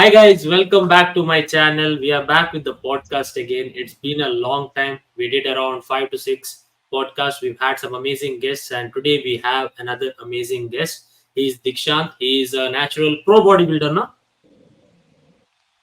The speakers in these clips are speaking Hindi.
Hi guys, welcome back to my channel. We are back with the podcast again. It's been a long time. We did around 5 to 6 podcasts. We've had some amazing guests, and today we have another amazing guest. He's Dikshant. He's a natural pro bodybuilder, no?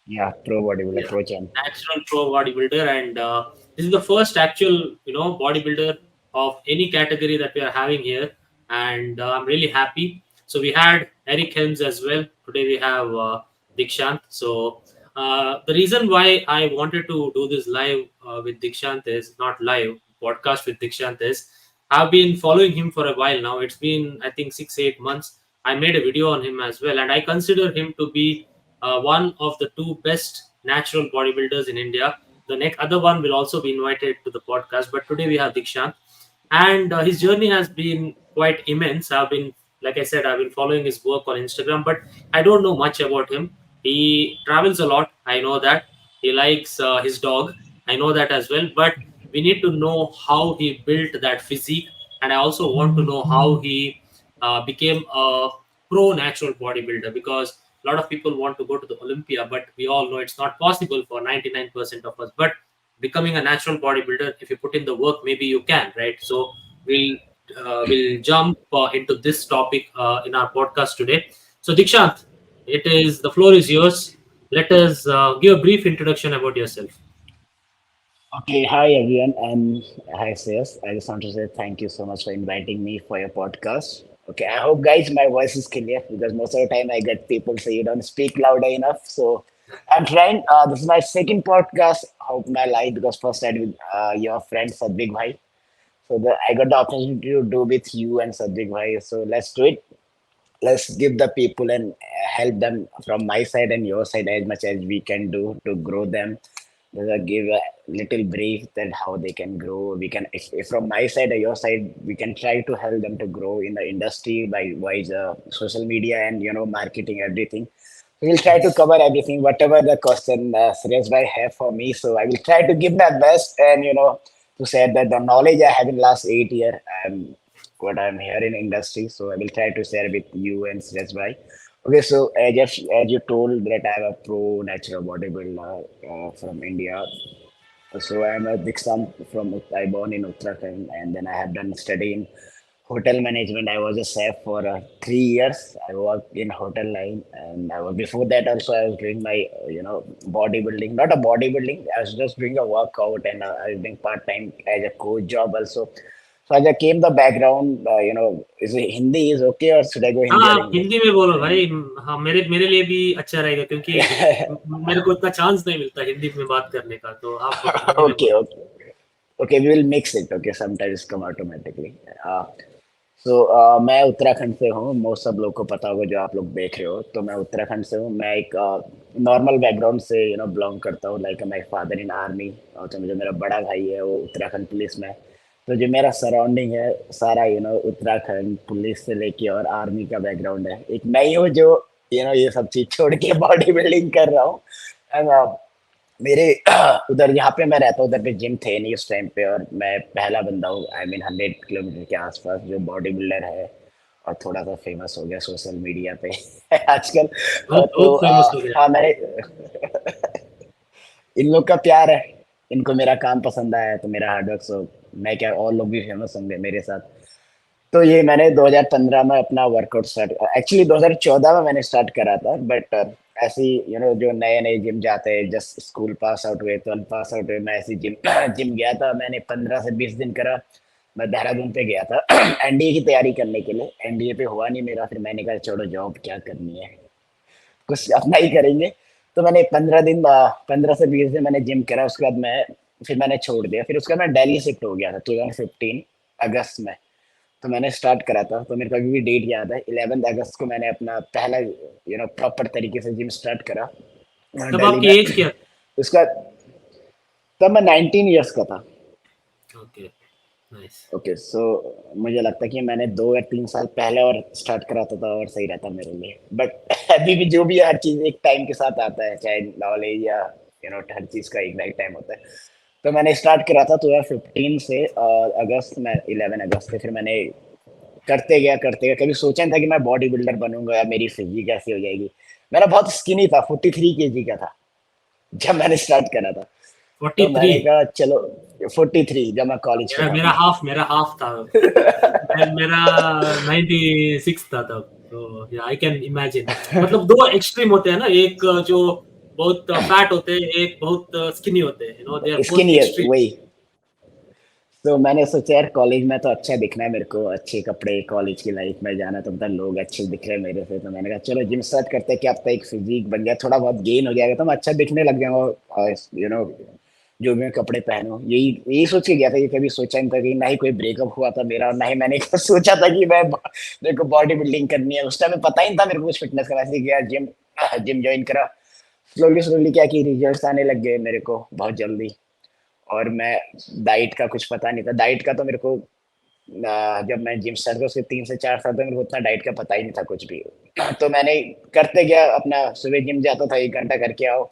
Yeah, pro bodybuilder, Yeah, pro champ. natural pro bodybuilder, and this is the first actual, bodybuilder of any category that we are having here, and I'm really happy. So we had Eric Helms as well. Today we have Dikshant. So the reason why I wanted to do this live with Dikshant is not live podcast with Dikshant is I've been following him for a while now. It's been I think 6 8 months. I made a video on him as well, and I consider him to be one of the two best natural bodybuilders in India. The next other one will also be invited to the podcast, but today we have Dikshant, and his journey has been quite immense. Like I said, I've been following his work on Instagram, but I don't know much about him. He travels a lot. I know that he likes his dog. I know that as well, but we need to know how he built that physique, and I also want to know how he became a pro natural bodybuilder because a lot of people want to go to the Olympia, but we all know it's not possible for 99% of us. But becoming a natural bodybuilder, if you put in the work, maybe you can, right? So we'll jump into this topic in our podcast today. So Dikshant, the floor is yours. Let us give a brief introduction about yourself. Okay, hi everyone, and hi Sales. I just want to say thank you so much for inviting me for your podcast. Okay, I hope guys my voice is clear because most of the time I get people say you don't speak louder enough. So I'm trying. This is my second podcast. Hope my life because first I did with your friend Sadvik Bhai. I got the opportunity to do with you and Sadvik Bhai. So let's do it. Let's give the people and help them from my side and your side as much as we can do to grow them. Give a little brief that how they can grow. We can, if from my side or your side, we can try to help them to grow in the industry by wise social media and marketing everything. We'll try to Yes. cover everything, whatever the question Suresh bhai have for me. So I will try to give my best and to say that the knowledge I have in last 8 year, what I'm here in industry. So I will try to share with you and Suresh bhai. Okay, so as you told that I'm a pro natural bodybuilder from India. So I'm a Dikshant from I born in Uttarakhand and then I have done study in hotel management. I was a chef for 3 years. I worked in hotel line and before that also I was doing my bodybuilding. Not a bodybuilding. I was just doing a workout and I was doing part time as a coach job also. So as I came the background, is it Hindi is okay or should I go हाँ Hindi or आप English? हिंदी में बोलो भाई. हाँ मेरे मेरे लिए भी अच्छा रहेगा क्योंकि मेरे को इतना चांस नहीं मिलता हिंदी में बात करने का, तो आप हिंदी में Okay, बोलो. okay. Okay, we will mix it. Okay, sometimes come automatically. मैं उत्तराखंड से हूँ. मोस्ट सब लोग को पता होगा जो आप लोग देख रहे हो. तो मैं उत्तराखंड से हूँ. मैं एक नॉर्मल बैकग्राउंड से बिलोंग करता हूँ. Like my father in army. और तो जो मेरा बड़ा भाई है वो उत्तराखंड पुलिस में है. तो जो मेरा सराउंडिंग है सारा उत्तराखंड पुलिस से लेके और आर्मी का बैकग्राउंड है. एक मैं ही हूँ जो ये सब चीज छोड़ के बॉडी बिल्डिंग कर रहा हूँ. And, मेरे उधर यहाँ पे मैं रहता हूँ उधर पे जिम थे नहीं उस टाइम पे और मैं पहला बंदा हूँ 100 किलोमीटर के आसपास जो बॉडी बिल्डर है और थोड़ा सा फेमस हो गया सोशल मीडिया पे आजकल. बहुत तो बहुत फेमस हो गया. हाँ मैंने इन लोग का प्यार है. इनको मेरा काम पसंद आया तो मेरा हार्डवर्क. सो मैं क्या और लोग भी फेमस होंगे मेरे साथ. तो ये मैंने 2015 में अपना वर्कआउट स्टार्ट एक्चुअली 2014 में मैंने स्टार्ट करा था. बट ऐसे ही जो नए नए जिम जाते हैं जस्ट स्कूल पास आउट हुए 12 पास आउट हुए मैं ऐसे जिम जिम गया था. मैंने 15 से 20 दिन करा. मैं देहरादून पे गया था एनडीए की तैयारी करने के लिए. एनडीए पे हुआ नहीं मेरा. फिर मैंने कहा छोड़ो जॉब क्या करनी है कुछ अपना ही करेंगे. तो मैंने 15 से 20 दिन मैंने जिम करा. उसके बाद मैं फिर मैंने छोड़ दिया. फिर उसके बाद मैं दिल्ली शिफ्ट हो गया था 2015 अगस्त में. तो मैंने स्टार्ट करा था. तो मेरे को अभी भी डेट याद है 11 अगस्त को मैंने अपना पहला प्रॉपर तरीके से जिम स्टार्ट करा तब दिल्ली आपकी में. एज क्या थी? उसका तब मैं 19 ईयर्स का था. ओके. नाइस. ओके सो मुझे लगता है कि मैंने 2 या 3 साल पहले और स्टार्ट करा था और सही रहता मेरे लिए. बट अभी भी जो भी है, हर चीज एक टाइम के साथ आता है चाहे नॉलेज या हर चीज का एक राइट टाइम होता है. तो मैंने स्टार्ट करा था 2015 से अगस्त में 11 अगस्त से. फिर मैंने करते गया कभी सोचा नहीं था कि मैं बॉडी बिल्डर बनूंगा या मेरी फिजिक ऐसी हो जाएगी. मेरा बहुत स्किनी था, 43 केजी का था जब मैंने स्टार्ट करा था। तो 43। मैंने कहा चलो, 43 जब मैं कॉलेज में मेरा था मेरा अपने। मेरा हाफ था। मेरा 96 था तब। तो आई कैन इमेजिन। मतलब दो एक्सट्रीम होते हैं ना, एक जो बहुत फैट होते हैं, एक बहुत स्किनी होते हैं, दे आर बोथ स्किनी है एक्सट्रीम। वही। तो मैंने सोचा यार कॉलेज में तो अच्छा दिखना है मेरे को, अच्छे कपड़े, कॉलेज की लाइफ में जाना, तो मतलब लोग अच्छे दिख रहे हैं मेरे से, तो मैंने कहा चलो जिम स्टार्ट करते हैं, क्या पता एक फिजिक बन जाए, थोड़ा बहुत गेन हो जाएगा तो मैं अच्छा दिखने लग जाऊंगा। और जो भी मैं कपड़े पहनूं, यही यही सोच के गया था। ये कभी सोचा नहीं था कि ना ही कोई ब्रेकअप हुआ था मेरा, और ना ही मैंने सोचा था कि मैं मेरे को बॉडी बिल्डिंग करनी है। उस टाइम में पता ही नहीं था मेरे को कुछ फिटनेस का, ऐसे गया जिम, जिम ज्वाइन करा। स्लोली स्लोली क्या कि रिजल्ट्स आने लग गए मेरे को बहुत जल्दी। और मैं, डाइट का कुछ पता नहीं था, डाइट का तो मेरे को जब मैं जिम स्टार्ट किया उसके 3 से 4 साल तक मेरे को उतना डाइट का पता ही नहीं था कुछ भी। तो मैंने करते गया अपना, सुबह जिम जाता था, 1 घंटा करके आओ,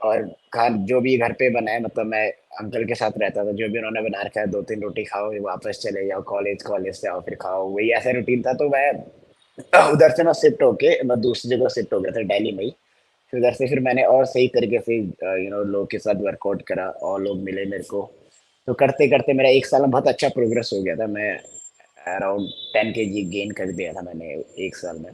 और खान जो भी घर पे बनाए, मतलब मैं अंकल के साथ रहता था, जो भी उन्होंने बना रखा है 2-3 रोटी खाओ, वापस चले जाओ कॉलेज, कॉलेज से आओ फिर खाओ, वही ऐसा रूटीन था। तो मैं उधर से मैं शिफ्ट होके मैं दूसरी जगह शिफ्ट हो गया था दिल्ली में ही। फिर उधर से फिर मैंने और सही तरीके से लोग के साथ वर्कआउट करा, और लोग मिले मेरे को। तो करते करते मेरा 1 साल में बहुत अच्छा प्रोग्रेस हो गया था। मैं अराउंड 10 केजी गेन कर दिया था मैंने 1 साल में।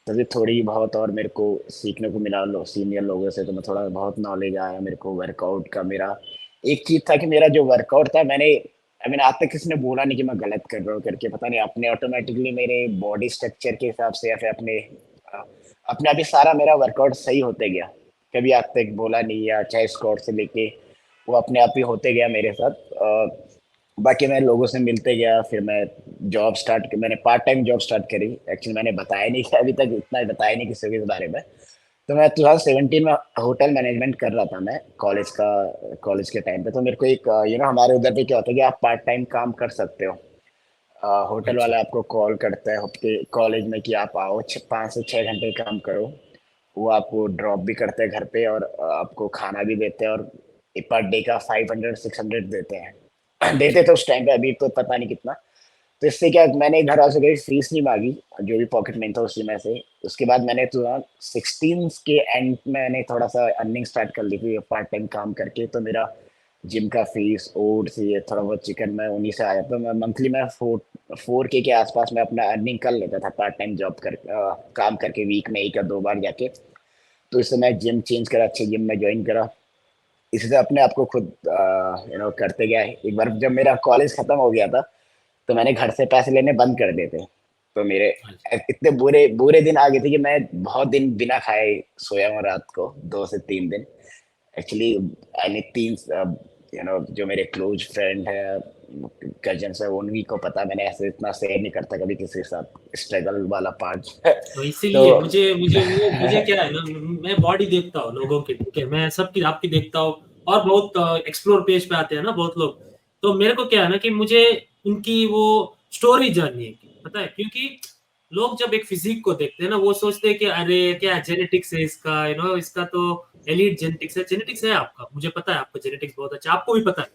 तभी थोड़ी बहुत और मेरे को सीखने को मिला सीनियर लोगों से, तो मैं थोड़ा बहुत नॉलेज आया मेरे को वर्कआउट का। मेरा एक चीज था कि मेरा जो वर्कआउट था, मैंने आई मीन आज तक किसी ने बोला नहीं कि मैं गलत कर रहा हूँ करके, पता नहीं अपने ऑटोमेटिकली मेरे बॉडी स्ट्रक्चर के हिसाब से, या फिर अपने अपने आप ही सारा मेरा वर्कआउट सही होते गया। कभी आज तक बोला नहीं, या चाहे स्क्वाट से लेके वो अपने आप ही होते गया मेरे साथ। बाकी मैं लोगों से मिलते गया, फिर मैं मैंने पार्ट टाइम जॉब स्टार्ट करी। एक्चुअली मैंने बताया नहीं कि अभी तक इतना बताया नहीं किसी के इस बारे में। तो मैं 2017 में होटल मैनेजमेंट कर रहा था मैं, कॉलेज के टाइम पे। तो मेरे को एक हमारे उधर पे क्या होता है कि आप पार्ट टाइम काम कर सकते हो। होटल अच्छा। वाला आपको कॉल करता है आपके कॉलेज में कि आप आओ, 5 से 6 घंटे काम करो। वो आपको ड्रॉप भी करते हैं घर पे, और आपको खाना भी देते हैं, और पर डे का 500-600 देते हैं। देते थे उस टाइम पे, अभी तो पता नहीं कितना। तो इससे क्या, मैंने घर वालों से कभी फीस नहीं मांगी, जो भी पॉकेट मनी था उसी में से। उसके बाद मैंने 2016 के एंड में मैंने थोड़ा सा अर्निंग स्टार्ट कर ली थी पार्ट टाइम काम करके। तो मेरा जिम का फीस, ओट्स, ये थोड़ा बहुत चिकन, मैं उन्हीं से आया। तो मैं मंथली मैं 4K के आसपास मैं अपना अर्निंग कर लेता था पार्ट टाइम जॉब काम करके, वीक में 1 या 2 बार जाके। तो इससे मैं जिम चेंज करा, अच्छे जिम में ज्वाइन करा। इससे अपने आप को खुद करते गया। एक बार जब मेरा कॉलेज खत्म हो गया था, तो मैंने घर से पैसे लेने बंद कर दिए थे। तो मेरे अच्छा। इतने बुरे बुरे दिन आ गए थे कि मैं बहुत दिन बिना खाए सोया हूँ रात को, 2 से 3 दिन। एक्चुअली आई 3 जो मेरे क्लोज फ्रेंड है, कजन्स है, उन्हीं को पता। मैंने ऐसे इतना शेयर नहीं करता कभी किसी के साथ स्ट्रगल वाला पार्ट। तो तो इसीलिए मुझे क्या है ना, मैं बॉडी देखता हूँ लोगों की, ठीक है, मैं सबकी आपकी देखता हूँ। और बहुत एक्सप्लोर पेज पे आते हैं ना बहुत लोग। तो मेरे को क्या है ना कि मुझे उनकी वो स्टोरी जाननी है, पता है, क्योंकि लोग जब एक फिजिक को देखते हैं ना, वो सोचते हैं कि अरे क्या जेनेटिक्स है इसका, इसका तो एलिट जेनेटिक्स है आपका, मुझे पता है आपका जेनेटिक्स बहुत अच्छा, आपको भी पता है।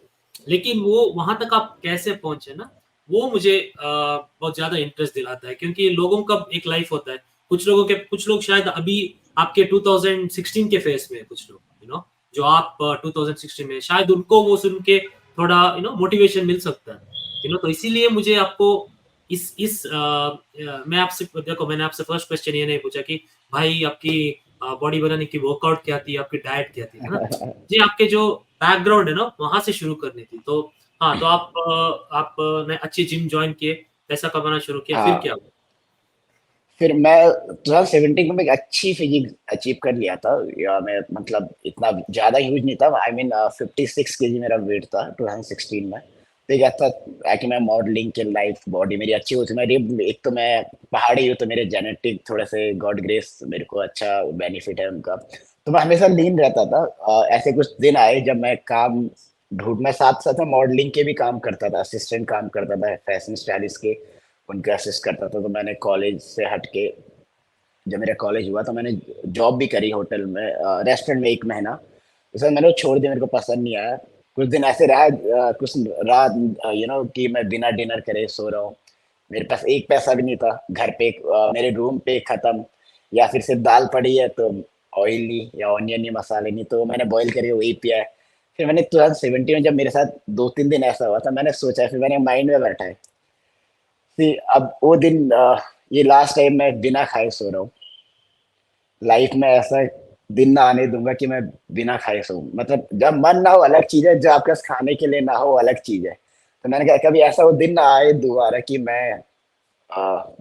लेकिन वो वहां तक आप कैसे पहुंचे ना, वो मुझे बहुत ज्यादा इंटरेस्ट दिलाता है, क्योंकि लोगों का एक लाइफ होता है। कुछ लोग शायद अभी आपके 2016 के फेस में है, कुछ लोग जो आप 2016 में, शायद उनको वो सुन के थोड़ा मोटिवेशन मिल सकता है। तो इसीलिए मुझे आपको मैं आपसे देखो, मैंने आपसे फर्स्ट क्वेश्चन ये नहीं पूछा कि भाई आपकी बॉडी बनाने की वर्कआउट क्या थी, आपकी डाइट क्या थी, है ना। जी, आपके जो बैकग्राउंड है ना, वहां से शुरू करनी थी। तो हाँ, तो आपने अच्छी जिम ज्वाइन किए, पैसा कमाना शुरू किया, फिर क्या हाँ, हुआ? फिर मैं 2017 में एक अच्छी फिजिक अचीव कर लिया था। या मैं मतलब इतना ज्यादा ह्यूज नहीं था, आई मीन 56 केजी मेरा वेट था 2016 में। तो एक अच्छा कि मैं मॉडलिंग के लाइफ, बॉडी मेरी अच्छी होती। मेरी एक तो मैं पहाड़ी हूँ, तो मेरे जेनेटिक थोड़े से गॉड ग्रेस, मेरे को अच्छा बेनिफिट है उनका। तो मैं हमेशा लीन रहता था। ऐसे कुछ दिन आए जब मैं काम ढूंढ, मैं साथ साथ में मॉडलिंग के भी काम करता था, असिस्टेंट काम करता था फैशन स्टाइलिस्ट के, उनके असिस्ट करता था। तो मैंने कॉलेज से हट के, जब मेरा कॉलेज हुआ तो मैंने जॉब भी करी होटल में, रेस्टोरेंट में 1 महीना। उसके बाद मैंने वो छोड़ दिया, मेरे को पसंद नहीं आया। कुछ दिन ऐसे रहा, कुछ रात कि मैं बिना डिनर करे सो रहा हूँ। मेरे पास एक पैसा भी नहीं था घर पे, मेरे रूम पे खत्म। या फिर सिर्फ दाल पड़ी है तो ऑयल ली या ऑनियन नहीं, मसाले नहीं, तो मैंने बॉईल करके वही पिया है। फिर मैंने 2017 में जब मेरे साथ 2-3 दिन ऐसा हुआ था, मैंने सोचा, फिर मैंने माइंड में बैठा है कि अब वो दिन ये लास्ट टाइम मैं बिना खाए सो रहा हूँ। लाइफ में ऐसा दिन ना आने दूंगा कि मैं बिना खाए सोऊं। मतलब जब मन ना हो अलग चीज है, जो आपके पास खाने के लिए ना हो अलग चीज है। तो मैंने कहा कभी ऐसा वो दिन ना आए दोबारा कि मैं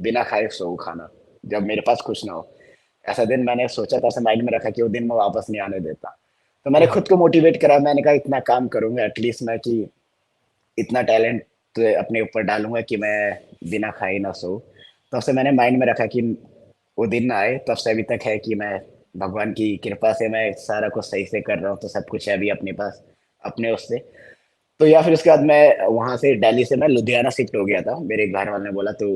बिना खाए सोऊं खाना, जब मेरे पास कुछ ना हो। ऐसा दिन मैंने सोचा था, ऐसा माइंड में रखा कि वो दिन मैं वापस नहीं आने देता। तो मैंने हम्म। खुद को मोटिवेट करा, मैंने कहा इतना काम करूंगा एटलीस्ट मैं, कि इतना टैलेंट तो अपने ऊपर डालूंगा कि मैं बिना खाए ना सो। तब से मैंने माइंड में रखा कि वो दिन ना आए, तब से अभी तक है कि मैं भगवान की कृपा से मैं सारा कुछ सही से कर रहा हूँ, तो सब कुछ है अभी अपने पास, अपने उससे। तो या फिर उसके बाद मैं वहां से दिल्ली से मैं लुधियाना शिफ्ट हो गया था। मेरे घर वाले ने बोला तो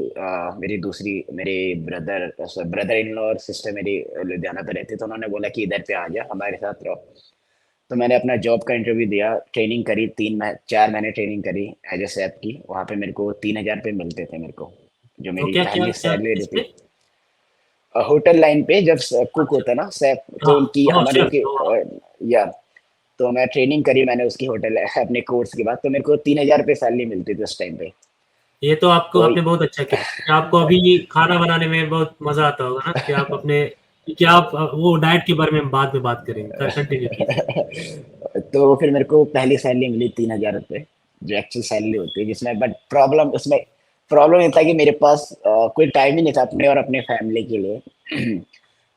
मेरी दूसरी मेरे ब्रदर इन लॉ और सिस्टर मेरी लुधियाना पे रहती, तो उन्होंने बोला कि इधर पे आ जा, हमारे साथ रहो। तो मैंने अपना जॉब का इंटरव्यू दिया, ट्रेनिंग करी, 4 महीने ट्रेनिंग करी एज ए शेफ की। वहाँ पे मेरे को 3,000 रुपये मिलते थे मेरे को, जो तो मेरी क्या क्या पहली क्या सैलरी इस थी। पे? होटल लाइन पे जब कुक अच्छा। होता है ना शेफ, हाँ। तो उनकी ओह हमारे शेफ। उनकी या तो मैं ट्रेनिंग करी मैंने उसकी होटल अपने कोर्स के बाद, तो मेरे को 3,000 रुपये सैलरी मिलती थी उस टाइम पे। ये तो आपको तो आपने बहुत अच्छा किया कि आपको अभी खाना बनाने में बहुत मजा आता होगा ना, कि आप अपने, कि आप वो डाइट के बारे में बाद में बात करेंगे, कंटिन्यू कीजिए। तो फिर मेरे को पहली सैलरी मिली 3,000 रुपये, जो एक्चुअल सैलरी होती है, जिसमें बट प्रॉब्लम ये था कि मेरे पास कोई टाइम ही नहीं था अपने और अपने फैमिली के लिए।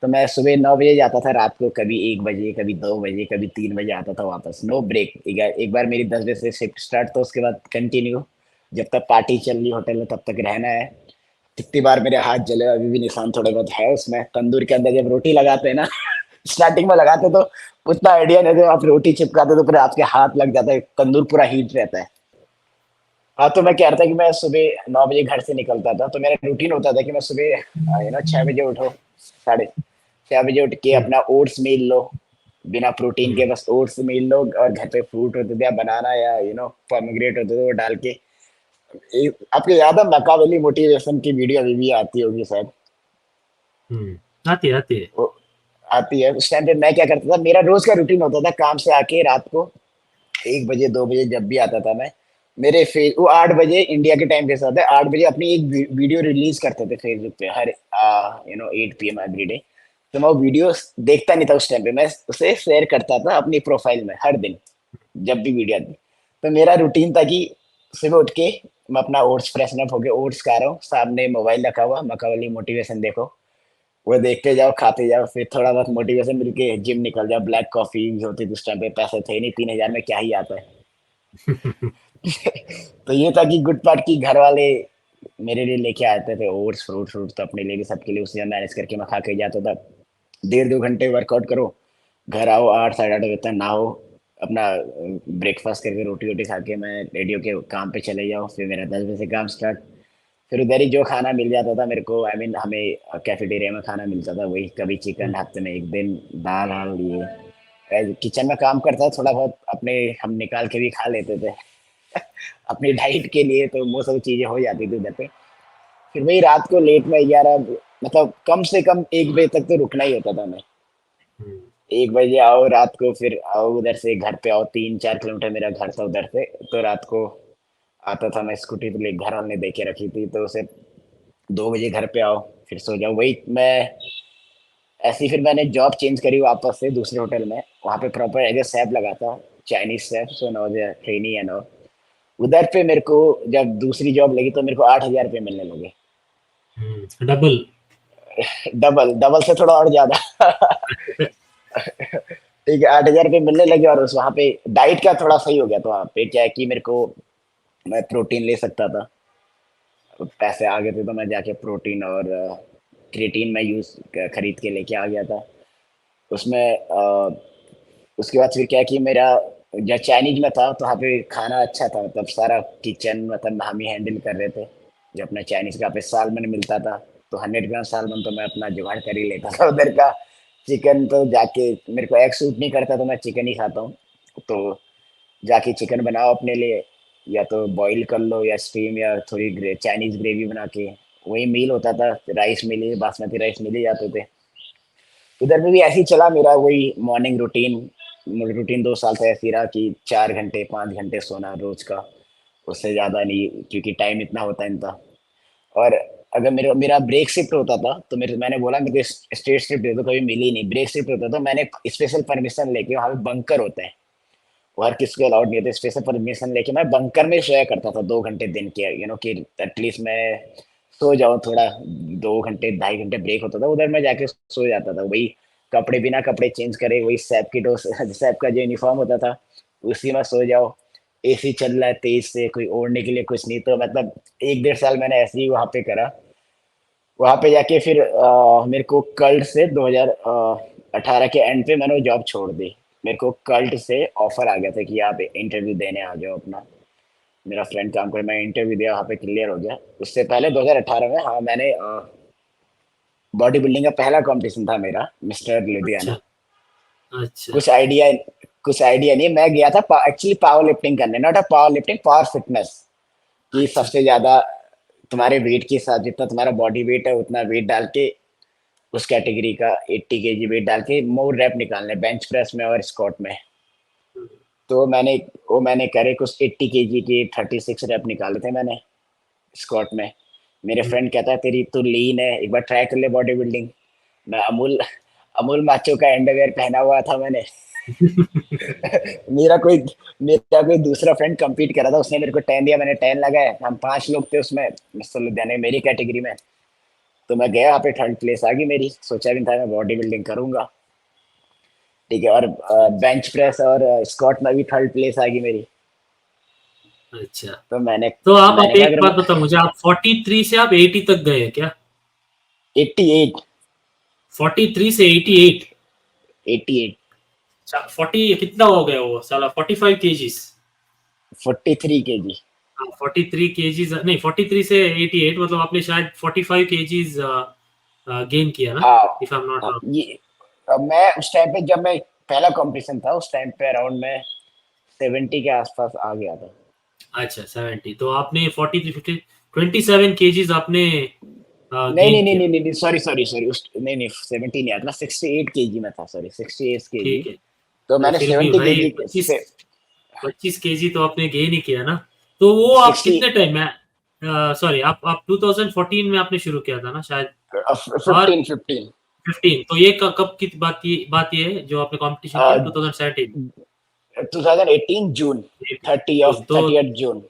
तो मैं सुबह 9 बजे जाता था, रात को कभी 1 बजे, कभी 2 बजे, कभी 3 बजे आता था वापस, नो ब्रेक। एक बार मेरी 10 बजे से शिफ्ट स्टार्ट, तो उसके बाद कंटिन्यू जब तक पार्टी चल रही होटल में तब तक रहना है। कितनी बार मेरे हाथ जले, अभी भी निशान थोड़े बहुत है उसमें। तंदूर के अंदर जब रोटी लगाते हैं ना, स्टार्टिंग में लगाते तो उतना आइडिया नहीं था, आप रोटी चिपकाते तो फिर आपके हाथ लग जाता है, तंदूर पूरा हीट रहता है। हाँ, तो मैं कह रहा था कि मैं सुबह 9 बजे घर से निकलता था, तो मेरा रूटीन होता था कि मैं सुबह 6 बजे उठो, 6:30 उठ के हम्म। अपना ओट्स मील लो, बिना प्रोटीन के हम्म। बस ओट्स मील लो, और घर पे फ्रूट होते थे, बनाना या पोमेग्रेनेट होते थे, वो डाल के आपको याद है मैकावेली मोटिवेशन की वीडियो अभी भी आती होगी शायद? आती है, आती है। वो आती है। उस टाइम पे मैं क्या करता था, मेरा रोज का रूटीन होता था, काम से आके रात को 1 बजे 2 बजे जब भी आता था मैं, मेरे फेस वो 8 बजे इंडिया के टाइम के साथ है, 8 बजे अपनी एक वीडियो रिलीज करते थे फेसबुक पे, हर 8 PM एवरी डे। तो मैं वो वीडियो देखता नहीं था उस टाइम पे, मैं उसे शेयर करता था अपनी प्रोफाइल में हर दिन, जब भी वीडियो आती। तो मेरा रूटीन था कि सुबह उठ के मैं अपना ओट्स फ्रेशन अप होके ओट्स खा रहा हूँ, सामने मोबाइल रखा हुआ, मकावली मोटिवेशन देखो, वो देखते जाओ, खाते जाओ, फिर थोड़ा बहुत मोटिवेशन मिलके जिम निकल जाओ। ब्लैक कॉफी होती थी उस टाइम पे, पैसे थे नहीं, 3,000 में क्या ही आता है। तो ये था कि गुड पार्ट की घर वाले मेरे लिए लेके आते थे ओट्स, फ्रूट तो अपने लिए भी, सबके लिए उसे मैनेज करके मैं खा के जाता था। 1.5 2 घंटे वर्कआउट करो, घर आओ 8 साढ़े 8 बजे तक, नहाओ, अपना ब्रेकफास्ट करके रोटी वोटी खा के मैं रेडियो के काम पे चले जाओ, फिर मेरा 10 बजे से काम स्टार्ट। फिर उधर ही जो खाना मिल जाता था मेरे को, आई मीन हमें कैफेटेरिया में खाना मिलता था, वही कभी चिकन, हफ्ते में एक दिन दाल वाल लिए। किचन में काम करता था थोड़ा बहुत, अपने हम निकाल के भी खा लेते थे अपनी डाइट के लिए, तो वो सब चीजें हो जाती थी उधर पे। फिर वही रात को लेट में 11, मतलब कम से कम 1 बजे तक तो रुकना ही होता था मैं। 1 बजे आओ रात को, फिर आओ उधर से घर पे आओ, 3-4 किलोमीटर मेरा घर था उधर से। तो रात को आता था मैं, स्कूटी पे ले, घर वाले ने दे के रखी थी, तो उसे 2 बजे घर पे आओ, फिर सो जाओ। वही मैं ऐसे ही, फिर मैंने जॉब चेंज करी वापस से दूसरे होटल में, वहाँ पे प्रॉपर एज ए शेफ लगा था, Chinese chef, so no trainee and all. उधर पे मेरे को जब दूसरी जॉब लगी तो मेरे को 8,000 रुपये मिलने लगे। डबल। डबल डबल से थोड़ा और ज्यादा। ठीक है, 8,000 रुपये मिलने लगे, और उस वहाँ पे डाइट का थोड़ा सही हो गया। तो वहाँ पे क्या है कि मेरे को, मैं प्रोटीन ले सकता था, पैसे आ गए थे, तो मैं जाके प्रोटीन और क्रिएटिन मैं यूज खरीद के लेके आ गया था उसमें। उसके बाद फिर क्या है कि मेरा, जब चाइनीज में था तो वहाँ पे खाना अच्छा था, मतलब सारा किचन मतलब हम ही हैंडल कर रहे थे। जो अपना चाइनीज का पे सालमन मिलता था, तो 100 ग्राम सालमन तो मैं अपना जुगाड़ कर ही लेता था उधर का। चिकन तो जाके, मेरे को एग सूट नहीं करता, तो मैं चिकन ही खाता हूँ। तो जाके चिकन बनाओ अपने लिए, या तो बॉईल कर लो या स्टीम, या थोड़ी चाइनीज ग्रेवी बना के, वही मील होता था। राइस मिल ही, बासमती राइस मिल ही जाते थे, उधर में भी ऐसे ही चला मेरा वही मॉर्निंग रूटीन। रूटीन 2 साल से ऐसे ही रहा कि 4 घंटे 5 घंटे सोना रोज का, उससे ज़्यादा नहीं, क्योंकि टाइम इतना होता नहीं था। और अगर मेरा मेरा ब्रेक शिफ्ट होता था तो मेरे मैंने बोला मेरे को स्टेट शिफ्ट दे दो, कभी मिली नहीं। ब्रेक शिफ्ट होता था, मैंने स्पेशल परमिशन लेके, वहाँ पे बंकर होते हैं, वो हर किसी को अलाउड नहीं होते, स्पेशल परमिशन लेके मैं बंकर में सोया करता था 2 घंटे दिन के, कि एटलीस्ट मैं सो जाऊं थोड़ा। 2 घंटे 2.5 घंटे ब्रेक होता था, उधर मैं जाके सो जाता था। वही कपड़े, बिना कपड़े चेंज करे, वही सैप की डोस सैप का जो यूनिफॉर्म होता था, उसी में सो जाओ। एसी चल रहा है तेज से, कोई ओढ़ने के लिए कुछ नहीं, तो मतलब 1 डेढ़ साल मैंने ऐसे ही वहां पे करा। वहां पे जाके फिर मेरे को कल्ट से 2018 के एंड पे मैंने वो जॉब छोड़ दी। मेरे को कल्ट से ऑफर आ गया था कि आप इंटरव्यू देने आ जाओ अपना। मेरा फ्रेंड काम करे, मैं इंटरव्यू दिया, वहाँ पे क्लियर हो गया। उससे पहले 2018 में, हाँ, मैंने बॉडी बिल्डिंग का पहला कंपटीशन था मेरा, मिस्टर अच्छा लुधियाना। अच्छा कुछ आइडिया कुछ आइडिया नहीं, मैं गया था एक्चुअली पावर लिफ्टिंग करने, not a power lifting, power fitness, कि अच्छा सबसे ज्यादा तुम्हारे वेट के साथ, जितना तुम्हारा बॉडी वेट है उतना वेट डाल के, उस कैटेगरी का 80 kg वेट डाल के मोर रैप निकालने, बेंच प्रेस में और स्क्वाट में। तो मैंने करे कुछ 80 kg के 36 रैप निकाले थे मैंने स्क्वाट में। मेरे हम्म, फ्रेंड कहता है तेरी तू लीन है, एक बार ट्राई कर ले बॉडी बिल्डिंग। मैं अमूल अमूल माचो का अंडरवेयर पहना हुआ था मैंने। मेरा कोई मेरा कोई दूसरा फ्रेंड compete कर रहा था, उसने मेरे को 10 दिया, मैंने 10 लगाया, हम 5 लोग थे उसमें, मिस्टर लुधियाना मेरी कैटेगरी में। तो मैं गया, वहाँ पे थर्ड प्लेस आ गई मेरी, सोचा भी था मैं बॉडी बिल्डिंग करूंगा। ठीक है, और बेंच प्रेस और स्क्वाट में भी थर्ड प्लेस आ गई मेरी। अच्छा। तो मैंने तो आप मैंने कहा एक अगर मैं बात बताओ मुझे, आप 43 से आप 80 तक गए क्या? 88, 43 से 88? 88, 40 कितना हो गया वो साला, 45 केजीज? 43 kg। हाँ 43 केजीज नहीं, 43 से 88 मतलब आपने शायद 45 केजीज गेन किया ना, हाँ, इफ आई एम नॉट हाँ, रॉन्ग। ये मैं उस टाइम पे, जब मैं पहला कंपटीशन था उस टाइम पे अराउंड मैं 70 के आसपास आ गया था। अच्छा 70, तो आपने 43 50 27 केजीज आपने नहीं गेन नहीं नहीं किया। नहीं नहीं नहीं, सॉरी सॉरी सॉरी, उस नहीं नहीं 70 नहीं आया था, मैं 68 kg में था, सॉरी 68 kg। ठीक है, तो तो मैंने फिर भी 70 भाई kg पच्चीस से 25 केजी तो आपने गेन ही किया ना। तो वो आप 60, कितने टाइम में, सॉरी आप 2014 में आपने शुरू किया था ना शायद, और 15 15, तो ये कब की बात ये है जो आपने कंपटीशन किया 2017? 2018 जून, 30 जून हाँ,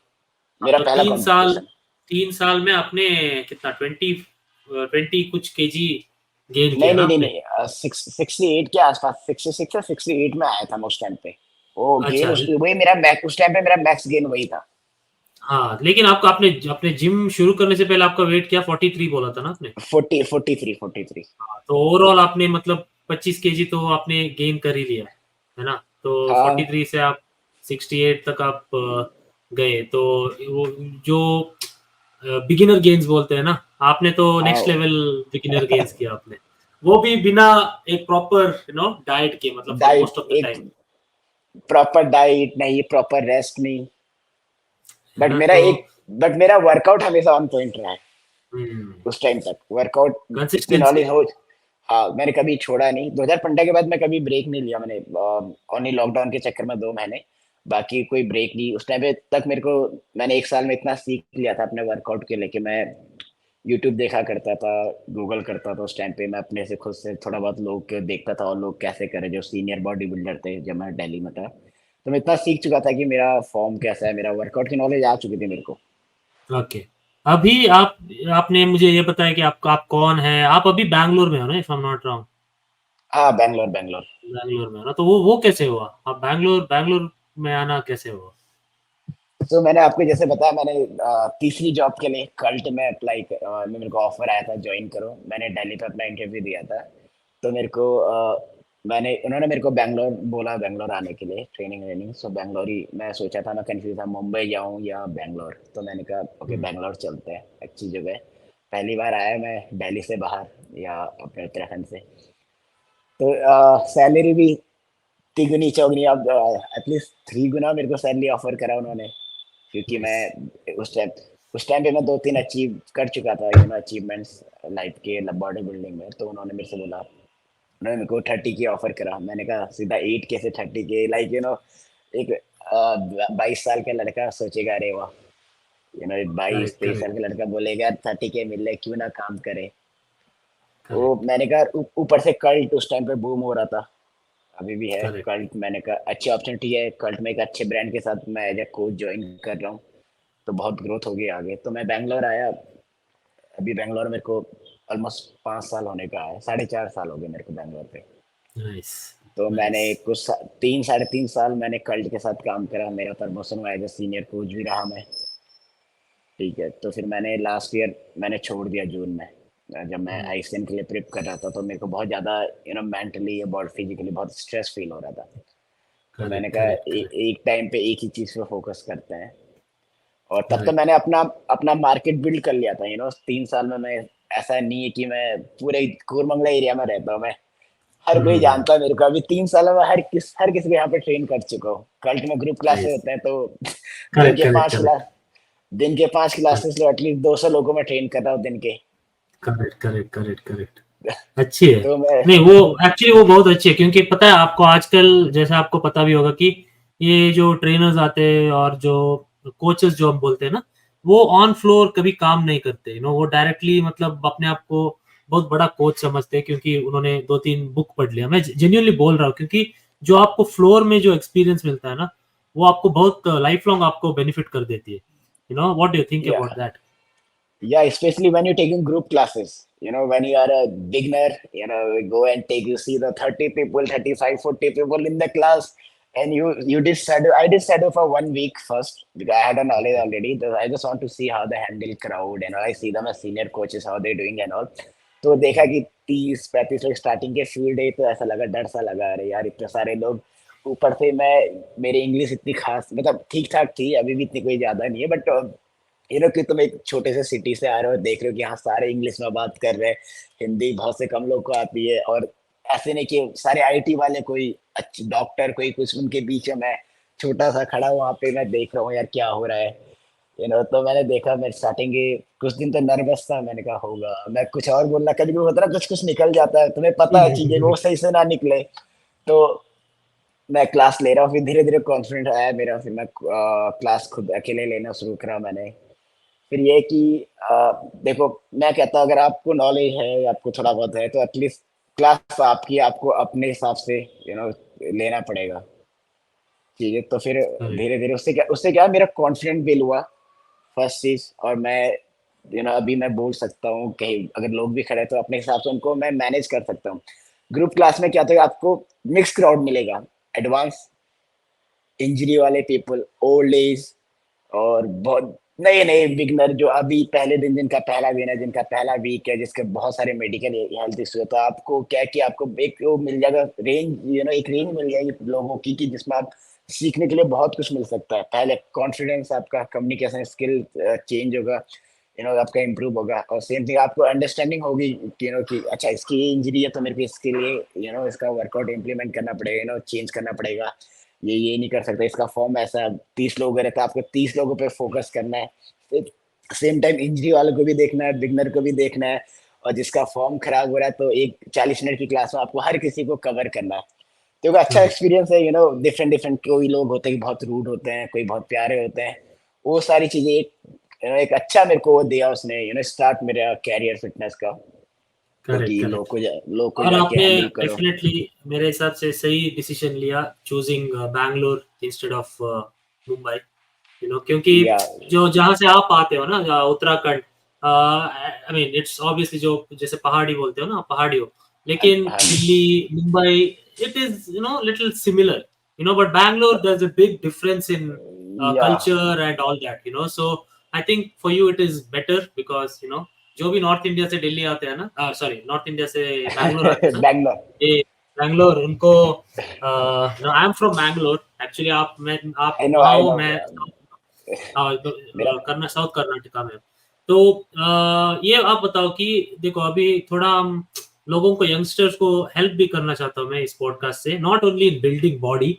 मेरा तो पहला 3 साल, कंपटीशन। 3 साल में आपने कितना 20 कुछ केजी गेन नहीं किया ना नहीं नहीं आपने? नहीं, 68 के आसपास, 66 या 68 में आया था मैं उस टाइम पे। वो गेन अच्छा। वही मेरा मैक्स, उस टाइम पे मेरा मैक्स गेन वही था। हाँ लेकिन आपका आपने अपने जिम शुरू करने से पहले आपका वेट क्या 43 बोला था ना आपने? 43। हाँ, तो ओवरऑल आपने मतलब 25 केजी तो आपने गेन कर ही लिया है ना। तो हाँ 43 से आप 68 तक आप गए, तो वो जो बिगिनर गेन्स बोलते हैं ना, आपने तो नेक्स्ट हाँ। लेवल बिगिनर गेन्स किया आपने, वो भी बिना एक प्रॉपर डाइट के, मतलब for diet most of the एक, टाइम, प्रॉपर डाइट नहीं, प्रॉपर रेस्ट नहीं। है बट ना। मेरा तो एक बट मेरा वर्कआउट हमेशा ऑन पॉइंट रहा है। उस टाइम तक वर्कआउट की कंसिस्टेंसी। नॉलेज हो। हाँ, मैंने कभी छोड़ा नहीं, 2015 के बाद मैं कभी ब्रेक नहीं लिया मैंने, ओनली लॉकडाउन के चक्कर में 2 महीने, बाकी कोई ब्रेक नहीं। उस टाइम पे तक मेरे को, मैंने 1 साल में इतना सीख लिया था अपने वर्कआउट के लेके। मैं यूट्यूब देखा करता था, गूगल करता था, उस टाइम पे मैं अपने से खुद से थोड़ा बहुत लोग के देखता था, और लोग कैसे करे जो सीनियर बॉडी बिल्डर थे जब मैं दिल्ली में था। तो मैं इतना सीख चुका था कि मेरा फॉर्म कैसा है, मेरा वर्कआउट की नॉलेज आ चुकी थी मेरे को। ओके। अभी आपने मुझे ये बताया कि आप कौन है, आप अभी बैंगलोर में हो ना, if I am not wrong? हाँ, बैंगलोर बैंगलोर। बैंगलोर में हो ना, तो वो कैसे हुआ, आप बैंगलोर बैंगलोर में आना कैसे हुआ? तो मैंने आपको जैसे बताया, मैंने तीसरी जॉब के लिए कल्ट में मेरे को ऑफर आया था ज्वाइन करो। मैंने दिल्ली पे अपना इंटरव्यू दिया था। तो मेरे को मैंने उन्होंने मेरे को बैंगलोर बोला, बैंगलोर आने के लिए ट्रेनिंग वेनिंग। सो बैंगलोर ही मैं सोचा था, मैं कंफ्यूज था मुंबई जाऊँ या बैंगलोर। तो मैंने कहा ओके, हम्म, बैंगलोर चलते हैं, अच्छी जगह है। पहली बार आया मैं दिल्ली से बाहर, या अपने उत्तराखंड से। तो सैलरी भी तिगुनी चौगुनी, अब एटलीस्ट 3 गुना मेरे को सैलरी ऑफर करा उन्होंने। क्योंकि नाइस। मैं उस टाइम पे मैं 2-3 अचीव कर चुका था, अचीवमेंट्स लाइफ के बॉडी बिल्डिंग में। तो उन्होंने मेरे से बोला उन्होंने मेरे को 30 की ऑफर करा। मैंने कहा सीधा 8 कैसे 30 के, लाइक एक 22 साल का लड़का सोचेगा अरे वाह, 22 करेक्ट 23 साल करेक्ट का लड़का बोलेगा 30 के मिल रहे क्यों ना काम करे। वो करेक्ट मैंने कहा ऊपर से कल्ट उस टाइम पे बूम हो रहा था, अभी भी है करेक्ट कल्ट। मैंने कहा अच्छी अपॉर्चुनिटी है कल्ट में, एक अच्छे ब्रांड के साथ मैं एज ए कोच ज्वाइन कर रहा हूँ, तो बहुत ग्रोथ होगी आगे। तो मैं बैंगलोर आया। अभी बैंगलोर मेरे को ऑलमोस्ट 5 साल होने का है, 4.5 साल हो गए मेरे को बैंगलोर पे। नाइस तो मैंने नाइस कुछ 3 साढ़े 3 साल मैंने कल्ट के साथ काम करा, मेरा प्रमोशन हुआ, एज ए सीनियर कोच भी रहा मैं। ठीक है, तो फिर मैंने लास्ट ईयर मैंने छोड़ दिया जून में। जब मैं आईसीएम के लिए प्रिप कर रहा था तो मेरे को बहुत ज़्यादा मेंटली या बॉडी फिजिकली बहुत स्ट्रेस फील हो रहा था। तो मैंने करेक्ट कहा करेक्ट करेक्ट एक टाइम पे एक ही चीज़ पे फोकस करते हैं। और तब तो करेक्ट मैंने अपना अपना मार्केट बिल्ड कर लिया था। 3 साल में मैं, ऐसा नहीं है कि मैं पूरे कोरमंगला एरिया में रहता हूँ मैं, हर कोई जानता है मेरे को। अभी 3 सालों में हर किसी को यहाँ पे ट्रेन कर चुका हूँ। कल्ट में ग्रुप क्लासेस नाइस होते हैं तो दिन करेक्ट के करेक्ट 5 क्लास, करेक्ट दिन के 5 क्लासेस लो, एटलीस्ट 200 लोगों में ट्रेन कर रहा हूँ दिन के। करेक्ट करेक्ट करेक्ट करेक्ट अच्छी है। तो मैं, नहीं वो एक्चुअली वो बहुत अच्छी है क्योंकि पता है आपको आजकल जैसे आपको पता भी होगा कि ये जो ट्रेनर्स आते हैं और जो कोचेस जो हम बोलते हैं ना वो ऑन फ्लोर कभी काम नहीं करते वो डायरेक्टली मतलब अपने आप को बहुत बड़ा कोच समझते हैं क्योंकि उन्होंने 2-3 बुक पढ़ लिया। मैं जेन्युइनली बोल रहा हूँ क्योंकि जो आपको फ्लोर में जो एक्सपीरियंस मिलता है ना वो आपको बहुत लाइफ लॉन्ग आपको बेनिफिट कर देती है। व्हाट डू यू थिंक या about that? yeah, especially when you're taking group classes, when you are a beginner, go and take, you see the 30 people, 35, 40 people in the class, and you did shadow. I did shadow for 1 week first because I had a knowledge already. I just want to see how they handle crowd, and I see them as senior coaches, how they're doing and all. तो देखा कि 30-35 लोग स्टार्टिंग के फील्ड है, तो ऐसा लगा, डर सा लगा, अरे यार इतने सारे लोग। ऊपर से मैं, मेरी इंग्लिश इतनी खास मतलब ठीक ठाक थी, अभी भी इतनी कोई ज्यादा नहीं है, बट कि तुम एक छोटे से सिटी से आ रहे हो, देख रहे हो कि यहाँ सारे इंग्लिश में बात कर रहे हैं, हिंदी बहुत से कम लोग को आती है। और ऐसे नहीं कि सारे आईटी वाले, कोई अच्छे डॉक्टर, कोई कुछ, उनके बीच में मैं छोटा सा खड़ा हूँ वहाँ पे, मैं देख रहा हूँ यार क्या हो रहा है। तो मैंने देखा, मैं स्टार्टिंग के कुछ दिन तो नर्वस था, मैंने कहा होगा, मैं कुछ और बोलना, कभी कभी होता है ना, कुछ कुछ निकल जाता है, तुम्हें पता है चीजें वो सही से ना निकले। तो मैं क्लास ले रहा हूँ, फिर धीरे धीरे कॉन्फिडेंट आया मेरा, फिर मैं क्लास खुद अकेले लेना शुरू करा मैंने। फिर ये कि देखो, मैं कहता हूँ अगर आपको नॉलेज है या आपको थोड़ा बहुत है तो एटलीस्ट क्लास आपकी, आपको अपने हिसाब से लेना पड़ेगा। ठीक है, तो फिर करेक्ट धीरे धीरे उससे क्या मेरा कॉन्फिडेंस बिल्ड हुआ, फर्स्ट चीज। और मैं अभी मैं बोल सकता हूँ कहीं अगर लोग भी खड़े हैं, तो अपने हिसाब से उनको मैं मैनेज कर सकता हूँ। ग्रुप क्लास में क्या होता है, आपको मिक्स क्राउड मिलेगा, एडवांस इंजरी वाले पीपल, ओल्ड एज, और बहुत नए नए बिगनर, जो अभी पहले दिन, जिनका पहला दिन है, जिनका पहला वीक है, जिसके बहुत सारे मेडिकल हेल्थ इश्यू है। तो आपको क्या है कि आपको एक वो मिल जाएगा रेंज, एक रेंज मिल जाएगी लोगों की, कि जिसमें आप सीखने के लिए बहुत कुछ मिल सकता है। पहले कॉन्फिडेंस, आपका कम्युनिकेशन स्किल चेंज होगा, आपका इम्प्रूव होगा। और सेम थिंग आपको अंडरस्टैंडिंग होगी कि कि अच्छा इसकी ये इंजरी है, तो मेरे को इसके लिए इसका वर्कआउट इम्प्लीमेंट करना पड़ेगा, चेंज करना पड़ेगा, ये नहीं कर सकता, इसका फॉर्म ऐसा। 30 लोग रहता है, आपको 30 लोगों पे फोकस करना है। सेम टाइम इंजरी वालों को भी देखना है, बिगनर को भी देखना है, और जिसका फॉर्म खराब हो रहा है, तो एक 40 मिनट की क्लास में आपको हर किसी को कवर करना है। तो एक अच्छा करेक्ट एक्सपीरियंस है। डिफरेंट डिफरेंट कोई लोग होते हैं कि बहुत रूड होते हैं, कोई बहुत प्यारे होते हैं। वो सारी चीजें एक अच्छा मेरे को वो दिया उसने, स्टार्ट मेरा कैरियर फिटनेस का। तो करेक्ट कि करेक्ट लोग को और जाके आपने हैंडल करो। डेफिनेटली मेरे हिसाब से सही डिसीजन लिया choosing Bangalore instead of Mumbai क्योंकि या जो जहाँ से आप आते हो ना Uttarakhand I mean it's obviously जो जैसे पहाड़ी बोलते हो ना पहाड़ी हो हाँ, लेकिन हाँ जी। Delhi Mumbai it is little similar but Bangalore there's a big difference in या culture and all that so I think for you it is better because जो भी नॉर्थ इंडिया से दिल्ली आते हैं ना सॉरी नॉर्थ इंडिया से बैंगलोर आते हैं ना बैंगलोर। ये बैंगलोर उनको I am from Bangalore actually आप वहाँ आई हो नो मैं मेरा करना साउथ कर्नाटका में तो ये आप बताओ कि देखो अभी थोड़ा हम लोगों को यंगस्टर्स को हेल्प भी करना चाहता हूँ मैं इस पॉडकास्ट से not only in building body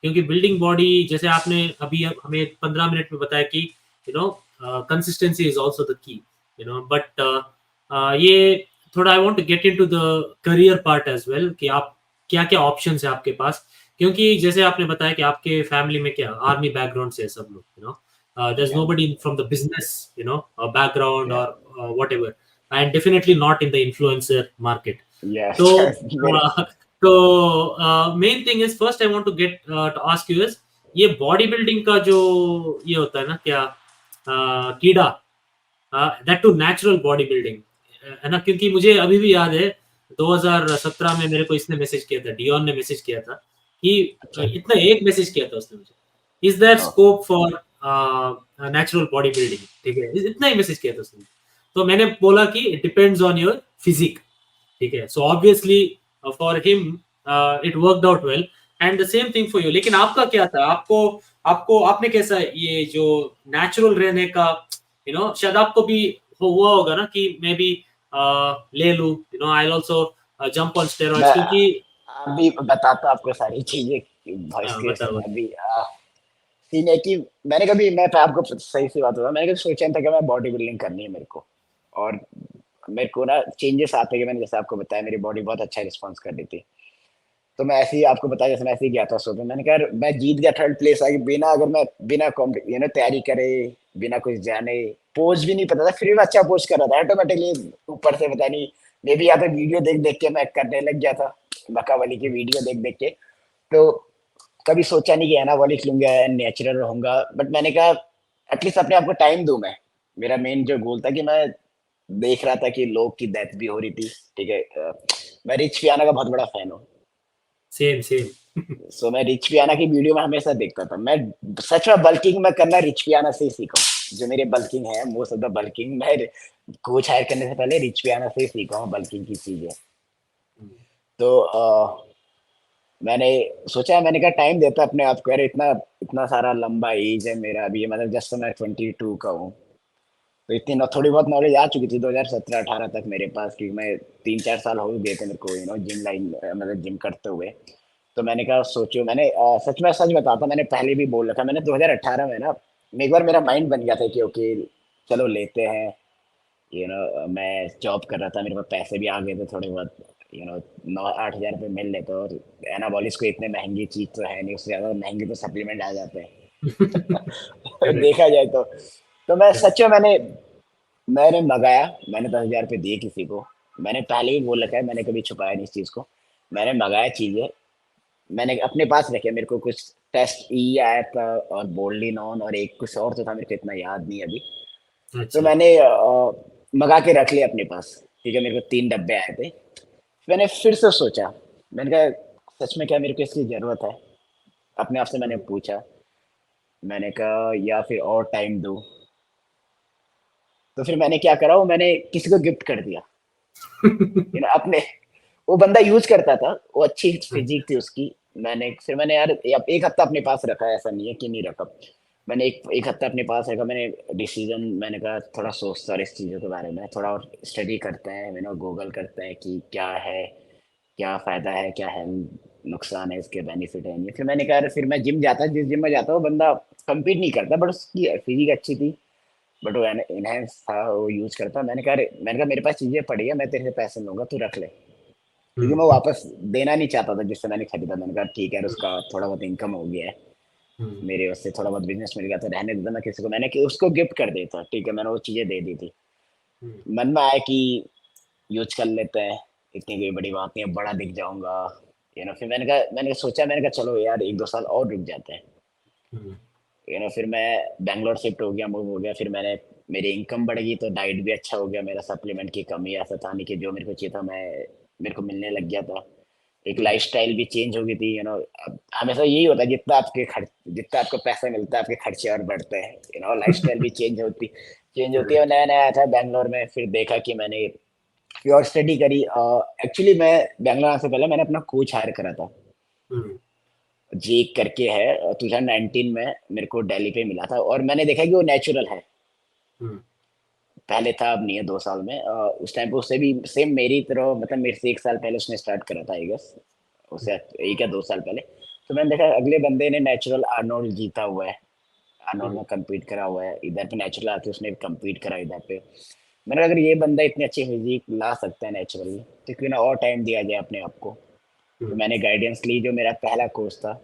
क्योंकि बिल्डिंग बॉडी जैसे आपने अभी हमें 15 मिनट में बताया कि consistency is also the key but ये थोड़ा I want to get into the career part as well कि आप क्या क्या ऑप्शंस है आपके पास, क्योंकि जैसे आपने बताया कि आपके फैमिली में क्या आर्मी बैकग्राउंड से है सब लोग, यू नो देयर इज या nobody from the business, you know background या और whatever, and definitely not in the influencer market. Yes तो मेरे तो main thing is first I want to get to ask you is ये बॉडी बिल्डिंग का जो ये होता है ना क्या कीड़ा, that too natural body building, है ना, क्योंकि मुझे अभी भी याद है 2017 में मेरे को इसने मैसेज किया था, डियोन ने मैसेज किया था कि अच्छा इतना एक मैसेज किया था उसने मुझे, इज देयर हाँ scope for natural body building, ठीक है, इतना ही मैसेज किया था उसने. तो मैंने बोला कि it depends on your physique, ठीक है. So obviously for him it worked out well, and the same thing for you. लेकिन आपका क्या था, आपको आपको आपने कैसा ये जो नेचुरल रहने का, यू नो, शायद आपको भी हुआ होगा ना कि मैं भी ले लूं, you know, I also jump on steroids, मैं क्योंकि अभी बताता हूँ आपको सारी चीजें वॉइस के बताओ इसमें बताओ. अभी सीन है कि मैंने कभी मैं तो आपको सही सी बात होगा मैंने कभी सोचा नहीं था कि मैं बॉडी बिल्डिंग करनी है मेरे को और मेरे को ना चेंजेस आते गए मैंने जैसे आपको बताया मेरी बॉडी बहुत अच्छा रिस्पॉन्स कर रही थी तो मैं ऐसे ही आपको बताया जैसे मैं ऐसे ही गया था शो पे मैंने कहा मैं जीत गया थर्ड प्लेस आगे बिना अगर मैं बिना यू नो तैयारी करे बिना कुछ जाने पोज भी नहीं पता था फिर भी मैं अच्छा पोज कर रहा था ऑटोमेटिकली ऊपर से पता नहीं मे बी या तो वीडियो देख देख के मैं करने लग गया था बकावली की वीडियो देख देख के तो कभी सोचा नहीं कि एनाबॉलिक लूंगा नेचुरल रहूंगा बट मैंने कहा एटलीस्ट अपने आप को टाइम दूं मैं मेरा मेन जो गोल था कि मैं देख रहा था कि लोग की डेथ भी हो रही थी ठीक है मैं रिच पियाना का बहुत बड़ा फैन हूँ सेम सेम. सो मैं रिच पियाना की वीडियो में हमेशा देखता था मैं सच में बल्किंग मैं करना रिच पियाना से ही सीखा हूँ जो मेरे बल्किंग है मोस्ट ऑफ द बल्किंग मैं कोच हायर करने से पहले रिच पियाना से ही सीखा हूँ बल्किंग की चीजें तो मैंने सोचा मैंने कहा टाइम देता अपने आप को यार इतना इतना सारा लंबा एज है मेरा अभी मतलब जस्ट मैं 22 का हूँ तो इतनी थोड़ी बहुत नॉलेज आ चुकी थी 2017-18 तक मेरे पास क्योंकि मैं 3-4 साल हो गए थे मेरे को यू नो जिम लाइन मतलब जिम करते हुए तो मैंने कहा सोचो मैंने सच में सच बताता मैंने पहले भी बोल रखा मैंने 2018 में ना एक बार मेरा माइंड बन गया था कि ओके चलो लेते हैं यू नो मैं जॉब कर रहा था मेरे पास पैसे भी आ गए थे थोड़े बहुत यू नो 9-8 हज़ार रुपये मिल लेते और एनाबॉलिक्स को इतने महंगी चीज़ तो है नहीं उससे ज़्यादा महंगे तो सप्लीमेंट आ जाते हैं करेक्ट देखा जाए तो मैं करेक्ट. सच में मैंने मंगाया मैंने 10,000 रुपये दिए किसी को मैंने पहले ही बोल रखा है मैंने कभी छुपाया नहीं इस चीज़ को मैंने मंगाया चीज़ें मैंने अपने पास रखे मेरे को कुछ टेस्ट ई आया था और बोल्डी नॉन और एक कुछ और तो था मेरे को इतना याद नहीं अभी तो अच्छा. मैंने मंगा के रख लिया अपने पास ठीक है मेरे को 3 डब्बे आए थे मैंने फिर से सोचा मैंने कहा सच में क्या मेरे को इसकी ज़रूरत है अपने आप से मैंने पूछा मैंने कहा या फिर और टाइम दूँ तो फिर मैंने क्या करा वो मैंने किसी को गिफ्ट कर दिया यू नो अपने वो बंदा यूज करता था वो अच्छी फिजिक थी उसकी मैंने यार अब एक हफ्ता अपने पास रखा है ऐसा नहीं है कि नहीं रखा मैंने एक एक हफ्ता अपने पास रखा मैंने डिसीजन मैंने कहा थोड़ा सोचता और इस चीज़ों के बारे में थोड़ा और स्टडी करते हैं मैंने गूगल करते हैं कि क्या है क्या फ़ायदा है क्या है नुकसान है इसके बेनिफिट है नहीं फिर मैंने कहा यार फिर मैं जिम जाता जिस जिम में जाता वो बंदा compete नहीं करता बट उसकी फिजिक अच्छी थी बट वो इनहेंस था वो यूज करता मैंने कहा मेरे पास चीज़ें पड़ी है मैं तेरे से पैसे लूंगा तू रख ले क्योंकि मैं वापस देना नहीं चाहता था जिससे मैंने खरीदा मैंने कहा ठीक है उसका थोड़ा बहुत इनकम हो गया है मेरे उससे थोड़ा बहुत बिजनेस मिल गया तो रहने देता मैं किसी को मैंने कि उसको गिफ्ट कर देता ठीक है मैंने वो चीज़ें दे दी थी मन में आया कि यूज कर लेते हैं इतनी कोई बड़ी बात नहीं है बड़ा दिख जाऊंगा यू नो फिर मैंने सोचा मैंने कहा चलो यार 1-2 साल और रुक जाते हैं यू नो फिर मैं बैंगलोर शिफ्ट हो गया मूव हो गया फिर मैंने मेरी इनकम बढ़ गई तो डाइट भी अच्छा हो गया मेरा सप्लीमेंट की कमी ऐसा था नहीं कि जो मेरे को चाहिए था मैं मेरे को मिलने लग गया था एक लाइफस्टाइल भी चेंज हो गई थी यू नो अब हमेशा यही होता है जितना आपको पैसा मिलता है आपके खर्चे और बढ़ते हैं यू नो लाइफस्टाइल भी चेंज होती है नया नया आया था बैंगलोर में फिर देखा कि मैंने प्योर स्टडी करी एक्चुअली मैं बैंगलोर आने से पहले मैंने अपना कोच हायर करा था जी करके है 2019 में मेरे को दिल्ली पे मिला था और मैंने देखा कि वो नेचुरल है पहले था अब नहीं है 2 साल में उस टाइम पे उससे भी सेम मेरी तरह मतलब मेरे से 1 साल पहले उसने स्टार्ट करा था आई गेस उससे 1 या 2 साल पहले तो मैंने देखा अगले बंदे ने नेचुरल आर्नोल्ड जीता हुआ है आर्नोल्ड में कम्पीट करा हुआ है इधर पे नेचुरल आके उसने कम्पीट करा इधर पे मैंने अगर ये बंदा इतनी अच्छी फिजिक ला सकता है नेचुरली, तो क्यों ना और टाइम दिया जाए अपने आप को। तो मैंने गाइडेंस ली, जो मेरा पहला कोर्स था,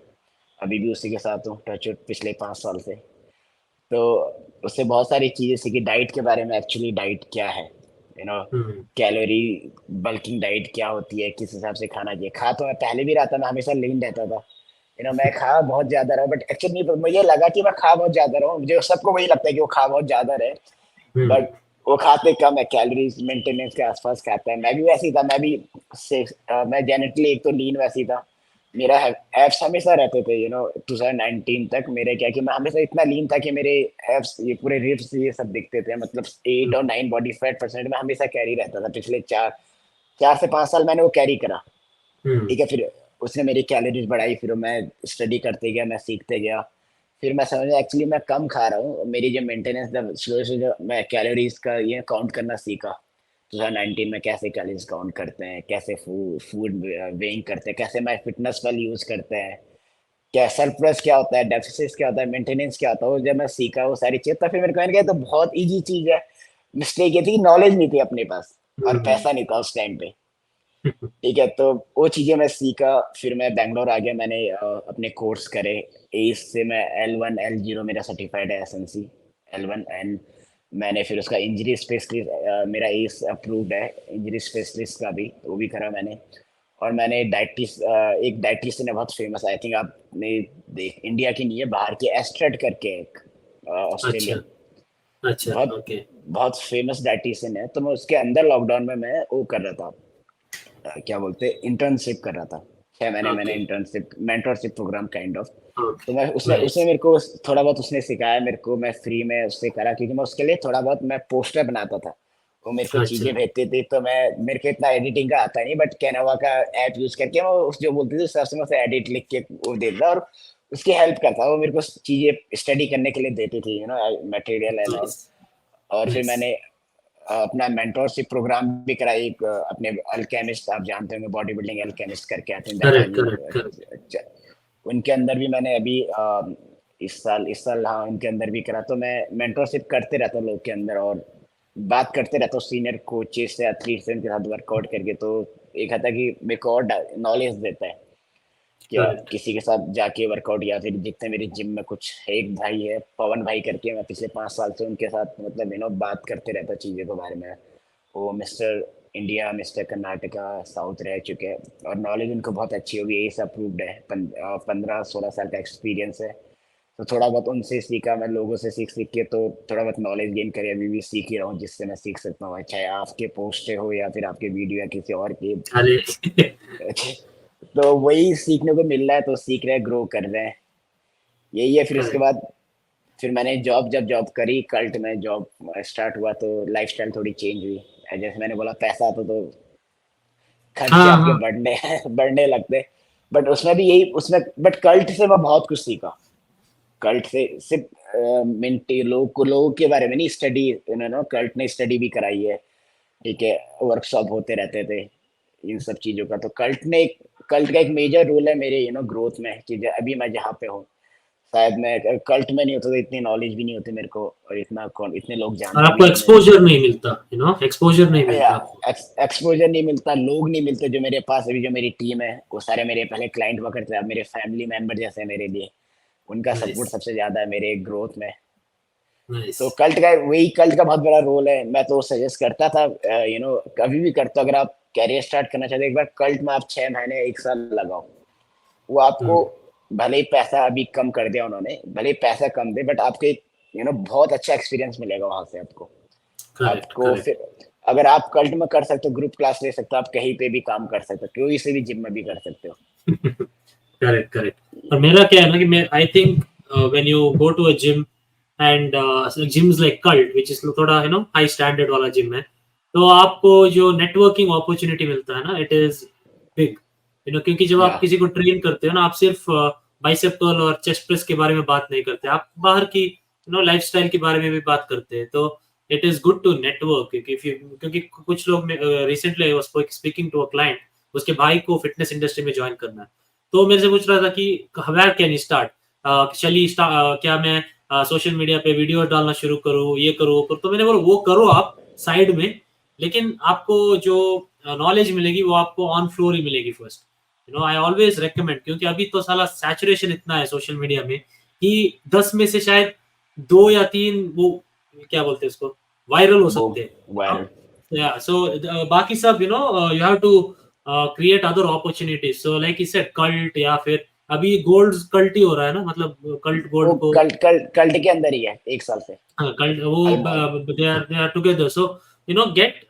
अभी भी उसी के साथ हूँ टच वुड पिछले 5 साल से। तो उससे बहुत सारी चीजें सीखी डाइट के बारे में, एक्चुअली डाइट क्या है, you no, hmm, calorie bulking diet क्या होती है, किस हिसाब से खाना चाहिए। खा तो मैं पहले भी रहा था, मैं हमेशा लीन रहता था, मैं खा बहुत ज्यादा रहा, बट एक्चुअली मुझे लगा कि मैं खा बहुत ज्यादा रहा हूँ, मुझे सबको वही लगता है कि वो खा बहुत ज्यादा रहे, हम्म, बट वो खाते कम है, कैलोरीज मेंटेनेंस के आसपास खाता है। मैं भी वैसे ही था, मैं भी मैं जेनेटिकली एक तो लीन वैसी था, मेरा एब्स हमेशा रहते थे, 2019 तक मेरे क्या कि मैं हमेशा इतना लीन था कि मेरे एब्स, ये पूरे रिब्स ये सब दिखते थे, मतलब 8 और 9 बॉडी फैट परसेंट में हमेशा कैरी रहता था। पिछले 4 से 5 साल मैंने वो कैरी करा। हम्म, ठीक है, फिर उसने मेरी कैलोरीज बढ़ाई, फिर मैं स्टडी करते गया, मैं सीखते गया, फिर मैं समझा एक्चुअली मैं कम खा रहा हूँ। मेरी जो मेंटेनेंस, जब स्लो से जो मैं कैलोरीज का ये काउंट करना सीखा 2019 में, कैसे कैलोरीज काउंट करते हैं, कैसे फूड वेइंग करते हैं, कैसे मैं फिटनेस वाल यूज करते हैं, क्या सरप्लस क्या होता है, डेफिसिट क्या होता है, मेंटेनेंस क्या होता है, वो जब मैं सीखा वो सारी चीज, तो फिर मेरे को मैंने कहा तो बहुत इजी चीज है। मिस्टेक ये थी कि नॉलेज नहीं थी अपने पास, और हम्म, पैसा नहीं था उस टाइम पे। ठीक है, तो वो चीजें मैं सीखा, फिर मैं बैंगलोर आ गया, मैंने अपने कोर्स करे। एस से मैं L1 L0 मेरा सर्टिफाइड है, एसएनसी L1 N। मैंने फिर उसका इंजरी स्पेशलिस्ट, मेरा एस अप्रूव्ड है इंजरी स्पेशलिस्ट का भी, वो भी करा मैंने। और मैंने एक डाइटिशियन है बहुत फेमस, आई थिंक आपने देख, इंडिया की नहीं है, बाहर की, एस्ट्रेड करके एक अच्छा, ऑस्ट्रेलियन, अच्छा, बहुत ओके, बहुत फेमस डाइटिशियन है। तो मैं उसके अंदर लॉकडाउन में मैं वो कर रहा था, क्या बोलते हैं, इंटर्नशिप कर रहा था। 6 महीने मैंने okay, internship, mentorship program kind of. Okay, तो मैं उसने उसने नाइस, मेरे को थोड़ा बहुत उसने सिखाया मेरे को, मैं फ्री में उससे करा, क्योंकि मैं उसके लिए थोड़ा बहुत मैं पोस्टर बनाता था, वो मेरे को अच्छा, चीजें भेजते थे, तो मैं, मेरे को इतना एडिटिंग का आता नहीं, बट कैनवा का ऐप यूज करके मैं जो बोलती थी उस हिसाब से मैं उसे एडिट लिख के वो दे देता, और उसकी हेल्प करता, वो मेरे को चीजें स्टडी करने के लिए देती थी, मटेरियल एंड ऑल। नाइस, और फिर नाइस, मैंने अपना मेंटोरशिप प्रोग्राम भी कराई, एक अपने अल्केमिस्ट, आप जानते होंगे, बॉडी बिल्डिंग अल्केमिस्ट करके आते हैं करेक्ट, जापानी, करेक्ट, करेक्ट, उनके अंदर भी मैंने अभी इस साल हाँ उनके अंदर भी करा। तो मैं मेंटोरशिप करते रहता हूँ लोग के अंदर, और बात करते रहता हूँ सीनियर कोचेस से, एथलीट से, उनके साथ वर्कआउट करके। तो एक आता कि मेरे को और नॉलेज देता है, क्या करेक्ट, किसी के साथ जाके वर्कआउट, या फिर जितने मेरे जिम में कुछ एक भाई है पवन भाई करके, मैं पिछले 5 साल से उनके साथ, मतलब बात करते रहता चीज़ों के बारे में। वो mister India, mister Karnataka, south रह चुके हैं, और नॉलेज उनको बहुत अच्छी होगी, एस अप्रूव्ड है, 15-16 साल का एक्सपीरियंस है। तो थोड़ा बहुत उनसे सीखा, मैं लोगों से सीख सीख के तो थोड़ा बहुत नॉलेज गेन करे, अभी भी सीख ही रहा हूँ जिससे मैं सीख सकता हूँ, चाहे आपके पोस्ट हो या फिर आपके वीडियो या किसी और के। अरे तो वही सीखने को मिल रहा है, तो सीख रहे हैं, ग्रो कर रहे हैं, यही है। फिर उसके करेक्ट, बाद फिर मैंने जब जॉब करी, कल्ट में जॉब स्टार्ट हुआ, तो लाइफस्टाइल थोड़ी चेंज हुई। जैसे मैंने बोला, पैसा आता तो खर्चे हाँ, आपके हाँ, बढ़ने बढ़ने लगते। बट उसमें भी यही, उसमें बट कल्ट से मैं बहुत कुछ सीखा। कल्ट से सिर्फ मिनटी लोगों के बारे में नहीं, स्टडी, कल्ट ने स्टडी भी कराई है। ठीक है, वर्कशॉप होते रहते थे इन सब चीजों का। तो कल्ट का एक मेजर रोल है मेरे ग्रोथ में, कि अभी मैं जहाँ पे हूँ, शायद मैं कल्ट में नहीं होता तो इतनी नॉलेज भी नहीं होती मेरे को, और इतने लोग और जानते भी आपको नहीं मेरे को। एक्सपोजर नहीं मिलता, एक्सपोजर नहीं या मिलता आपको। एक्सपोजर नहीं मिलता, लोग नहीं मिलते जो मेरे पास, अभी जो मेरी टीम है वो सारे मेरे पहले क्लाइंट हुआ करते थे, अब मेरे फैमिली मेंबर जैसे हैं मेरे लिए। उनका नाइस, सपोर्ट सबसे ज्यादा है मेरे ग्रोथ में। नाइस, तो कल्ट का बहुत बड़ा रोल है। मैं तो सजेस्ट करता था, कभी भी करता, अगर आप कैरियर स्टार्ट करना चाहते हैं, एक बार कल्ट में आप 6 महीने 1 साल लगाओ। वो आपको, हम्म, भले ही पैसा अभी कम कर दिया उन्होंने, भले ही पैसा कम दे, बट आपको एक बहुत अच्छा एक्सपीरियंस मिलेगा वहां से आपको। करेक्ट, आपको करेक्ट, फिर, अगर आप कल्ट में कर सकते हो, ग्रुप क्लास ले सकते हो, आप कहीं पे भी काम कर सकते हो, कोई से भी जिम में भी कर सकते हो। Correct, correct. और मेरा क्या है ना कि मैं I think when you go to a gym and gyms like Cult which is थोड़ा हाई स्टैंडर्ड वाला जिम है, तो आपको जो नेटवर्किंग अपॉर्चुनिटी मिलता है ना, इट इज बिग, क्योंकि जब या आप किसी को ट्रेन करते हो ना, आप सिर्फ बाइसेप कर्ल और चेस्ट प्रेस के बारे में बात नहीं करते, आप बाहर की लाइफस्टाइल के बारे में भी बात करते हैं। तो it is good to network, क्योंकि कुछ लोग, recently speaking to a client, उसके भाई को फिटनेस इंडस्ट्री में ज्वाइन करना है, तो मेरे से पूछ रहा था कि वेयर कैन स्टार्ट, चलिए क्या मैं सोशल मीडिया पे वीडियो डालना शुरू करूँ, ये करूँ वो करूँ। तो मैंने बोला वो करो आप, साइड में, लेकिन आपको जो नॉलेज मिलेगी वो आपको ऑन फ्लोर ही मिलेगी first. You know I always recommend, क्योंकि अभी तो साला सैचुरेशन इतना है सोशल मीडिया में कि 10 में से शायद 2 या 3 वो क्या बोलते हैं उसको, वायरल हो वो सकते हैं। वायरल। सो बाकी सब you know you have to create other opportunities. So like इस कल्ट, या फिर अभी गोल्ड कल्ट ही हो रहा है ना, मतलब कल्ट वो गोल्ड को कल्ट के अंदर ही है 1 साल से। कल्ट वो अभी बहुत they are together. So you know get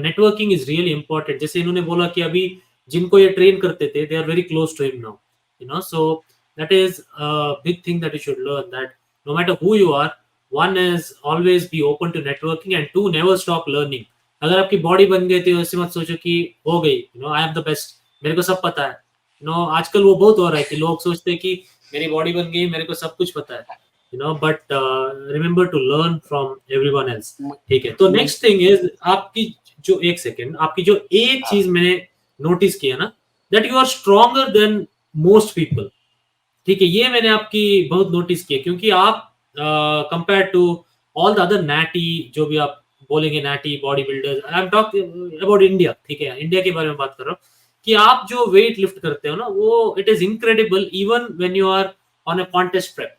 networking is really important. जैसे इन्होंने बोला कि अभी जिनको ये ट्रेन करते थे they are very close to him now, you know. So that is big thing that you should learn, that no matter who you are, one is always be open to networking, and two, never stop learning. अगर आपकी बॉडी बन गई तो ऐसे मत सोचो कि हो गई, you know I am the best, मेरे को सब पता है। यू नो आजकल वो बहुत हो रहा है कि लोग सोचते हैं कि मेरी बॉडी बन गई, मेरे को सब कुछ पता है, you know, but remember to learn from everyone else. ठीक है, तो मुझ नेक्स्ट थिंग इज आपकी जो एक सेकेंड, आपकी जो एक हाँ, चीज मैंने नोटिस किया ना, that you are stronger than most people. ठीक है, ये मैंने आपकी बहुत नोटिस किया, क्योंकि आप compare to all the other natty, जो भी आप बोलेंगे natty body builders, I am talking about India. ठीक है, इंडिया के बारे में बात कर रहा हूँ कि आप जो वेट लिफ्ट करते हो ना, वो it is incredible even when you are on a contest prep.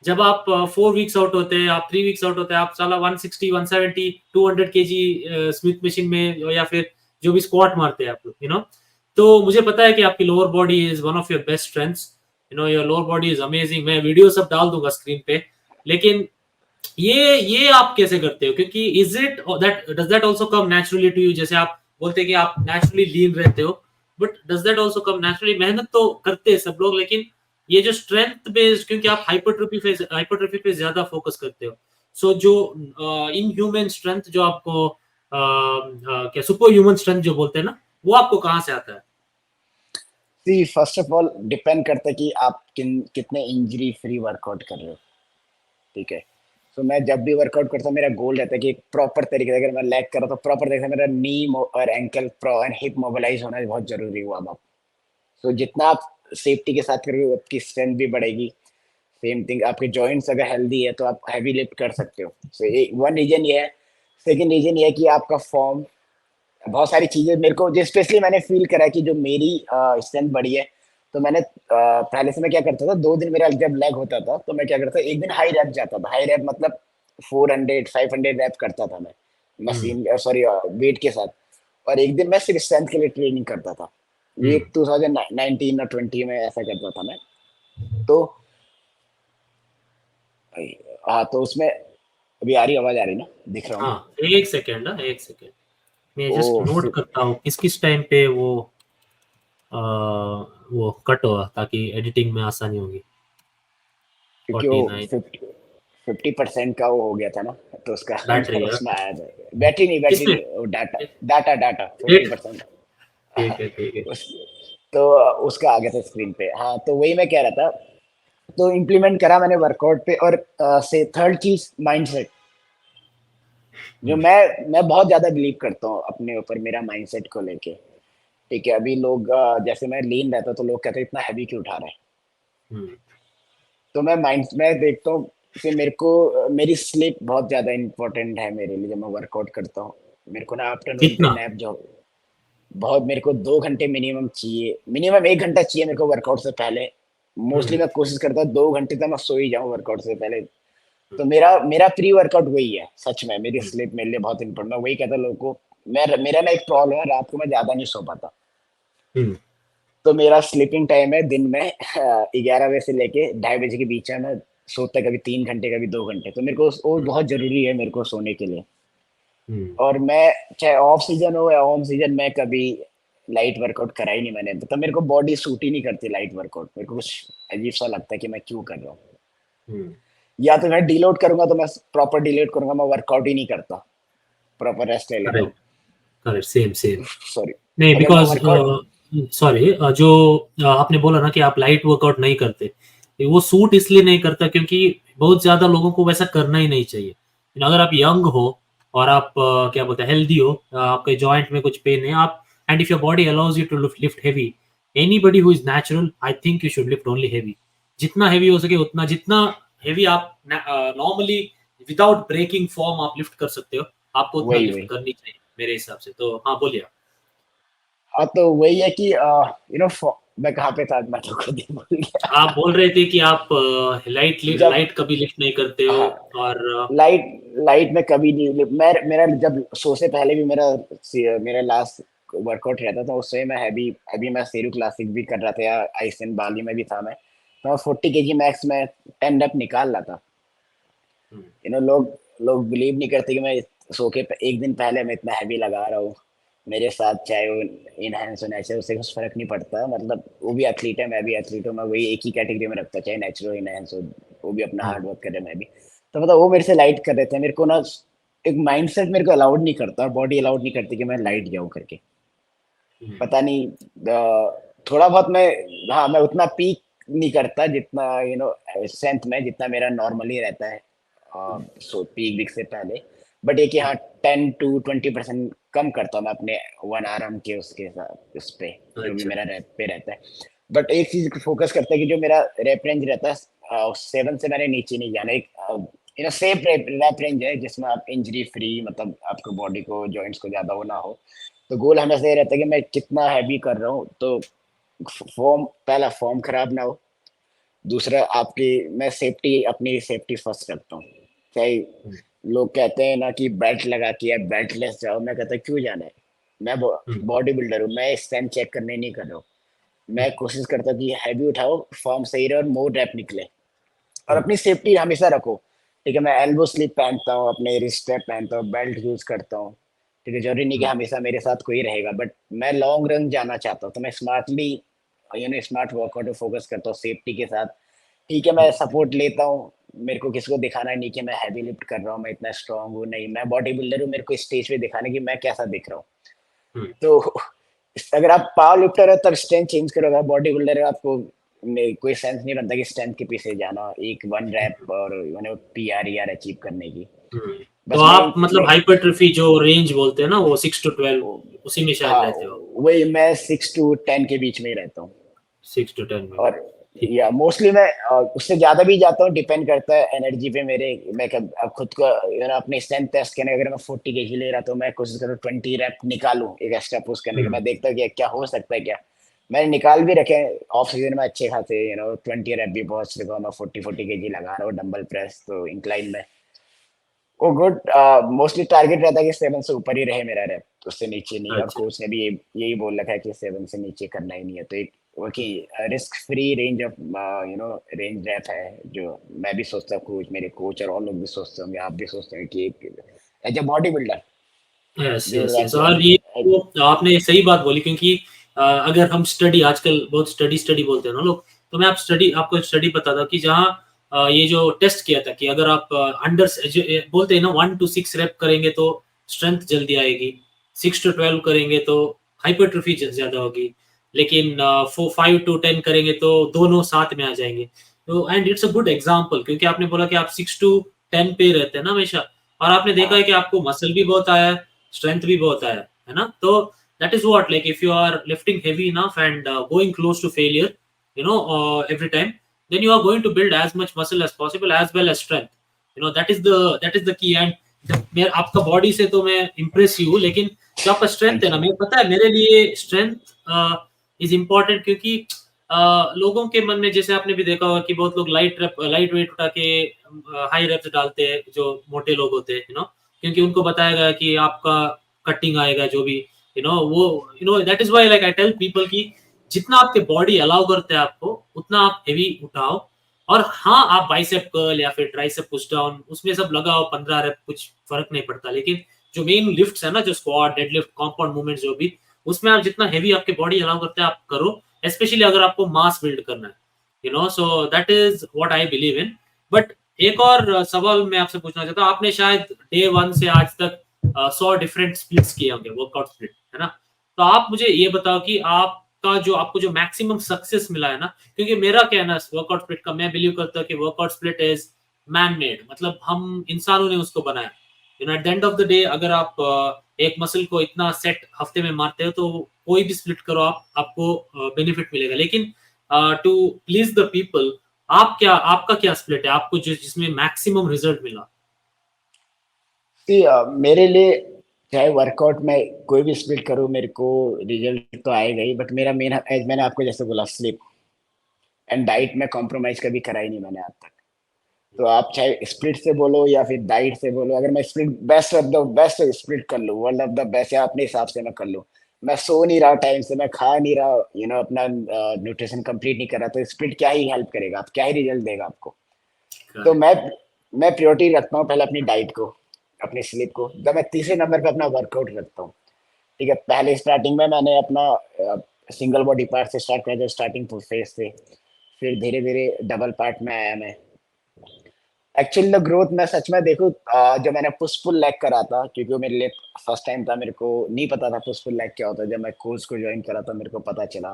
जब आप 4 वीक्स आउट होते हैं, आप 3 वीक्स आउट होते हैं, आप साला 160 170 200 केजी स्मिथ मशीन में, या फिर जो भी स्क्वाट मारते हैं आप लोग, यू नो। तो मुझे पता है कि आपकी lower body is one of your best strengths, you know, your lower body is amazing. मैं वीडियो सब डाल दूंगा स्क्रीन पे, लेकिन ये आप कैसे करते हो? क्योंकि is it that does that also come naturally to you? जैसे आप बोलते हैं कि आप नेचुरली लीन रहते हो, but does that also come naturally? मेहनत तो करते हैं सब लोग, लेकिन ये जो स्ट्रेंथ बेस्ड, क्योंकि आप हाइपरट्रोफी पे ज्यादा फोकस करते हो, सो जो इन ह्यूमन स्ट्रेंथ जो आपको क्या सुपर ह्यूमन स्ट्रेंथ जो बोलते हैं ना, वो आपको कहाँ से आता है? सी फर्स्ट ऑफ ऑल डिपेंड करता है कि आप कितने इंजरी फ्री वर्कआउट कर रहे हो। ठीक है, तो मैं जब भी वर्कआउट करता हूँ मेरा गोल रहता है कि प्रॉपर तरीके से, अगर मैं लेग कर रहा हूँ तो प्रॉपर तरीके से मेरा नी और एंकल और हिप मोबिलाइज होना बहुत जरूरी हुआ अब। तो जितना आप सेफ्टी के साथ करोगे आपकी स्ट्रेंथ भी बढ़ेगी। सेम थिंग, आपके जॉइंट्स अगर हेल्दी है तो आप हैवी लिफ्ट कर सकते हो। सो वन रीजन ये है। सेकंड रीजन ये है कि आपका फॉर्म, बहुत सारी चीजें मेरे को जो स्पेशली मैंने फील करा कि जो मेरी स्ट्रेंथ बढ़ी है। तो मैंने पहले से मैं क्या करता था, 2 दिन मेरा जब लेग होता था तो मैं क्या करता था, एक दिन हाई रैप जाता था। हाई रैप मतलब 400 500 रैप करता था मैं हम्म। मशीन सॉरी वेट के साथ। और एक दिन मैं सिर्फ स्ट्रेंथ के लिए ट्रेनिंग करता था। ये हम्म। 2019 और 20 में ऐसा करता था मैं। तो हाँ, तो उसमें अभी आ रही आवाज, आ रही ना, दिख रहा हूँ ना। हाँ, एक सेकेंड ना, एक सेकेंड, मैं ओ जस्ट नोट फिर- करता हूँ किस किस टाइम पे वो कट होगा, ताकि एडिटिंग में आसानी होगी। क्योंकि वो 49 50% का वो हो गया था ना, तो उसका बैटरी है। उसमें आया था। बैटरी किसमें? नहीं, वो डाटा डाटा डाटा डेट? 50%। हाँ, ठीक है, ठीक है। उस तो उसका आ गया था स्क्रीन पे। हाँ, तो वही मैं कह रहा था। तो इम्प्लीमेंट करा मैंने वर्कआउट पे। और से थर्ड चीज माइंडसेट, जो हम्म। मैं बहुत ज्यादा बिलीव करता हूँ अपने ऊपर, मेरा माइंडसेट को लेके। ठीक है, अभी लोग जैसे मैं लीन रहता तो लोग कहते हैं इतना हैवी क्यों उठा रहा है। हम्म। तो मैं देखता हूँ कि मेरे को मेरी स्लीप बहुत ज्यादा इंपॉर्टेंट है मेरे लिए। जब मैं वर्कआउट करता हूँ, मेरे को ना आफ्टरनून पे कितना? नैप जो बहुत, मेरे को 2 घंटे मिनिमम चाहिए, मिनिमम 1 घंटा चाहिए मेरे को वर्कआउट से पहले। मोस्टली हम्म। मैं कोशिश करता हूँ 2 घंटे तक मैं सो ही जाऊँ वर्कआउट से पहले। तो मेरा प्री वर्कआउट वही है। सच में मेरी हम्म। स्लीप मेरे लिए बहुत इंपॉर्टेंट। मैं वही कहता हूँ लोगों को। मेरा ना एक प्रॉब्लम है, रात को मैं ज्यादा नहीं सो पाता। हम्म। तो मेरा स्लीपिंग टाइम है दिन में 11 बजे से लेके 2:30 बजे के बीच में मैं सोता, कभी 3 घंटे कभी 2 घंटे। तो मेरे को वो बहुत जरूरी है मेरे को सोने के लिए। हम्म। और मैं चाहे ऑफ सीजन हो या ऑन सीजन, मैं कभी लाइट वर्कआउट करा ही नहीं मैंने। तो मेरे को बॉडी सूट ही नहीं करती लाइट वर्कआउट। मेरे को कुछ अजीब सा लगता है कि मैं क्यों कर रहा हूँ। हम्म। या तो मैं डीलोड करूंगा तो मैं प्रॉपर डीलोड करूंगा, मैं वर्कआउट ही नहीं करता, प्रॉपर रेस्ट ले लेता हूँ। Correct, correct, same same. Sorry, नहीं, अगर मैं बिकॉज वर्कआउट सॉरी, जो आपने बोला ना कि आप लाइट वर्कआउट नहीं करते, वो सूट इसलिए नहीं करता क्योंकि बहुत ज्यादा लोगों को वैसा करना ही नहीं चाहिए। अगर आप यंग हो और आप क्या बोलते हैं हेल्दी हो, आपके जॉइंट में कुछ पेन है, आप and if your body allows you to lift heavy, anybody who is natural, I think you should lift only heavy. जितना हेवी हो सके उतना, जितना हेवी आप नॉर्मली विदाउट ब्रेकिंग फॉर्म आप लिफ्ट कर सकते हो, आपको उतना वही, लिफ्ट वही। करनी चाहिए मेरे हिसाब से। तो हाँ, बोलिए आप। हाँ, तो वही है कि मैं कहाँ पे था? मैं तो खुद ही भूल गया। आप बोल रहे थे कि आप जब लाइट कभी लिफ्ट नहीं करते हो, हाँ, और लाइट लाइट में कभी नहीं मैं मेरा जब सो से पहले भी मेरा लास्ट वर्कआउट रहता था, उससे मैं हैवी अभी मैं सीरू क्लासिक भी कर रहा था, या आइसन बाली में भी था मैं, तो मैं 40 kg मैक्स में 10 रेप निकाल रहा था। हम्म, लोग लोग बिलीव नहीं करते कि मैं सो के एक दिन पहले मैं इतना हैवी लगा रहा हूँ। मेरे साथ चाहे वो इनहेंस हो नेचुरल, उससे कुछ फर्क नहीं पड़ता, मतलब वो भी एथलीट है, मैं भी एथलीट हूँ, मैं वही एक ही कैटेगरी में रखता, चाहे नेचुरल इनहेंस हो, वो भी अपना हम्म, हार्ड वर्क कर रहे हैं, मैं भी। तो मतलब वो मेरे से लाइट कर रहे थे, मेरे को ना एक माइंडसेट मेरे को अलाउड नहीं करता, बॉडी अलाउड नहीं करती कि मैं लाइट जाऊँ करके। हम्म, पता नहीं, थोड़ा बहुत मैं, हाँ, मैं उतना पीक नहीं करता जितना स्ट्रेंथ में जितना मेरा नॉर्मली रहता है, हम्म, सो पीक वीक से पहले। बट एक ही, हाँ, 10 to 20% कम करता हूँ मैं अपने वन आर्म के उसके साथ, उस पे जो भी अच्छा। मेरा रैप पे रहता है। बट एक चीज फोकस करता है कि जो मेरा रैप रेंज रहता है 7 से मैंने नीचे नहीं जाना, एक सेफ रैप रेंज है जिसमें आप इंजरी फ्री, मतलब आपको बॉडी को जॉइंट्स को ज्यादा वो ना हो। तो गोल हमेशा ये रहता है कि मैं कितना हैवी कर रहा हूँ, तो पहला फॉर्म खराब ना हो, दूसरा आपकी, मैं सेफ्टी, अपनी सेफ्टी फर्स्ट करता हूँ। चाहे हम्म, लोग कहते हैं ना कि बेल्ट लगा के या बेल्ट लेस जाओ, मैं कहता क्यों जाना है? मैं हम्म, बॉडी बिल्डर हूँ, मैं स्ट्रेंथ चेक करने नहीं कर रहा हूँ। मैं हम्म, कोशिश करता हूँ कि हैवी उठाओ, फॉर्म सही रहे और मोर रैप निकले, और हम्म, अपनी सेफ्टी हमेशा रखो। ठीक है, मैं एल्बो स्लिप पहनता हूँ, अपने रिस्ट स्ट्रैप पहनता हूँ, बेल्ट यूज करता हूँ। ठीक है, जरूरी नहीं कि हम्म, हमेशा मेरे साथ कोई रहेगा, बट मैं लॉन्ग रन जाना चाहता हूँ, तो मैं स्मार्टली स्मार्ट वर्कआउट पे फोकस करता हूँ सेफ्टी के साथ। ठीक है, मैं हम्म, सपोर्ट लेता हूँ, मेरे को किसी को दिखाना नहीं कि मैं हैवी लिफ्ट कर रहा हूँ, मैं इतना स्ट्रांग हूँ, नहीं, मैं बॉडी बिल्डर हूँ, मेरे को स्टेज पे दिखाना कि मैं कैसा दिख रहा हूँ। हम्म, तो अगर आप पावर लिफ्टर है तब स्ट्रेंथ चेंज करोगे, बॉडी बिल्डर है आपको कोई सेंस नहीं बनता कि स्ट्रेंथ के पीछे जाना, एक वन रैप और पीआर ई आर अचीव करने की। हम्म। तो बस आप मतलब हाइपरट्रोफी जो रेंज बोलते हैं ना, वो 6 to 12, मैं उसी में शायद हाँ, रहते हो। वही मैं 6 to 10 के बीच में ही रहता हूँ। 6 to 10 में। और ठीक या मोस्टली मैं उससे ज्यादा भी जाता हूँ, डिपेंड करता है एनर्जी पे मेरे। मैं कब अब खुद को अपने स्ट्रेंथ टेस्ट करने, अगर मैं 40 kg ले रहा तो मैं कोशिश करूँ 20 रैप निकालूं एक एक्स्ट्रा पुश करने के। हम्म, मैं देखता हूँ कि क्या हो सकता है क्या। मैंने निकाल भी रखे ऑफ सीजन में अच्छे खासे, 20 रैप भी पहुंच चुका हूँ मैं, 40 40 kg लगा रहा हूँ डंबल प्रेस तो इंक्लाइन में। वो गुड, मोस्टली टारगेट रहता है कि 7 से ऊपर ही रहे मेरा रैप, उससे नीचे नहीं, और अच्छा। कोच ने भी यही बोल रखा है कि 7 से नीचे करना ही नहीं है। तो एक वो कि risk free range of range rep है, जो मैं भी सोचता हूँ, कोच, मेरे कोच और और लोग भी सोचते होंगे, आप भी सोचते हैं कि एक as a body builder yes, जो यस, यस। रैप और ये तो आपने सही बात बोली, क्योंकि अगर हम स्टडी आजकल बहुत स्टडी स्टडी बोलते हैं ना लोग, तो मैं आपको स्टडी बताता कि जहाँ ये जो टेस्ट किया था कि अगर आप अंडर बोलते हैं ना 1 to 6 रेप करेंगे तो स्ट्रेंथ जल्दी आएगी, 6 to 12 करेंगे तो हाइपरट्रोफी ज्यादा होगी, लेकिन 5 to 10 करेंगे तो दोनों साथ में आ जाएंगे। तो and it's a good example, क्योंकि आपने बोला कि आप 6 to 10 पे रहते हैं ना हमेशा, और आपने देखा हाँ, है कि आपको मसल भी बहुत आया है, स्ट्रेंथ भी बहुत आया है ना। तो that is what, like if you are lifting heavy enough and going close to failure, every time, then you are going to build as much muscle as possible as well as strength. That is the key. And मैं आपका बॉडी से तो मैं इम्प्रेस ही हूँ, लेकिन जो आपका स्ट्रेंथ है थैंक ना, यू। मैं पता है मेरे लिए स्ट्रेंथ इज इम्पोर्टेंट, क्योंकि लोगों के मन में, जैसे आपने भी देखा होगा कि बहुत लोग लाइट वेट उठा के हाई रेप्स डालते हैं, जो मोटे लोग होते हैं, क्योंकि उनको बताया गया कि आपका कटिंग आएगा जो भी, वो that is why, like I tell people कि जितना आपके बॉडी अलाउ करते हैं आपको, उतना आप हेवी उठाओ। और हाँ, आप बाइसेप कर्ल या फिर ट्राइसेप पुश डाउन उसमें सब लगाओ 15 रेप, कुछ फर्क नहीं पड़ता, लेकिन जो मेन लिफ्ट्स है ना, जो स्क्वाट, डेडलिफ्ट, कंपाउंड मूवमेंट, जो भी, उसमें आप जितना हेवी आपके बॉडी अलाउ करते हैं आप करो, स्पेशली अगर आपको मास बिल्ड करना है, सो that is what I believe in. But एक और सवाल मैं आपसे पूछना चाहता हूँ, आपने शायद डे 1 से आज तक 100 डिफरेंट स्प्लिट्स किए होंगे, वर्कआउट स्प्लिट, है ना? तो आप मुझे ये बताओ कि आपको जो मैक्सिमम सक्सेस मिला है ना, क्योंकि मेरा कहना है वर्कआउट स्प्लिट का, मैं बिलीव करता हूँ कि workout split is man made, मतलब हम इंसानों ने उसको बनाया। Eight the end of the day, अगर आप एक मसल को इतना सेट हफ्ते में मारते हो, तो कोई भी स्प्लिट करो आपको बेनिफिट मिलेगा। लेकिन टू प्लीज द पीपल, आपका क्या स्प्लिट है आपको जिसमें मैक्सिमम रिजल्ट मिला? मेरे लिए चाहे वर्कआउट में कोई भी स्प्लिट करूँ, मेरे को रिजल्ट तो आएगा ही, बट मेरा मेन एज मैंने आपको जैसे बोला स्लीप एंड डाइट में कॉम्प्रोमाइज़ कभी करा ही नहीं मैंने आज तक। तो आप चाहे स्प्लिट से बोलो या फिर डाइट से बोलो, अगर मैं split best of the best split कर लूँ, वर्ल्ड ऑफ द बेस्ट या अपने हिसाब से मैं कर लूँ, मैं सो नहीं रहा टाइम से, मैं खा नहीं रहा, अपना न्यूट्रिशन कंप्लीट नहीं कर रहा, तो स्प्लिट क्या ही हेल्प करेगा, आप क्या ही रिजल्ट देगा आपको। तो Correct. मैं प्रायोरिटी रखता हूँ पहले अपनी डाइट को, अपनी स्लीप को, जब मैं तीसरे नंबर पे अपना वर्कआउट रखता हूँ। ठीक है, पहले स्टार्टिंग में मैंने अपना सिंगल बॉडी पार्ट से स्टार्ट किया, जो स्टार्टिंग फेज से, फिर धीरे धीरे डबल पार्ट में आया मैं। एक्चुअली द ग्रोथ मैं सच में देखूँ, जब मैंने पुश पुल लेग करा था, क्योंकि वो मेरे लिए फर्स्ट टाइम था, मेरे को नहीं पता था पुश पुल लेग क्या होता है। जब मैं कोर्स को ज्वाइन करा था मेरे को पता चला,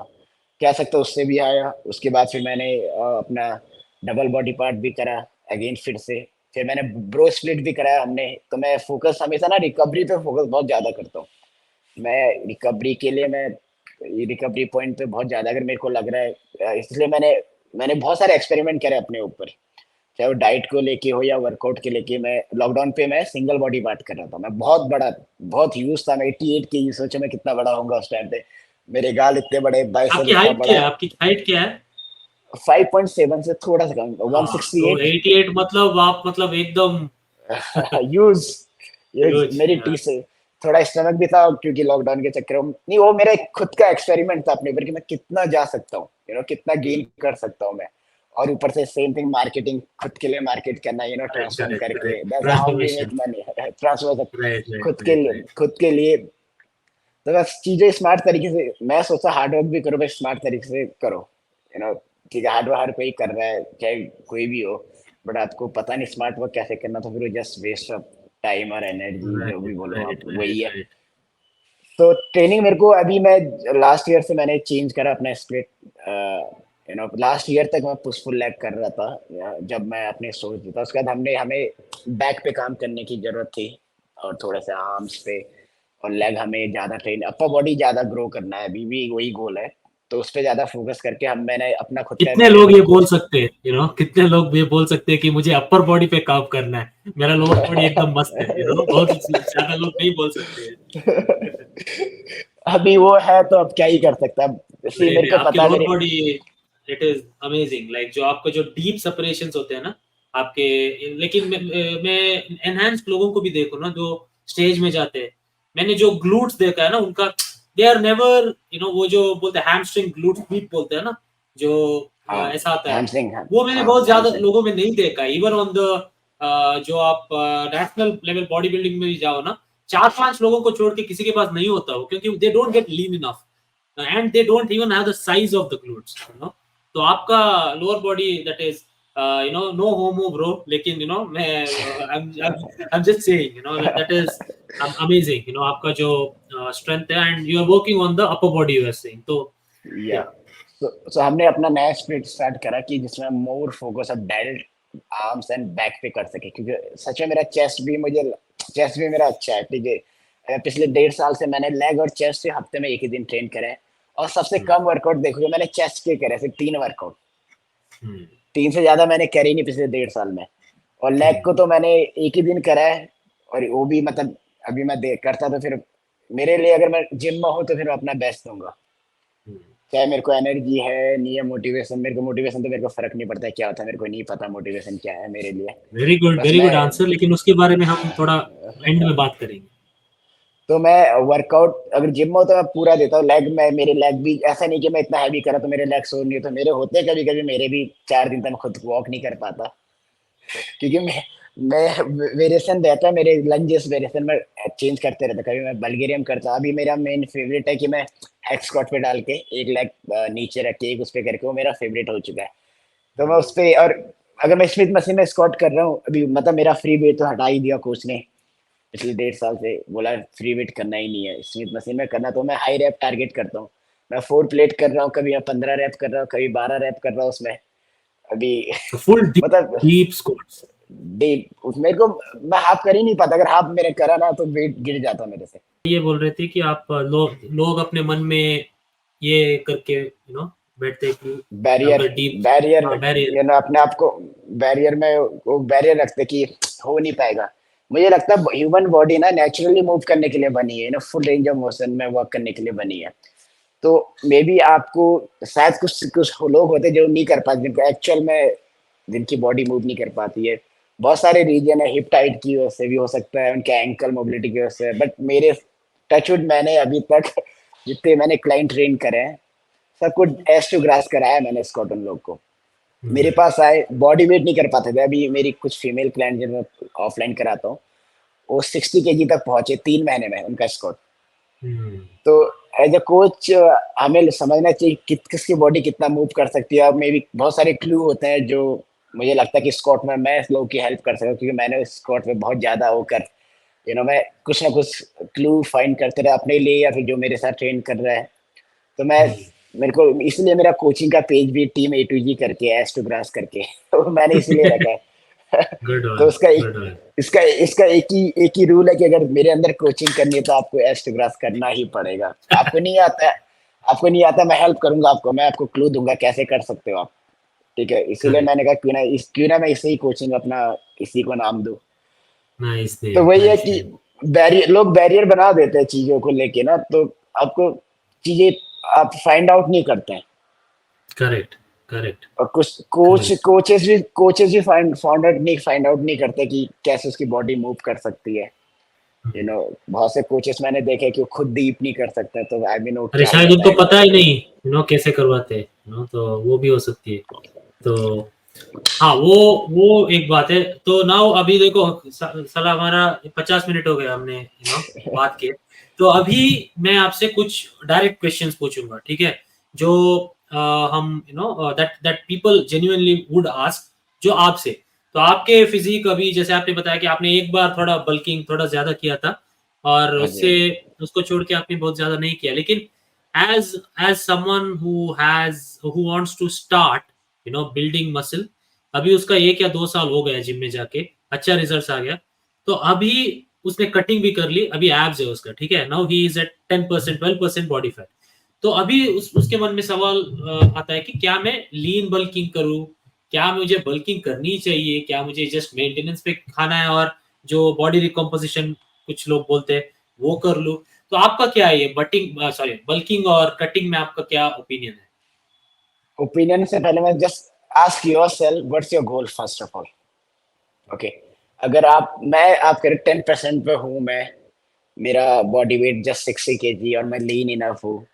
कह सकते हो उससे भी आया। उसके बाद फिर मैंने अपना डबल बॉडी पार्ट भी करा अगेन फिर से, फिर मैंने ब्रो स्प्लिट भी कराया हमने। तो मैं फोकस हमेशा ना रिकवरी पे फोकस बहुत ज्यादा करता हूँ। मैं रिकवरी के लिए मैं रिकवरी पॉइंट पे बहुत ज्यादा, अगर मेरे को लग रहा है, इसलिए मैंने मैंने बहुत सारे एक्सपेरिमेंट करे अपने ऊपर, चाहे वो डाइट को लेके हो या वर्कआउट के लेके। मैं लॉकडाउन पे मैं सिंगल बॉडी पार्ट कर रहा था, मैं बहुत बड़ा, बहुत ह्यूज था, मैं 88 केजी, सोचो मैं कितना बड़ा होऊंगा उस टाइम पे। मेरे गाल इतने बड़े, बाइसेप आपकी इतना हाइट क्या बड़ा। है? आपकी हाइट क्या है? 5.7 से थोड़ा सा कम, हाँ, तो 168। 88 मतलब आप मतलब एकदम यूज यूज ह्यूज। मेरी टी से थोड़ा स्टमक भी था, क्योंकि लॉकडाउन के चक्कर में नहीं, वो मेरा एक खुद का एक्सपेरिमेंट था अपने ऊपर कि मैं कितना जा सकता हूँ, कितना गेन कर सकता हूँ मैं। और ऊपर से सेम थिंग, मार्केटिंग खुद के लिए मार्केट करना, करेक्ट, ट्रांसफॉर्म करेक्ट, करके, correct. That's how we make transformation. Money, transform right, right, खुद के राइट, लिए, राइट। खुद के लिए। तो बस चीजें स्मार्ट तरीके से, मैं सोचता हार्ड वर्क भी करो, बस स्मार्ट तरीके से करो। ठीक है, हार्ड वर्क हर कोई कर रहा है, चाहे कोई भी हो, बट आपको पता नहीं स्मार्ट वर्क कैसे करना, तो फिर वो जस्ट वेस्ट ऑफ टाइम और एनर्जी, जो राइट, भी बोलो आप, राइट, वही राइट, है। राइट। तो ट्रेनिंग मेरे को अभी, मैं लास्ट ईयर से मैंने चेंज करा अपना स्प्लिट। लास्ट ईयर तक मैं पुश पुल लेग कर रहा था, जब मैं अपने सोच रहा था। उसके बाद हमने हमें बैक पे काम करने की जरूरत थी, और थोड़ा सा आर्म्स पे और लेग हमें ज्यादा ट्रेन, अपर बॉडी ज्यादा ग्रो करना है, अभी भी वही गोल है। तो उस पे ज्यादा फोकस करके हम मैंने अपना खुद का कितने मेरे लोग को ये बोल कोच। सकते हैं, कितने लोग ये बोल सकते हैं कि मुझे अपर बॉडी पे काम करना है, मेरा लोअर बॉडी एकदम मस्त है, बहुत ज्यादा लोग नहीं बोल सकते हैं। अभी वो है तो अब क्या ही कर सकता, अब सी नहीं, मेरे नहीं, को आपकी पता है लोअर मेरे। Body it is amazing, like जो आपका जो डीप सेपरेशंस होते हैं ना आपके। लेकिन मैं एनहांस्ड लोगों को भी देखो ना जो स्टेज में जाते हैं, मैंने जो ग्लूट्स देखा है ना उनका, दे आर नेवर, वो जो बोलते हैं हैमस्ट्रिंग ग्लूट स्वीप बोलते हैं ना, जो हाँ, ऐसा आता है, हैमस्ट्रिंग, हाँ। वो मैंने हाँ, बहुत ज्यादा हैमस्ट्रिंग। लोगों में नहीं देखा। इवन ऑन द जो आप नेशनल लेवल बॉडी बिल्डिंग में भी जाओ ना, 4-5 लोगों को छोड़ के किसी के पास नहीं होता वो, क्योंकि they don't get lean enough and they don't even have the size of the glutes, तो आपका lower body that is no homo bro, लेकिन मैं I am just saying that is amazing, आपका जो स्ट्रेंथ है and you are working on the upper body, you are saying, तो या या सो हमने अपना नया स्प्लिट स्टार्ट करा कि जिसमें मोर फोकस अब डायरेक्ट आर्म्स एंड बैक पे कर सके, क्योंकि सच में मेरा चेस्ट भी मेरा अच्छा है। ठीक है, पिछले 1.5 साल से मैंने लेग और चेस्ट से हफ्ते में एक ही दिन ट्रेन करे हैं, और सबसे कम वर्कआउट देखोगे मैंने चेस्ट के करे, सिर्फ 3 वर्कआउट, 3 से ज्यादा मैंने करे ही नहीं पिछले 1.5 साल में। और लेग को तो मैंने एक ही दिन करा है, और वो भी मतलब अभी मैं देख करता तो फिर मेरे लिए, अगर मैं जिम में हूँ तो फिर मैं अपना बेस्ट दूंगा, चाहे मेरे को एनर्जी है नहीं है, मोटिवेशन, मेरे को मोटिवेशन तो मेरे को फर्क नहीं पड़ता है क्या होता है, मेरे को नहीं पता मोटिवेशन क्या है मेरे लिए। बस वेरी मैं गुड आंसर, लेकिन उसके बारे में हम थोड़ा एंड में बात करेंगे। तो मैं वर्कआउट अगर जिम में हो तो मैं पूरा देता हूँ। लेग में मेरे लेग भी ऐसा नहीं कि मैं इतना हैवी करा तो मेरे लेग सो नहीं हो, तो मेरे होते कभी कभी, मेरे भी 4 दिन तक मैं खुद वॉक नहीं कर पाता, क्योंकि मैं वेरिएशन रहता है मेरे लंजेस, वेरिएशन में चेंज करते रहता, कभी मैं बल्गेरियम करता, अभी मेरा मेन फेवरेट है कि मैं हेड स्क्वाट पे डाल के एक लेग नीचे रख के एक उस पे करके, वो मेरा फेवरेट हो चुका है। तो मैं उस पे, और अगर मैं स्मिथ मशीन में स्क्वाट कर रहा हूँ अभी, मतलब मेरा फ्री वेट तो हटा ही दिया कोच ने पिछले 1.5 साल से, बोला फ्री वेट करना ही नहीं है स्मिथ मशीन में करना, तो मैं हाई रैप टारगेट करता हूँ। मैं 4 प्लेट कर रहा हूँ, कभी मैं 15 रैप कर रहा हूँ, कभी 12 रैप कर रहा हूँ उसमें अभी। फुल डीप मतलब डीप स्क्वाट्स। डीप मेरे को, मैं हाफ कर ही नहीं पाता, अगर हाफ मेरे करा ना तो वेट गिर जाता मेरे से। ये बोल रहे थे कि आप लोग अपने मन में ये करके बैठते हैं कि बैरियर अगर डीप बैरियर बैरियर। अपने आप को बैरियर में वो बैरियर रखते कि हो नहीं पाएगा। मुझे लगता है ह्यूमन बॉडी ना नेचुरली मूव करने के लिए बनी है, फुल रेंज ऑफ मोशन में वर्क करने के लिए बनी है। तो मे बी आपको शायद कुछ कुछ लोग होते हैं जो नहीं कर पाते, जिनको एक्चुअल में जिनकी बॉडी मूव नहीं कर पाती है। बहुत सारे रीजन है, हिप टाइट की वजह से भी हो सकता है, उनके एंकल मोबिलिटी की वजह से। बट मेरे टचवुड मैंने अभी तक जितने मैंने क्लाइंट ट्रेन करे हैं, सब कुछ एस टू ग्रास कराया है मैंने स्कॉट उन लोग को। हम्म, मेरे पास आए, बॉडी वेट नहीं कर पाते थे। अभी मेरी कुछ फीमेल क्लाइंट जिन मैं ऑफलाइन कराता हूँ, वो 60 kg तक पहुंचे 3 महीने में उनका स्कॉट। हम्म, तो एज अ कोच हमें समझना चाहिए किसकी बॉडी कितना मूव कर सकती है। और मे भी बहुत सारे क्लू होते हैं जो मुझे लगता है कि स्कॉट में मैं लोगों की हेल्प कर सकता हूँ, क्योंकि मैंने स्कॉट में बहुत ज़्यादा होकर मैं कुछ ना कुछ क्लू फाइंड करते रहा अपने लिए, या फिर जो मेरे साथ ट्रेन कर रहा है। तो मैं, हम्म। मेरे को इसलिए मेरा कोचिंग का पेज भी टीम ए टू जी करके है, एस टू ग्रास करके तो मैंने इसलिए रखा है गुड तो वन, उसका एक गुड वन। इसका इसका एक ही रूल है कि अगर मेरे अंदर कोचिंग करनी है तो आपको एस टू ग्रास करना ही पड़ेगा। आपको नहीं आता है, आपको नहीं आता, मैं हेल्प करूंगा आपको, मैं आपको क्लू दूंगा कैसे कर सकते हो आप। ठीक है, इसीलिए करेक्ट। मैंने कहा क्यों ना मैं इसे ही कोचिंग अपना इसी को नाम दूं। नाइस तो नेम, वही है नाइस कि नेम। लोग बैरियर बना देते हैं चीजों को लेके ना, तो आपको चीजें आप फाइंड आउट नहीं करते हैं। करेक्ट, करेक्ट, और कुछ कोचेस भी फाइंड आउट नहीं करते कि कैसे उसकी बॉडी मूव कर सकती है। करेक्ट। बहुत से कोचेस मैंने देखे कि वो खुद डीप नहीं कर सकते, तो आई मीन वो अरे क्या शायद उनको बताएगा पता ही आपको। नहीं कैसे करवाते हैं, तो वो भी हो सकती है। तो हाँ, वो एक बात है। तो नाउ अभी देखो, साला हमारा 50 मिनट हो गया, हमने बात किए। तो अभी मैं आपसे कुछ डायरेक्ट क्वेश्चंस पूछूंगा, ठीक है? जो हम that that people genuinely would ask, जो आपसे। तो आपके फिजिक, अभी जैसे आपने बताया कि आपने एक बार थोड़ा बल्किंग थोड़ा ज्यादा किया था, और हाँ जी, हाँ उससे जी। उसको छोड़ के आपने बहुत ज्यादा नहीं किया। लेकिन as as someone who wants to start building muscle, अभी उसका 1 या 2 साल हो गया जिम में जाके, अच्छा रिजल्ट आ गया। तो अभी उसने कटिंग भी कर ली, अभी एब्स है उसका, ठीक है? Now he is at 10%, 12% body fat. तो अभी उसके मन में सवाल आता है कि क्या मैं लीन बल्किंग करूं, क्या मुझे बल्किंग करनी चाहिए, क्या मुझे जस्ट मेंटेनेंस पे खाना है, और जो बॉडी रिकॉम्पोजिशन कुछ लोग बोलते हैं वो कर लूं। तो आपका क्या है ये बल्किंग और कटिंग में आपका क्या ओपिनियन है? ओपिनियन से पहले मैं just ask yourself what's your goal first of all. Okay, अगर आप कह रहे 10% पे हूँ मैं, मेरा बॉडी वेट जस्ट 60 kg और मैं लीन इनफ हूँ,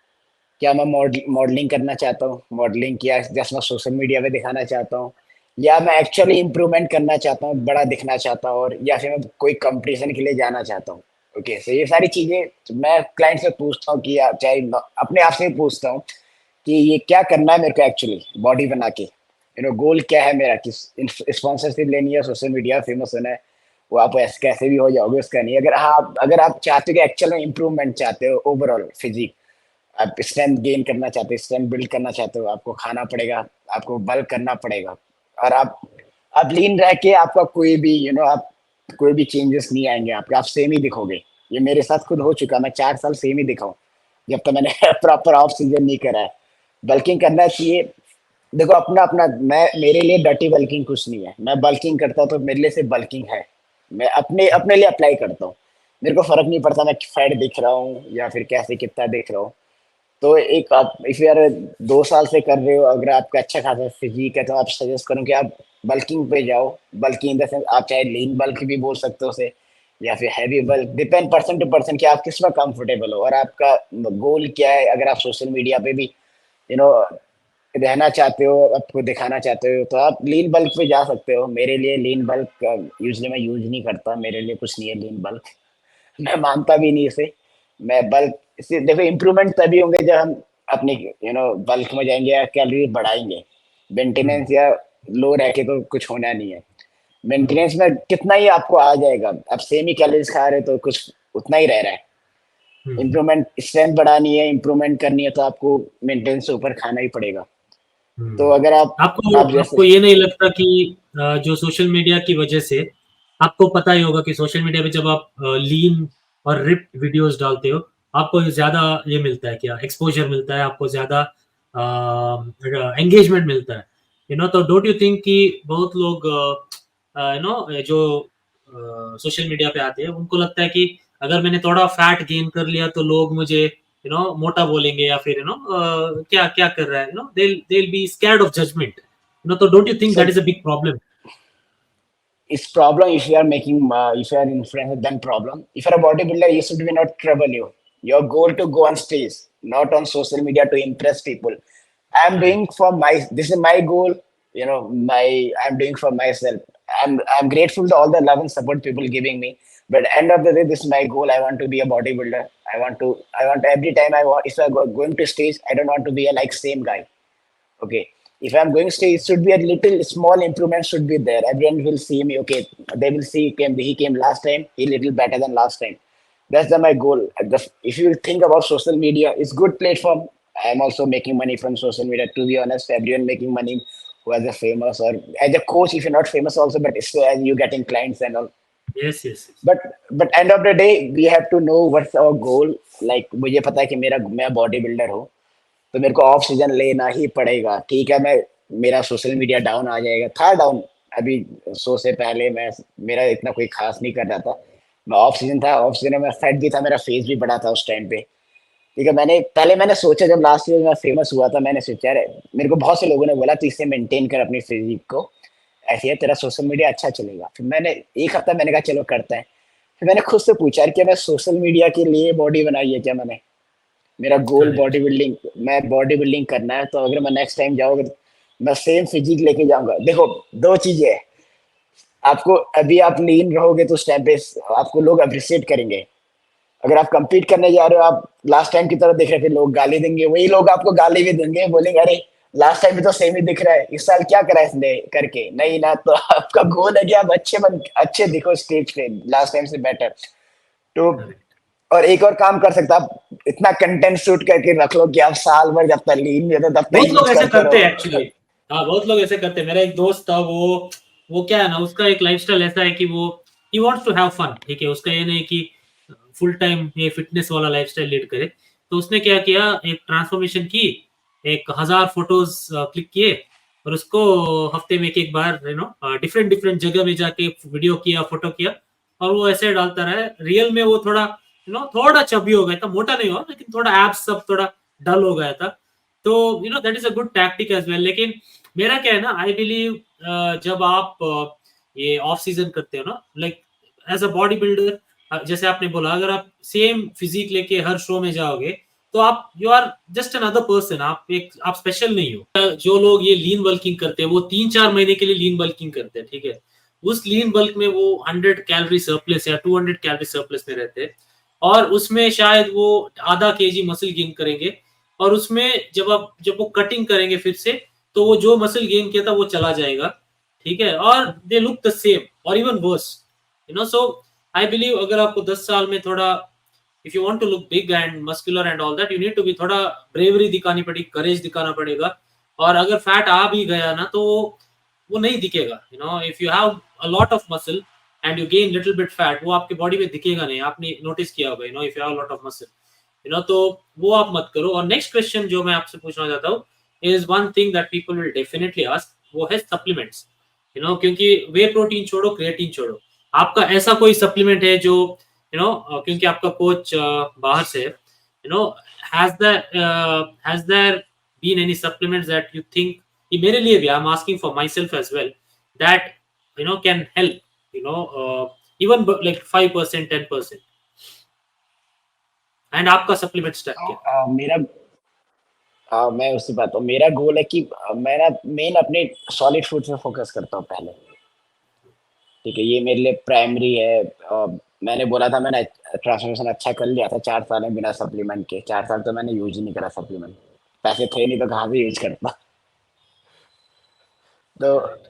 क्या मैं मॉडलिंग करना चाहता हूँ, मॉडलिंग किया जस्ट मैं सोशल मीडिया पे दिखाना चाहता हूँ, या मैं एक्चुअली इम्प्रूवमेंट करना चाहता हूँ, बड़ा दिखना चाहता हूँ, और या फिर मैं कोई कंपटीशन के लिए जाना चाहता हूँ। ओके, सो ये सारी चीजें मैं क्लाइंट से पूछता हूँ, कि चाहे अपने आप से ही पूछता हूँ कि ये क्या करना है मेरे को एक्चुअली बॉडी बना के। गोल क्या है मेरा, किस स्पॉन्सरशिप लेनी है, सोशल मीडिया फेमस होना है, वो आप ऐसे कैसे भी हो जाओगे उसका नहीं। अगर आप चाहते हो कि एक्चुअल में इम्प्रूवमेंट चाहते हो, ओवरऑल फिजिक, आप स्ट्रेंथ गेन करना चाहते हो, स्ट्रेंथ बिल्ड करना चाहते हो, आपको खाना पड़ेगा, आपको बल्क करना पड़ेगा। और आप लीन रह के आपका कोई भी आप कोई भी चेंजेस नहीं आएंगे आपके, आप सेम ही दिखोगे। ये मेरे साथ खुद हो चुका, मैं 4 साल सेम ही दिखा हूँ, जब तक मैंने प्रॉपर ऑफ सीजन नहीं करा है। बल्किंग करना चाहिए। देखो, अपना अपना, मैं मेरे लिए डर्टी बल्किंग कुछ नहीं है। मैं बल्किंग करता हूँ तो मेरे लिए सिर्फ बल्किंग है। मैं अपने अपने लिए अप्लाई करता हूँ। मेरे को फर्क नहीं पड़ता मैं फैट दिख रहा हूँ या फिर कैसे कितना दिख रहा हूँ। तो एक आप इफ यार 2 साल से कर रहे हो, अगर आपका अच्छा खासा फिजिक है, तो आप सजेस्ट करूँ कि आप बल्किंग पे जाओ। बल्किंग इन द सेंस, आप चाहे लीन बल्क भी बोल सकते हो उसे, या फिर heavy bulk, depend person to person कि आप किस में कंफर्टेबल हो और आपका गोल क्या है। अगर आप सोशल मीडिया पे भी यू नो रहना चाहते हो, आपको दिखाना चाहते हो, तो आप लीन बल्क पे जा सकते हो। मेरे लिए लीन बल्क यूजली मैं यूज नहीं करता, मेरे लिए कुछ नहीं है लीन बल्क। मैं मानता भी नहीं इसे। मैं बल्क इसे देखो, इम्प्रूवमेंट तभी होंगे जब हम अपने बल्क में जाएंगे या कैलोरी बढ़ाएंगे। हम्म, मेंटेनेंस या लो रह के तो कुछ होना नहीं है। हम्म, मेंटेनेंस में कितना ही आपको आ जाएगा, आप सेम ही कैलोरीज खा रहे हो तो कुछ उतना ही रह रहा है। हम्म। इम्प्रूवमेंट, स्ट्रेंथ बढ़ानी है, इम्प्रूवमेंट करनी है, तो आपको मेंटेनेंस से ऊपर खाना ही पड़ेगा। तो अगर आपको आप जैसे आपको ये नहीं लगता कि जो सोशल मीडिया की वजह से, आपको पता ही होगा कि सोशल मीडिया पे जब आप लीन और रिप्ड वीडियोस डालते हो, आपको ज्यादा ये मिलता है, क्या एक्सपोजर मिलता है आपको, ज्यादा एंगेजमेंट मिलता है। तो डोंट यू थिंक कि बहुत लोग जो सोशल मीडिया पे आते हैं, उनको लगता है कि अगर मैंने थोड़ा फैट गेन कर लिया तो लोग मुझे मोटा बोलेंगे, या फिर क्या क्या कर रहा है, they'll be scared of judgment. तो don't you think So that is a big problem? it's problem if you are making if you are influencer, then problem. If you're a bodybuilder, you should be not trouble you. Your goal to go on stage, not on social media to impress people. I'm Correct. doing for my this is my goal. My I'm doing for myself. I'm grateful to all the love and support people giving me. But end of the day, this is my goal. I want to be a bodybuilder. I want every time I want if I go going to stage, I don't want to be a like same guy. Okay. If I'm going to stay, it should be a little small improvement should be there. Everyone will see me. Okay, they will see he came last time. He little better than last time. That's my goal. If you think about social media, it's good platform. I'm also making money from social media. To be honest, everyone making money who is a famous or as a coach. If you're not famous, also, but still as you getting clients and all. Yes, yes, yes. But end of the day, we have to know what's our goal. Like मुझे पता है कि मैं बॉडी बिल्डर हूँ तो मेरे को ऑफ सीजन लेना ही पड़ेगा। ठीक है, मैं मेरा सोशल मीडिया डाउन आ जाएगा, था डाउन अभी शो से पहले मैं मेरा इतना कोई खास नहीं कर रहा था। मैं ऑफ सीजन था, ऑफ सीजन में फैट भी था, मेरा फेस भी बड़ा था उस टाइम पे। ठीक है, मैंने सोचा जब लास्ट ईयर मैं फेमस हुआ था, मैंने सोचा अरे मेरे को बहुत से लोगों ने बोला तू इसे मेंटेन कर अपनी फिजिक को, ऐसे है तेरा सोशल मीडिया अच्छा चलेगा। फिर मैंने एक हफ्ता मैंने कहा चलो करते हैं। फिर मैंने खुद से पूछा यार क्या मैं सोशल मीडिया के लिए बॉडी बनाई है क्या मैंने? मेरा गोल Correct. बॉडी बिल्डिंग, मैं बॉडी बिल्डिंग करना है तो अगर मैं नेक्स्ट टाइम जाऊंगा मैं सेम फिजिक लेके जाऊंगा। देखो दो चीजें है, आपको अभी आप लीन रहोगे तो उस टाइम पे आपको लोग अप्रिशिएट करेंगे। अगर आप compete करने जा रहे हो, आप लास्ट टाइम की तरह दिख रहे थे, लोग गाली देंगे, वही लोग आपको गाली भी देंगे, बोलेंगे अरे लास्ट टाइम भी तो सेम ही दिख रहा है, इस साल क्या करा इसने करके नहीं ना। तो आपका गोल है कि आप अच्छे दिखो स्टेज पे लास्ट टाइम से बेटर। तो Correct. और एक और काम कर सकता आप इतना कंटेंट शूट करके रख लो कि आप साल भर जब तक लीन नहीं होते तब तक बहुत लोग यूज ऐसे करते करते हैं एक्चुअली। रहो। हाँ, बहुत लोग ऐसे करते हैं। मेरा एक दोस्त था, वो क्या है ना, उसका एक लाइफस्टाइल ऐसा है कि वो he wants to have fun. ठीक है, उसका ये नहीं कि फुल टाइम ये फिटनेस वाला लाइफस्टाइल लीड करे। तो उसने क्या किया, एक ट्रांसफॉर्मेशन की, एक 1000 फोटोज क्लिक किए, और उसको हफ्ते में एक बार डिफरेंट डिफरेंट जगह में जाके वीडियो किया, फोटो किया, और वो ऐसे डालता रहा। रियल में वो थोड़ा थोड़ा चबी हो गया था, मोटा नहीं हुआ, लेकिन थोड़ा एब्स सब थोड़ा डल हो गया था। तो that is a good tactic as well. लेकिन मेरा क्या है ना, आई बिलीव जब आप ये ऑफ सीजन करते हो ना, like as a body builder, जैसे आपने बोला, अगर आप सेम फिजिक लेके हर शो में जाओगे तो आप you are just another person. आप स्पेशल नहीं हो। जो लोग ये लीन बल्किंग करते हैं वो 3-4 महीने के लिए लीन बल्किंग करते हैं। ठीक है, उस लीन बल्क में वो 100 कैलोरी सरप्लस या 200 कैलोरी सरप्लस में रहते हैं, और उसमें शायद वो आधा केजी मसल गेन करेंगे, और उसमें जब वो कटिंग करेंगे फिर से, तो वो जो मसल गेन किया था वो चला जाएगा। ठीक है, और दे लुक द सेम और even worse. So I believe अगर आपको 10 साल में थोड़ा, if you want to look big and muscular and all that, you need to be थोड़ा ब्रेवरी दिखानी पड़ेगी, करेज दिखाना पड़ेगा। और अगर फैट आ भी गया ना तो वो नहीं दिखेगा। If you have a lot of muscle and you gain little bit fat, वो आपके बॉडी में दिखेगा नहीं। आपने नोटिस किया होगा, if you have lot of muscle, तो वो आप मत करो। और नेक्स्ट क्वेश्चन जो मैं आपसे पूछना चाहता हूँ is one thing that people will definitely ask, वो है सप्लीमेंट्स। क्योंकि वे प्रोटीन छोड़ो, क्रिएटिन छोड़ो, आपका ऐसा कोई सप्लीमेंट है जो क्योंकि आपका कोच बाहर से है, has there been any supplements that you think, कि मेरे लिए भी, I am asking for myself as well, that can help, even like 5%, 10%, and आपका सप्लीमेंट स्टैक क्या? मेरा मैं उससे बात हूँ, मेरा गोल है कि मैं ना मेन अपने सॉलिड फूड पे फोकस करता हूँ पहले। ठीक है, ये मेरे लिए प्राइमरी है। मैंने बोला था मैंने ट्रांसफॉर्मेशन अच्छा कर लिया था 4 साल में बिना सप्लीमेंट के। 4 साल तो मैंने यूज ही नहीं करा सप्लीमेंट, पैसे थे नहीं तो कहाँ से यूज करता। तो करेक्ट।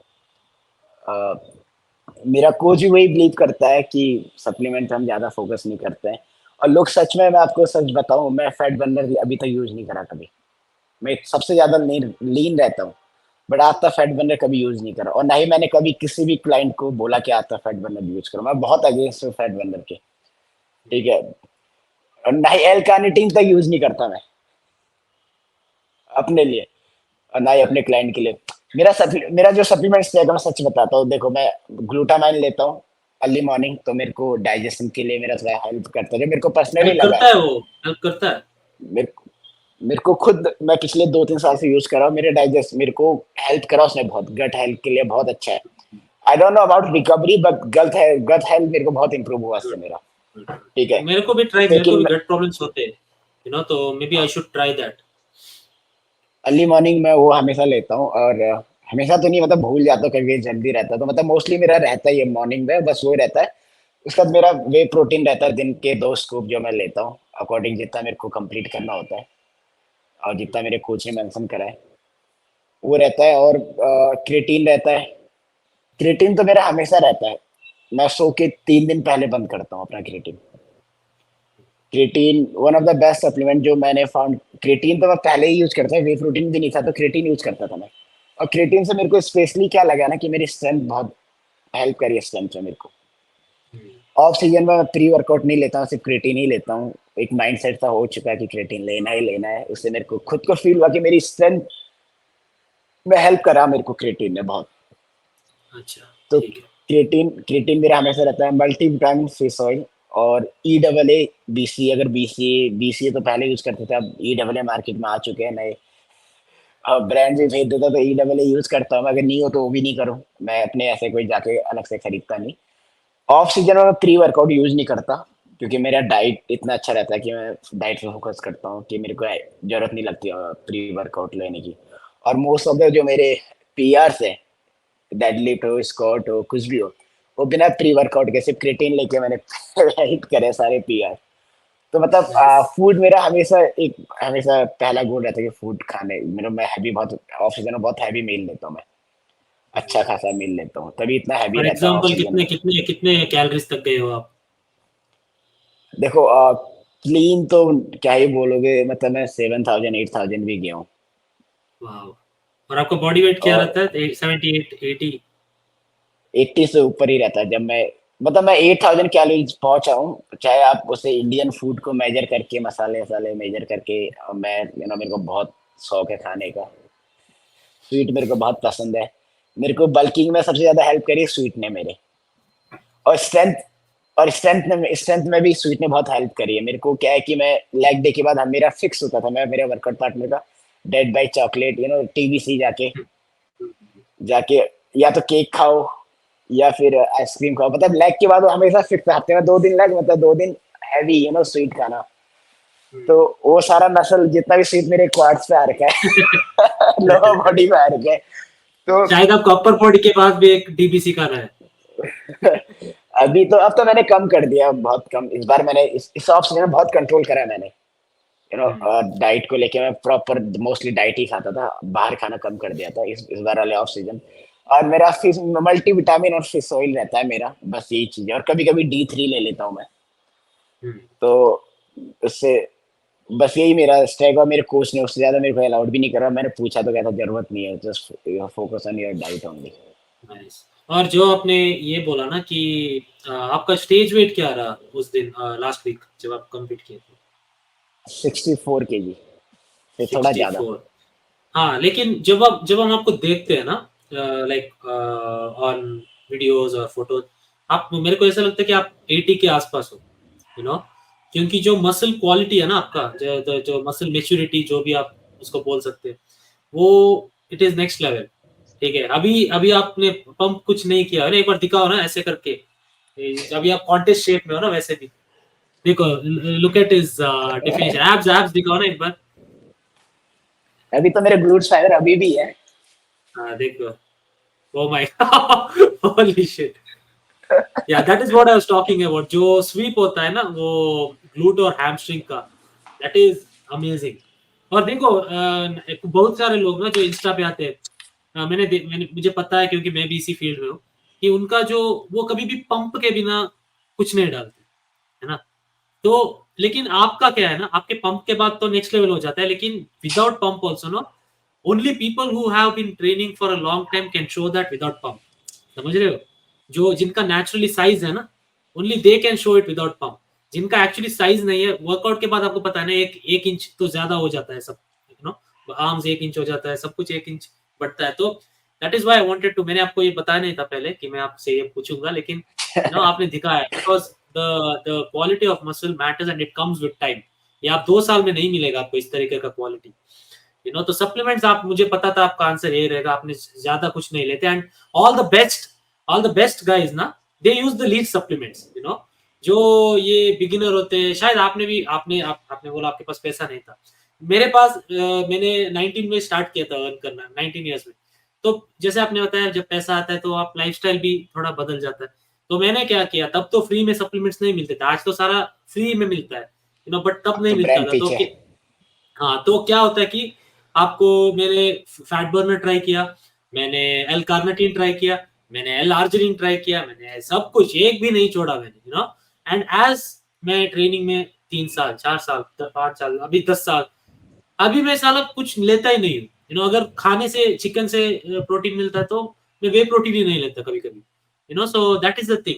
अ, मेरा कोच भी वही बिलीव करता है कि सप्लीमेंट हम ज़्यादा फोकस नहीं करते हैं। और लोग सच में, मैं आपको सच बताऊँ, मैं फैट बर्नर अभी तक यूज नहीं करा कभी। मैं सबसे ज़्यादा लीन लीन रहता हूँ, बट आज तक फैट बर्नर कभी यूज नहीं करा, और ना ही मैंने कभी किसी भी क्लाइंट को बोला कि आज तक फैट बर्नर यूज करो। मैं बहुत अगेंस्ट हूँ फैट बर्नर के। ठीक है, और ना ही एल कार्निटीन तक यूज नहीं करता मैं अपने लिए, और ना ही अपने क्लाइंट के लिए। मेरा जो सप्लीमेंट्स है मैं सच बताता हूँ, देखो मैं ग्लूटामाइन लेता हूँ, अर्ली मॉर्निंग, तो मेरे को डाइजेशन के लिए मेरा थोड़ा हेल्प करता है, जो मेरे को पर्सनली हेल्प लगा करता है। है वो, हेल्प करता है। मेरे मेरे को खुद, मैं पिछले 2-3 साल से यूज़ कर रहा हूँ, मेरे डाइजेस्ट मेरे को हेल्प करा उसने बहुत, गट हेल्थ के लिए बहुत अच्छा है। I don't know about recovery, but gut health मेरे को बहुत इम्प्रूव हुआ इससे गुड, मेरा। गुड। ठीक है। मेरे को भी ट्राई, मेरे को भी सेकंड, गट प्रॉब्लम्स होते हैं, तो maybe I should try that. Early morning में वो हमेशा लेता हूँ, और हमेशा तो नहीं, मतलब भूल जाता हूँ, कभी जल्दी रहता है, तो मतलब मोस्टली मेरा रहता ही है मॉर्निंग में, बस वो रहता है। उसके बाद मेरा वे प्रोटीन रहता है, दिन के 2 स्कूप जो मैं लेता हूँ, अकॉर्डिंग जितना मेरे को कंप्लीट करना होता है, और जितना मेरे कोच ने मेंशन करा है, वो रहता है। और क्रेटीन रहता है। क्रेटीन तो मेरा हमेशा रहता है। मैं सो के 3 दिन पहले बंद करता हूँ अपना creatine. Creatine one of the best supplement जो मैंने फाउंड। क्रेटीन तो मैं पहले ही यूज करता था, वे प्रोटीन भी नहीं था, तो क्रेटीन यूज करता था मैं। और क्रेटीन से मेरे को स्पेशली क्या लगा ना, कि मेरी स्ट्रेंथ बहुत हेल्प करी है, स्ट्रेंथ में मेरे को। ऑफ सीजन में मैं प्री वर्कआउट नहीं लेता हूँ, सिर्फ क्रेटीन ही लेता हूँ। एक माइंडसेट था हो चुका है कि क्रेटीन लेना ही लेना है, उससे मेरे को खुद को फील हुआ कि मेरी स्ट्रेंथ में हेल्प करा मेरे को क्रेटीन ने बहुत। अच्छा, तो ठीक है। क्रेटीन क्रेटीन मेरा हमेशा रहता है। मल्टीविटामिन फिश ऑयल, और E double A B C, अगर बी सी ए तो पहले यूज करते थे, अब ई डबल ए मार्केट में आ चुके हैं नए, ब्रांड भी भेज देता, तो ई डबल ए यूज करता हूँ। अगर नहीं हो तो वो भी नहीं करूँ, मैं अपने ऐसे कोई जाके अलग से खरीदता नहीं। ऑफ सीजन में मैं प्री वर्कआउट यूज नहीं करता, क्योंकि मेरा डाइट इतना अच्छा रहता है कि मैं डाइट पे फोकस करता हूँ, कि मेरे को जरूरत नहीं लगती प्री वर्कआउट लेने की। और मोस्ट ऑफ द जो मेरे पीआरस है, डेडलिफ्ट हो, स्क्वाट हो, कुछ भी हो, वो बिना प्री वर्कआउट के सिर्फ क्रेटीन लेके मैंने हिट करे सारे पीआर। तो मतलब नाइस। फूड मेरा हमेशा पहला गोल रहता है कि फूड खाने मेरा, मैं हैवी बहुत, ऑफ सीजन में बहुत हैवी मील लेता हूँ मैं। अच्छा खासा मील लेता हूँ, तभी इतना हैवी फॉर रहता है ऑफ एग्जांपल सीजन कितने में। कितने कितने कैलोरीज तक गए हो आप? देखो क्लीन तो क्या ही बोलोगे, मतलब मैं 7,000 8,000 भी गया हूँ। वाह। और आपका बॉडी वेट क्या और रहता है? 78, 80? 80 से ऊपर ही रहता है, जब मैं, मतलब मैं 8,000 कैलोरीज पहुंचा हूँ, चाहे आप उसे इंडियन फूड को मेजर करके, मसाले वसाले मेजर करके। मैं मेरे को बहुत शौक है खाने का। स्वीट मेरे को बहुत पसंद है। मेरे को बल्किंग में सबसे ज्यादा हेल्प करी स्वीट ने मेरे। और स्ट्रेंथ में भी स्वीट ने बहुत हेल्प करी है मेरे को। क्या है कि मैं लेग डे के बाद, हम मेरा फिक्स होता था, मैं मेरे वर्कआउट पार्टनर का, डेड बाई चॉकलेट, टीबीसी जाके जाके या तो केक खाओ, या फिर आइसक्रीम खाओ। मतलब लेग के बाद वो हमेशा फिक्स, हफ्ते में 2 दिन लेग, मतलब 2 दिन हैवी स्वीट खाना। तो वो सारा नसल जितना भी स्वीट मेरे क्वाड्स पे आ रखा है लोअर बॉडी पे आ रखा है। तो शायद आपको अपर बॉडी के पास भी एक डीबीसी खाना है। अभी तो, अब तो मैंने कम कर दिया, बहुत कम। इस बार मैंने इस ऑफ सीजन में बहुत कंट्रोल करा है मैंने। डाइट को लेके मैं प्रॉपर मोस्टली डाइट ही खाता था, बाहर खाना कम कर दिया था इस बार वाले ऑफ सीजन। और मेरा फिश मल्टी विटामिन और फिश ऑयल रहता है मेरा, बस यही चीज है। और कभी कभी D3 ले लेता हूँ मैं। तो उससे बस यही मेरा स्टेक। और मेरे कोच ने उससे ज्यादा मेरे को अलाउड भी नहीं करा, मैंने पूछा तो कहता जरूरत नहीं है, just focus on your diet only. Nice. और जो आपने ये बोला ना कि आपका स्टेज वेट क्या रहा उस दिन, लास्ट वीक जब आप कंप्लीट किए थे? 64 kg से थोड़ा ज्यादा। 64। हाँ, लेकिन जब हम आपको देखते हैं ना, लाइक ऑन वीडियोस और फोटोज, आप, मेरे को ऐसा लगता है कि आप 80 के आसपास हो, यू नो क्योंकि जो मसल क्वालिटी है ना आपका, जो मसल मेच्योरिटी, जो भी आप उसको बोल सकते हैं, वो इट इज नेक्स्ट लेवल। ठीक है, अभी अभी आपने पंप कुछ नहीं किया, अरे एक बार दिखाओ ना ऐसे करके। अभी आप कॉन्टेस्ट शेप में हो ना वैसे भी। देखो, look at is definition, abs abs दिखाओ ना एक बार। अभी तो मेरे ग्लूट्स फाइबर अभी भी है। हाँ, देखो। Oh my holy shit. Yeah that is what I was talking about, जो स्वीप होता है ना वो ग्लूट और हैमस्ट्रिंग का, दैट इज अमेजिंग। और देखो, बहुत सारे लोग ना जो इंस्टा पे आते हैं, मैंने मुझे पता है क्योंकि मैं भी इसी फील्ड में हूँ, कि उनका जो, वो कभी भी पंप के बिना कुछ नहीं डालते, है ना? तो लेकिन आपका क्या है ना, आपके पंप के बाद तो नेक्स्ट लेवल हो जाता है, लेकिन without pump also no, only people who have been training for a long time can show that without pump. समझ रहे हो? जो जिनका नेचुरली साइज है ना, only they can show it without pump. जिनका एक्चुअली साइज नहीं है, वर्कआउट के बाद आपको पता है ना, एक इंच तो ज्यादा हो जाता है सब, यू नो आर्म्स 1 इंच हो जाता है, सब कुछ 1 इंच बढ़ता है। तो that is why I wanted to, मैंने आपको ये बताया नहीं था पहले कि मैं आपसे ये पूछूंगा, लेकिन आपने दिखाया, because the quality of muscle matters and it comes with time. ये आप 2 साल में नहीं मिलेगा आपको इस तरीके का क्वालिटी। तो सप्लीमेंट्स, आप, मुझे पता था आपका आंसर ये रहेगा, आपने ज्यादा कुछ नहीं लेते। And all the best guys ना, दे यूज द लीड सप्लीमेंट्स। जो ये बिगिनर होते हैं, शायद आपने भी, आपने बोला आपके पास पैसा नहीं था। मेरे पास मैंने 19 में स्टार्ट किया था अर्न करना, 19 ईयर्स में। तो जैसे आपने बताया, जब पैसा आता है तो आप लाइफस्टाइल भी थोड़ा बदल जाता है। तो मैंने क्या किया, तब तो फ्री में सप्लीमेंट्स नहीं मिलते थे, आज तो सारा फ्री में मिलता है, बट तब अब नहीं तो मिलता ब्रांड था। तो पीछे है। हाँ, तो क्या होता है कि आपको, मैंने फैट बर्नर ट्राई किया, मैंने एल कार्निटीन ट्राई किया, मैंने एल आर्जिनिन ट्राई किया, मैंने सब कुछ, एक भी नहीं छोड़ा मैंने, एंड एज मैं ट्रेनिंग में 3 साल, 4 साल, 5 साल, अभी 10 साल, अभी मैं साला कुछ लेता ही नहीं हूँ। अगर खाने से, चिकन से प्रोटीन मिलता है तो मैं वे प्रोटीन ही नहीं लेता कभी कभी। So that is the thing.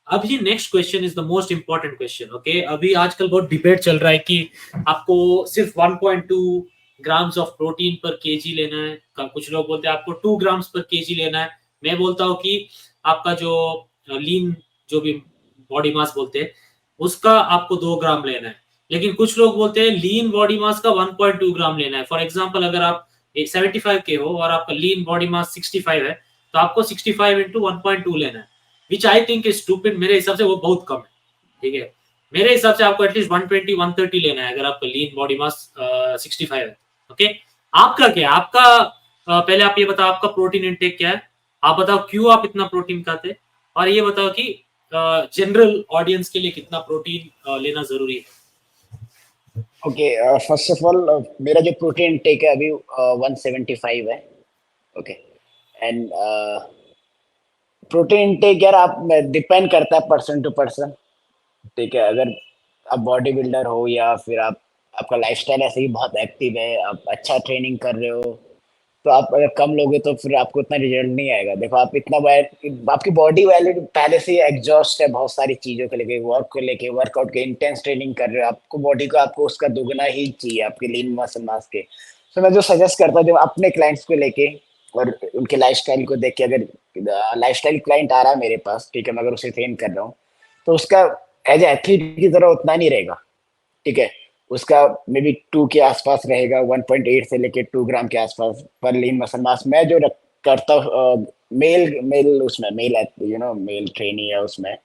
अभी next question is the most important question. Okay, अभी आजकल बहुत डिबेट चल रहा है कि आपको सिर्फ 1.2 ग्राम्स ऑफ प्रोटीन पर केजी लेना है, कुछ लोग बोलते हैं आपको 2 ग्राम्स पर केजी लेना है। मैं बोलता हूँ कि आपका जो लीन, जो भी बॉडी मास बोलते हैं, उसका आपको 2 ग्राम लेना है। लेकिन कुछ लोग बोलते हैं लीन बॉडी मास का 1.2 ग्राम लेना है। फॉर एग्जाम्पल, अगर आप 75 के हो और आपका लीन बॉडी मास 65 है, तो आपको 65 इंटू 1.2 लेना है, विच आई थिंक इज स्टूपिड। मेरे हिसाब से वो बहुत कम है। ठीक है, मेरे हिसाब से आपको एटलीस्ट 120 130 लेना है, अगर आपका लीन बॉडी मास 65 है। ओके, आपका क्या है? आपका पहले आप ये बताओ, आपका प्रोटीन इंटेक क्या है? आप बताओ क्यों आप इतना प्रोटीन खाते, और ये बताओ कि जनरल ऑडियंस के लिए कितना प्रोटीन लेना जरूरी है। ओके, फर्स्ट ऑफ ऑल मेरा जो प्रोटीन टेक है अभी 175 है। ओके, एंड प्रोटीन इंटेक यार आप डिपेंड करता है पर्सन टू पर्सन। ठीक है, अगर आप बॉडी बिल्डर हो या फिर आपका लाइफस्टाइल ऐसे ही बहुत एक्टिव है, आप अच्छा ट्रेनिंग कर रहे हो, तो आप अगर कम लोगे तो फिर आपको इतना रिजल्ट नहीं आएगा। देखो आप इतना आपकी बॉडी वैल्यू पहले से ही एग्जॉस्ट है बहुत सारी चीजों को लेके, वर्क को लेके, वर्कआउट के इंटेंस ट्रेनिंग कर रहे हो, आपको बॉडी को आपको उसका दुगना ही चाहिए आपके लीन मसल मास के। तो मैं जो सजेस्ट करता हूँ, जो अपने क्लाइंट्स को लेके और उनके लाइफस्टाइल को देख के, अगर लाइफस्टाइल क्लाइंट आ रहा है मेरे पास, ठीक है, मैं अगर उसे ट्रेन कर रहा हूँ, तो उसका एज एथलीट की तरह उतना नहीं रहेगा। ठीक है, उसका मे बी 2 के आसपास रहेगा, 1.8 से लेके 2 ग्राम के आसपास पर लीन मसल मास। मैं जो करता हूँ मेल मेल उसमें मेल मेल ट्रेनी है उसमें,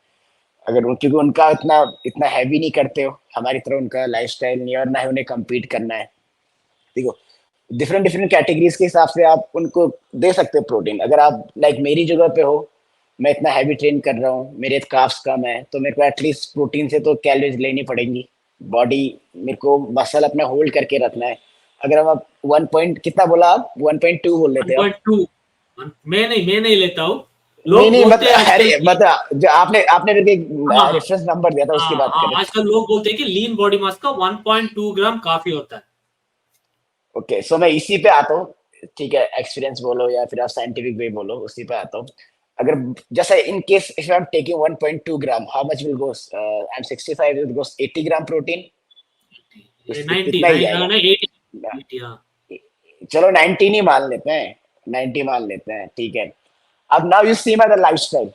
अगर क्योंकि उनका इतना इतना हैवी नहीं करते हो, हमारी तरह उनका लाइफस्टाइल नहीं है, और ना ही उन्हें कम्पीट करना है। देखो, डिफरेंट डिफरेंट कैटेगरीज के हिसाब से आप उनको दे सकते हो प्रोटीन। अगर आप लाइक मेरी जगह पे हो, मैं इतना हैवी ट्रेन कर रहा हूँ, मेरे काफ्स कम है, तो मेरे को एटलीस्ट प्रोटीन से तो कैलोरीज लेनी पड़ेंगी। बॉडी, मेरे को मसल अपना होल्ड करके रखना है। अगर हम आप 1 पॉइंट कितना बोला, आप 1.2 बोल लेते हो आप। 1.2, मैं नहीं लेता हूँ। नहीं लोग नहीं, बोलते हैं आजकल अरे कि, जो आपने मेरे को हाँ, रेफरेंस नंबर दिया था उसकी बात करें। आजकल लोग बोलते हैं कि लीन बॉडी मास का 1.2 ग्राम काफी होता है। ओके, सो मैं इसी पे आता हूँ। ठीक है, एक्सपीरियंस बोलो या फिर आप साइंटिफिक वे बोलो, उसी पे आता हूँ। अगर जैसे in case if I am taking 1.2 gram, how much will go, I am 65, will goes 80 gram protein. ये 90, इतना ही नहीं आएगा। नहीं, 80, हाँ। चलो 19 ही मान लेते हैं, 90 मान लेते हैं, ठीक है। अब now you see my lifestyle.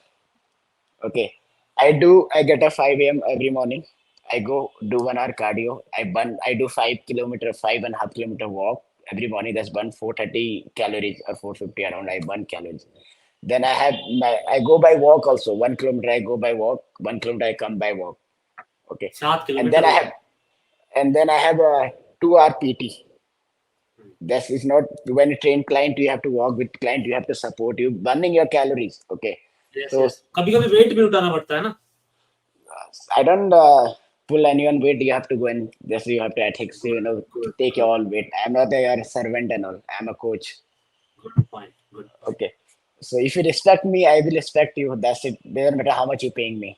Okay, I get up 5 a.m. every morning. I go do 1 hour cardio. I do 5 kilometer, 5.5 kilometer walk every morning. That's burn 430 calories or 450 around. I burn calories. Then I go by walk also. 1 kilometer I go by walk. 1 kilometer I come by walk. Okay, सात and किलोमीटर then हो गया। I have a 2 hour PT. That is not when you train client, you have to walk with client. You have to support you burning your calories. Okay, yes so yes, कभी कभी वेट भी उठाना पड़ता है ना। I don't pull anyone weight. You have to go and just you have to ethics, good good take your good, all weight. I'm not your servant and all. I'm a coach. Good point, good point, Okay. So if you respect me, I will respect you. That's it. Doesn't matter how much you're paying me.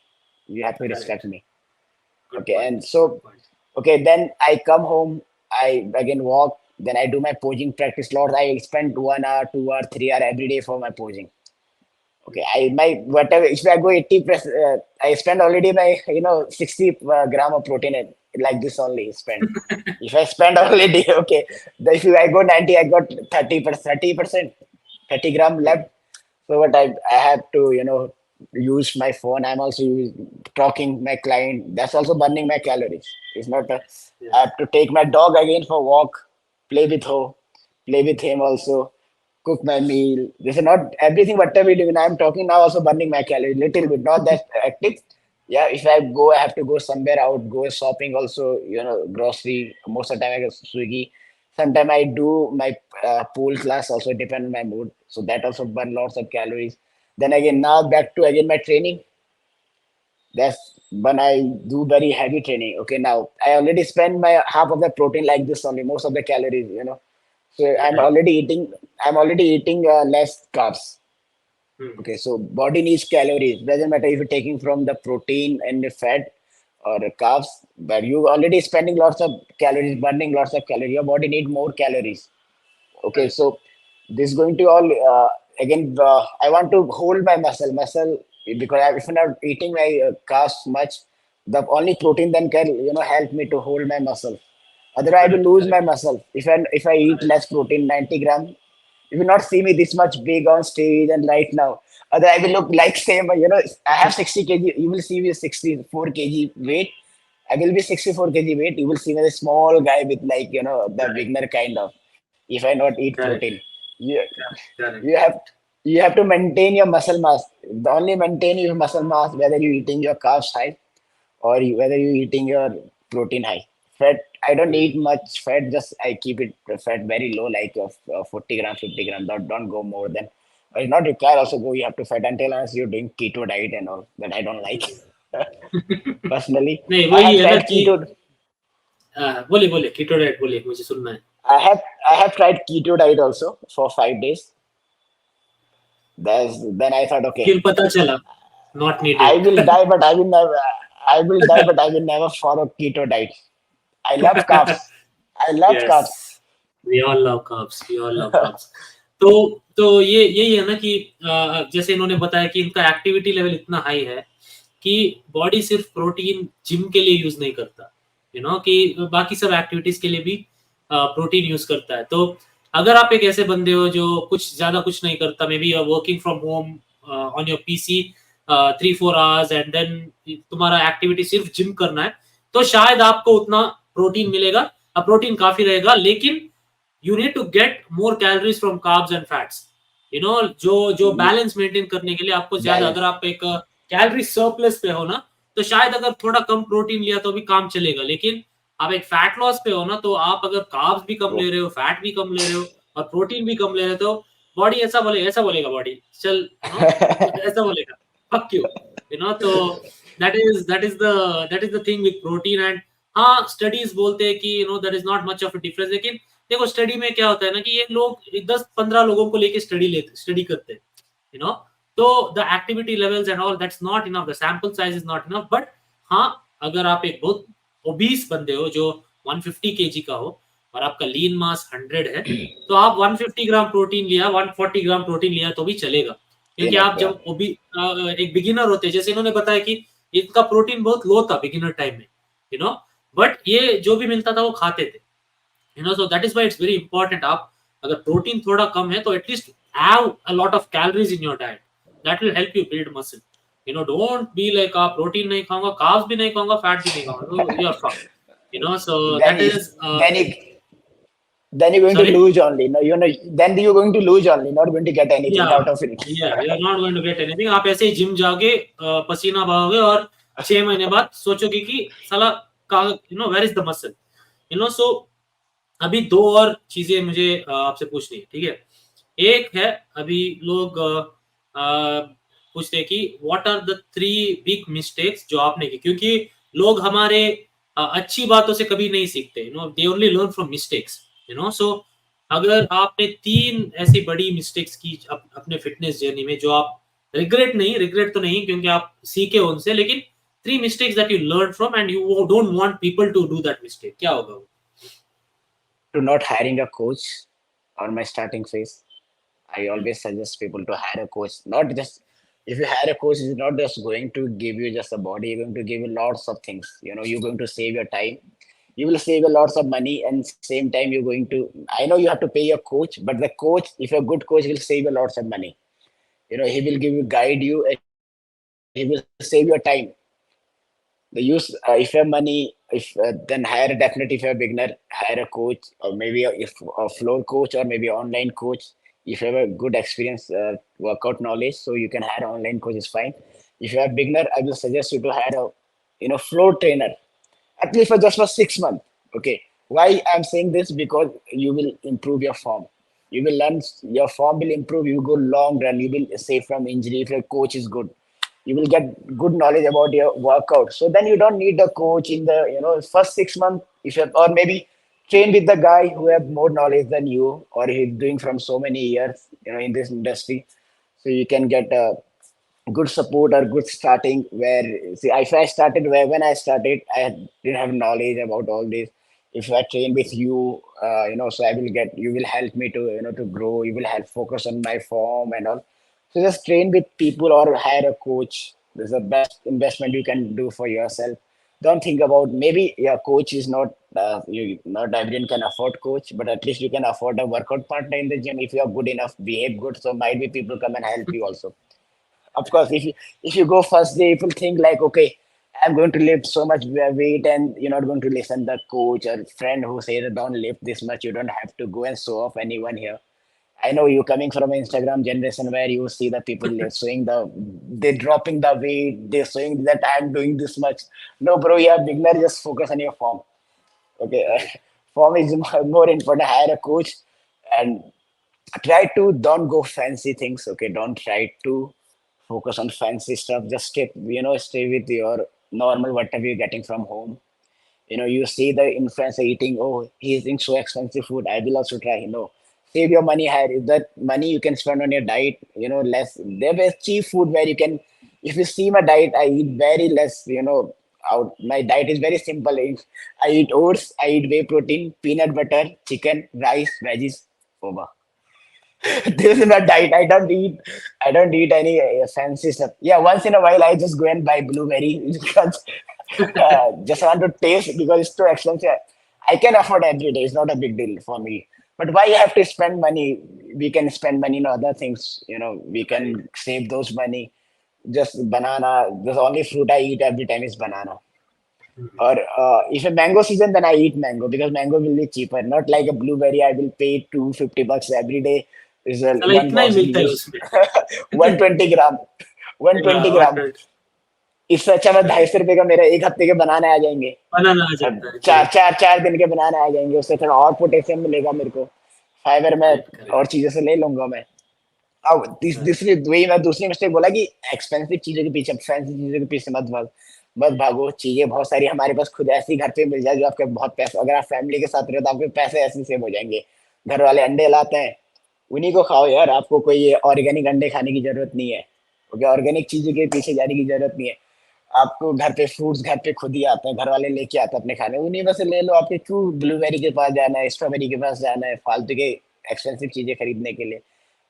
You have to respect correct, me. Good Okay. Point, And good so, point. okay, then I come home. I again walk. Then I do my posing practice. Lord, I spend 1 hour, 2 hour, 3 hour every day for my posing. Okay, I my whatever if I go 80%, I spend already my 60 gram of protein like this only spend. If I spend already okay, if I go 90, I got 30%. 30%. 30 gram Hmm. left. So what I have to, use my phone. I'm also talking my client. That's also burning my calories. It's not. I Yes. have to take my dog again for walk, play with her, play with him also, cook my meal. This is not everything whatever we do. When I'm talking now, also burning my calories little bit. Not that active. Yeah, if I go, I have to go somewhere out, go shopping also. Grocery. Most of the time I go Swiggy. Sometimes I do my pool class also depend on my mood. So that also burn lots of calories. Then again, now back to again my training. That's when I do very heavy training. Okay, now I already spend my half of the protein like this only, most of the calories. So Right. I'm already eating less carbs. Hmm. Okay, so body needs calories. Doesn't matter if you're taking from the protein and the fat or the carbs, but you already spending lots of calories, burning lots of calories. Your body need more calories. Okay, Correct. so this is going to all again. I want to hold my muscle because if I'm not eating my carbs much, the only protein then can help me to hold my muscle. Otherwise, I will Correct. lose my Correct. muscle if I eat Correct. less protein, 90 gram. You will not see me this much big on stage and right now. Other I will look like same. I have 60 kg. You will see me 64 kg weight. I will be 64 kg weight. You will see me a small guy with the Correct. beginner kind of. If I not eat Correct. protein, you Correct. you have you have to maintain your muscle mass. The only maintain your muscle mass whether you eating your carbs high or whether you eating your protein high. Fat, I don't Hmm. eat much fat. Just I keep it fat very low, like of 40 gram, 50 gram. Don't go more than. But it's not required. Also go. You have to fat until unless you're doing keto diet and all that. I don't like. Personally, नहीं I वही have है ना tried कि keto. बोलिए बोलिए कीटो डाइट बोलिए मुझे सुनना है. I have I have tried keto diet also for 5 days. Then I thought, okay, फिर पता चला not I needed. will die, but I will never. I will die, but I will never follow keto diet. I love carbs. I love carbs. Yes, we all love carbs. We all love carbs. तो ये यही है ना कि जैसे इन्होंने बताया कि इनका एक्टिविटी लेवल इतना हाई है कि बॉडी सिर्फ प्रोटीन जिम के लिए यूज नहीं करता, कि बाकी सब एक्टिविटीज के लिए भी प्रोटीन यूज करता है. तो अगर आप एक ऐसे बंदे हो जो कुछ नहीं करता, maybe working from home on your PC 3-4 hours and then तुम्हारा एक्टिविटी सिर्फ जिम करना है, तो शायद आपको उतना प्रोटीन मिलेगा. प्रोटीन काफी रहेगा, लेकिन you need to get more calories from carbs and fats. जो बैलेंस मेंटेन करने के लिए आपको ज्यादा, अगर Balance. आप एक कैलोरी सरप्लस पे हो ना, तो शायद अगर थोड़ा कम प्रोटीन लिया तो भी काम चलेगा. लेकिन आप एक फैट लॉस पे हो ना, तो आप अगर कार्ब्स भी कम ले Oh. रहे हो, फैट भी कम ले रहे हो और प्रोटीन भी कम ले रहे हो, तो बॉडी ऐसा बोलेगा बॉडी चल, ऐसा बोलेगा फक यू. तो that is the thing with protein. And हाँ, स्टडीज बोलते हैं कि that is not much of a difference. लेकिन देखो, स्टडी में क्या होता है ना कि ये लोग 10-15 लोगों को लेके स्टडी करते हैं, यू नो तो the activity levels and all, that's not enough, the sample size is not enough. But हाँ, अगर आप एक बहुत ओबीस बंदे हो जो 150 केजी का हो और आपका लीन मास 100 है, तो आप 150 ग्राम प्रोटीन लिया, 140 ग्राम प्रोटीन लिया तो भी चलेगा. क्योंकि Enough, आप yeah. जब एक बिगिनर होते हैं, जैसे इन्होंने बताया कि इनका प्रोटीन बहुत लो था बिगिनर टाइम में, यू नो बट ये जो भी मिलता था वो खाते थे, so that is why it's very important. आप अगर प्रोटीन थोड़ा कम है तो at least have a lot of calories in your diet. That will help you build muscle. Don't be like आप प्रोटीन नहीं खाऊंगा, कार्ब्स भी नहीं खाऊंगा, फैट भी नहीं खाऊंगा, तो you are fuck. So Then that you, is then you, then you're going to sorry. lose only. No, then you're going to lose only. Not going to get या anything out of it. You are not going to get anything. आप ऐसे ही जिम जाओगे, पसीना बहाओगे और 6 महीने बाद सोचोगे कि साला वेयर इज द मसल. सो अभी दो और चीजें मुझे आपसे पूछनी है, ठीक है. एक है, अभी लोग पूछते हैं कि what are the 3 big mistakes जो आपने की, क्योंकि लोग हमारे अच्छी बातों से कभी नहीं सीखते, they only learn from mistakes. So अगर आपने 3 ऐसी बड़ी मिस्टेक्स की अपने फिटनेस जर्नी में, जो आप रिग्रेट तो नहीं क्योंकि आप सीखे उनसे, लेकिन 3 mistakes that you learn from and you don't want people to do that mistake, क्या होगा वो? To not hiring a coach on my starting phase. I always suggest people to hire a coach. Not just if you hire a coach, it's not just going to give you just a body. You're going to give you lots of things. You're going to save your time. You will save a lots of money, and same time you're going to, I know you have to pay your coach, but the coach, if you're a good coach, will save you lots of money. He will give you, guide you, and he will save your time. The use, if you have money, if then hire, definitely if you're a beginner, hire a coach, or maybe if a floor coach, or maybe online coach. If you have a good experience, workout knowledge, so you can hire online coach is fine. If you're a beginner, I will suggest you to hire a, floor trainer, at least for just for 6 months. Okay. Why I'm saying this? Because you will improve your form. You will learn, your form will improve. You go long run. You will save from injury if your coach is good. You will get good knowledge about your workout. So then you don't need the coach in the first 6 months. If you, or maybe train with the guy who have more knowledge than you, or he's doing from so many years in this industry, so you can get a good support or good starting. Where, see, if I started, where when I started, didn't have knowledge about all this. If I train with you, so I will get, you will help me to to grow. You will help focus on my form and all. So just train with people or hire a coach. This is the best investment you can do for yourself. Don't think about, maybe your coach is not, you, not everyone can afford coach, but at least you can afford a workout partner in the gym. If you are good enough, behave good, so might be people come and help you also. Of course, if you go first day, people think like, okay, I'm going to lift so much weight, and you're not going to listen the coach or friend who says don't lift this much. You don't have to go and show off anyone here. I know you coming from an Instagram generation where you see the people showing they dropping the weight, they're showing that I'm doing this much. No, bro, you're a beginner. Just focus on your form. Okay, form is more important. Hire a coach, and try to don't go fancy things. Okay, don't try to focus on fancy stuff. Just stay with your normal whatever you're getting from home. You see the influencer eating, oh, he's eating so expensive food, I will also try. Save your money higher. If that money you can spend on your diet, less. There is cheap food where you can, if you see my diet, I eat very less, out. My diet is very simple. I eat oats, I eat whey protein, peanut butter, chicken, rice, veggies, over. This is not diet. I don't eat any fancy stuff. Yeah, once in a while I just go and buy blueberry because just want to taste, because it's too expensive. I can afford every day. It's not a big deal for me. But why you have to spend money? We can spend money on other things. We Right. can save those money. Just banana. The only fruit I eat every time is banana. Mhm. Or if a mango season, then I eat mango because mango will be cheaper. Not like a blueberry. I will pay 250 bucks every day. Is a साला one इतना ही box will मिलता है use उसमें. 120 gram. One Yeah, twenty what gram a- इससे अच्छा मैं ढाई correct. सौ रुपए का मेरे एक हफ्ते के बनाने आ जाएंगे. बनाना आ अब जाता है. चार Correct. चार 4 दिन के बनाने आ जाएंगे. उससे थोड़ा और पोटेशियम मिलेगा मेरे को. फाइबर मैं Correct. Correct. और चीजों से ले लूंगा मैं. अब Correct. दूसरी वही मैं दूसरी मिस्टेक बोला कि एक्सपेंसिव चीजों के पीछे, फैंसी चीजों के पीछे मत भागो. चीजें बहुत सारी हमारे पास खुद ऐसी घर पे मिल जाए जो आपके बहुत पैसे, अगर आप फैमिली के साथ रहे तो आपके पैसे ऐसे सेव हो जाएंगे. घर वाले अंडे लाते हैं, उन्हीं को खाओ यार. आपको कोई ये ऑर्गेनिक अंडे खाने की जरूरत नहीं है. ओके, ऑर्गेनिक चीजों के पीछे जाने की जरूरत नहीं है. आपको घर पे फ्रूट्स घर पे खुद ही आते हैं, घर वाले लेके आते हैं अपने खाने, उन्हीं में से ले लो. आपके क्यों ब्लूबेरी के पास जाना है, स्ट्रॉबेरी के पास जाना है फालतू के एक्सपेंसिव चीजें खरीदने के लिए.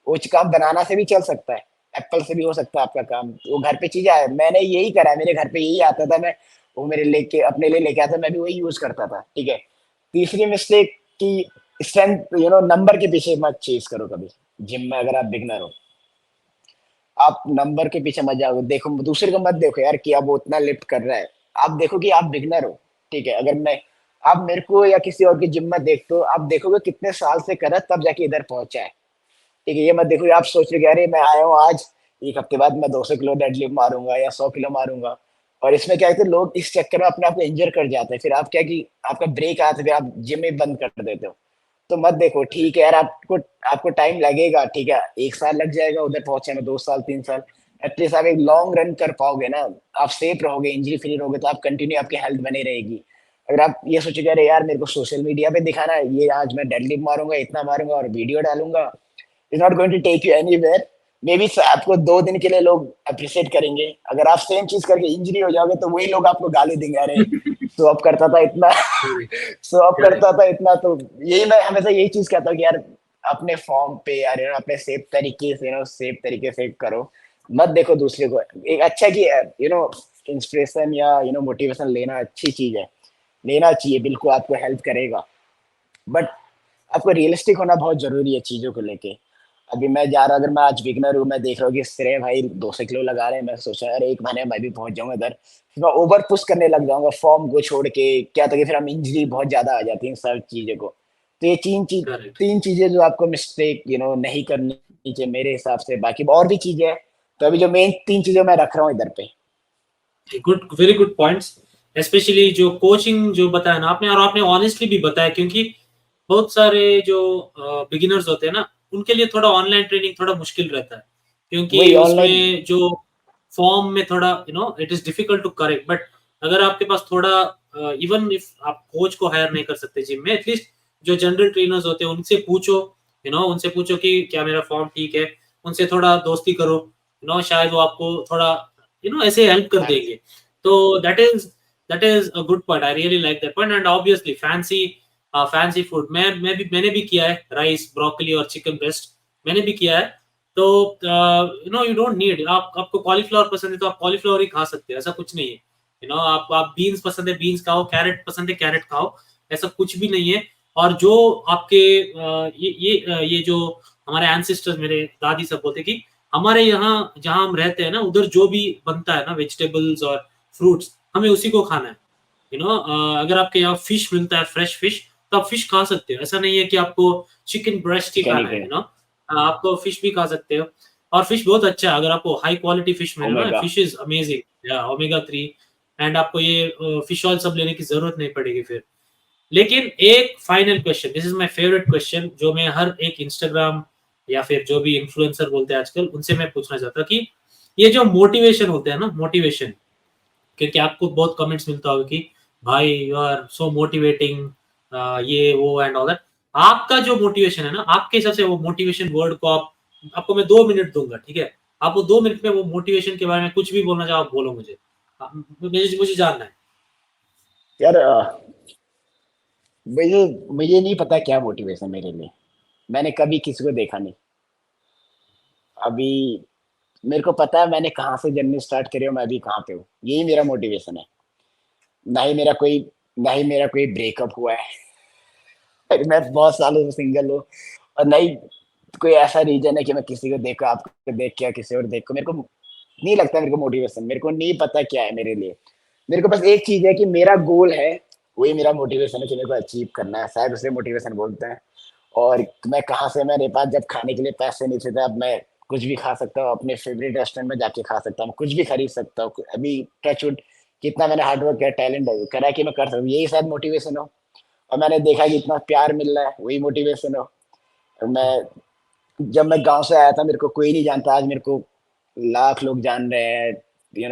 वो काम बनाना से भी चल सकता है. एप्पल से भी हो सकता है आपका काम. वो घर पे चीजें आए, मैंने यही करा है. मेरे घर पे यही आता था. मैं वो मेरे लेके अपने लिए लेके आता, मैं भी वही यूज करता था. ठीक है. तीसरी मिस्टेक की, स्ट्रेंथ, नंबर के पीछे मत चेज करो कभी. जिम में अगर आप बिगनर हो, आप नंबर के पीछे मत जाओ. देखो दूसरे को मत देखो यार कि अब वो उतना लिफ्ट कर रहा है. आप देखो कि आप बिगनर हो. ठीक है. अगर मैं, आप मेरे को या किसी और की जिम में देखते हो, आप देखोगे कितने साल से कर रहा है तब जाके इधर पहुंचा है. ठीक है. ये मत देखो कि आप सोच रहे कि अरे मैं आया हूँ आज, एक हफ्ते बाद मैं 200 किलो डेडलिफ्ट मारूंगा या 100 किलो मारूंगा. और इसमें क्या है कि लोग इस चक्कर में अपने आप को इंजर कर जाते हैं. फिर आप क्या कि आपका ब्रेक आता है, फिर आप जिम में बंद कर देते हो. तो मत देखो. ठीक है यार, आपको आपको टाइम लगेगा. ठीक है, 1 साल लग जाएगा उधर पहुंचे में, 2 साल 3 साल. एटलीस्ट आप एक लॉन्ग रन कर पाओगे ना. आप सेफ रहोगे, इंजरी फ्री रहोगे, तो आप कंटिन्यू, आपकी हेल्थ बनी रहेगी. अगर आप ये सोचोगे अरे यार मेरे को सोशल मीडिया पे दिखाना है, ये आज मैं डेडलिफ्ट मारूंगा, इतना मारूंगा और वीडियो डालूंगा, is not going to take you anywhere. Maybe आपको 2 दिन के लिए लोग अप्रिशिएट करेंगे. अगर आप सेम चीज करके इंजरी हो जाओगे तो वही लोग आपको गाली देंगे, अरे शो अप करता था इतना. Correct. Show up Correct. करता था इतना. तो यही मैं हमेशा यही चीज कहता हूँ कि यार अपने फॉर्म पे यार, अपने सेफ तरीके से करो. मत देखो दूसरे को. एक अच्छा कि यू नो इंस्पिरेशन या मोटिवेशन लेना अच्छी चीज है. लेना चाहिए, बिल्कुल आपको हेल्प करेगा। बट आपको रियलिस्टिक होना बहुत ज़रूरी है चीज़ों को लेके। अभी मैं जा रहा, अगर मैं आज बिगिनर हूँ, मैं देख रहा हूँ कि श्रेय भाई 200 किलो लगा रहे हैं, मैं सोच रहा हूँ, अरे 1 महीने में मैं भी पहुँच जाऊँगा इधर। फिर मैं ओवर पुश करने लग जाऊँगा फ़ॉर्म को छोड़ के, क्या होता है कि फिर हम इंजरी बहुत ज़्यादा आ जाती है इन सब चीज़ों को। तो ये करेक्ट। 3 चीज़ें जो आपको मिस्टेक नहीं करनी चाहिए मेरे हिसाब से, बाकी और भी चीज़ें हैं। तो अभी जो मेन 3 चीज़ें मैं रख रहा हूँ इधर पे। Good, very good points. Specially जो कोचिंग जो बताया ना आपने, और आपने ऑनेस्टली भी बताया, क्योंकि बहुत सारे जो बिगिनर्स होते हैं ना, उनके लिए थोड़ा ऑनलाइन ट्रेनिंग थोड़ा मुश्किल रहता है, क्योंकि वही ऑनलाइन। उसमें जो फॉर्म में थोड़ा it is difficult to correct. But अगर आपके पास थोड़ा, इवन इफ आप कोच को हायर नहीं कर सकते जिम में, एटलीस्ट जो जनरल ट्रेनर्स होते हैं उनसे पूछो, उनसे पूछो कि क्या मेरा फॉर्म ठीक है। उनसे थोड़ा दोस्ती करो, शायद वो आपको थोड़ा ऐसे हेल्प कर हाँ देंगे। तो that is a good point, I really like that point. And obviously fancy food, मैंने भी किया है, राइस, ब्रोकली और चिकन ब्रेस्ट मैंने भी किया है। तो यू डोंट नीड, आपको कॉलीफ्लावर पसंद है तो आप कॉलीफ्लावर ही खा सकते हैं, ऐसा कुछ नहीं है। आप बीन्स पसंद है बीन्स खाओ, कैरेट पसंद है कैरेट खाओ, ऐसा कुछ भी नहीं है। और जो आपके ये जो हमारे एंसेस्टर्स, मेरे दादी सब बोलते कि हमारे यहाँ जहाँ हम रहते हैं ना, उधर जो भी बनता है ना, वेजिटेबल्स और फ्रूट्स, हमें उसी को खाना है। अगर आपके यहाँ फिश मिलता है, फ्रेश फिश, तो आप फिश खा सकते हो। ऐसा नहीं है कि आपको चिकन ब्रेस्ट ही चिकन ही खाना है, के आपको फिश भी खा सकते हो। और फिश बहुत अच्छा है, अगर आपको हाई क्वालिटी फिश मिले ना, omega. Fish is amazing, omega 3। And आपको ये फिश ऑयल सब लेने की जरूरत नहीं पड़ेगी फिर। लेकिन एक final question, this is my favourite question, जो मैं हर एक इंस्टाग्राम या फिर जो भी इन्फ्लुएंसर बोलते हैं आजकल, उनसे मैं पूछना चाहता कि ये जो मोटिवेशन होते हैं ना, मोटिवेशन, क्योंकि आपको बहुत कमेंट्स मिलता होगा कि भाई यू आर सो मोटिवेटिंग, ये वो एंड ऑल दैट। आपका जो मोटिवेशन है ना, आपके हिसाब से वो मोटिवेशन वर्ड को आपको मैं 2 मिनट दूंगा, ठीक है? आप वो 2 मिनट में वो मोटिवेशन के बारे में कुछ भी बोलना चाहो, आप बोलो मुझे। मुझे जानना है। यार मुझे मुझे नहीं पता क्या मोटिवेशन मेरे लिए। मैंने कभी किसी को देखा नहीं। अभी मेरे को पता है मैंने कहाँ से जर्नी स्टार्ट करी और मैं अभी कहाँ पे हूँ। यही मेरा मोटिवेशन है। ना ही मेरा कोई ना ही मेरा कोई ब्रेकअप हुआ है। मैं बहुत सालों से सिंगल हूँ। और ना ही कोई ऐसा रीज़न है कि मैं किसी को देखूँ, आपको देख के या किसी और देख के मेरे को नहीं लगता मेरे को मोटिवेशन। मेरे को नहीं पता क्या है मेरे लिए। मेरे को बस एक चीज़ है कि मेरा गोल है, वही मेरा मोटिवेशन है कि मेरे को अचीव करना है। शायद उसे मोटिवेशन बोलते हैं। और मैं कहाँ से, मेरे पास जब खाने के लिए पैसे नहीं थे, तब मैं कुछ भी खा सकता हूँ, अपने फेवरेट रेस्टोरेंट में जाके खा सकता हूँ, कुछ भी खरीद सकता हूँ। अभी टच वुड कितना मैंने हार्ड वर्क किया, टैलेंट है, करा है कि मैं कर सकता हूँ, यही शायद मोटिवेशन हो। और मैंने देखा कि इतना प्यार मिल रहा है, वही मोटिवेशन हो। और मैं जब मैं गाँव से आया था, मेरे को कोई नहीं जानता, आज मेरे को लाख लोग जान रहे हैं। यू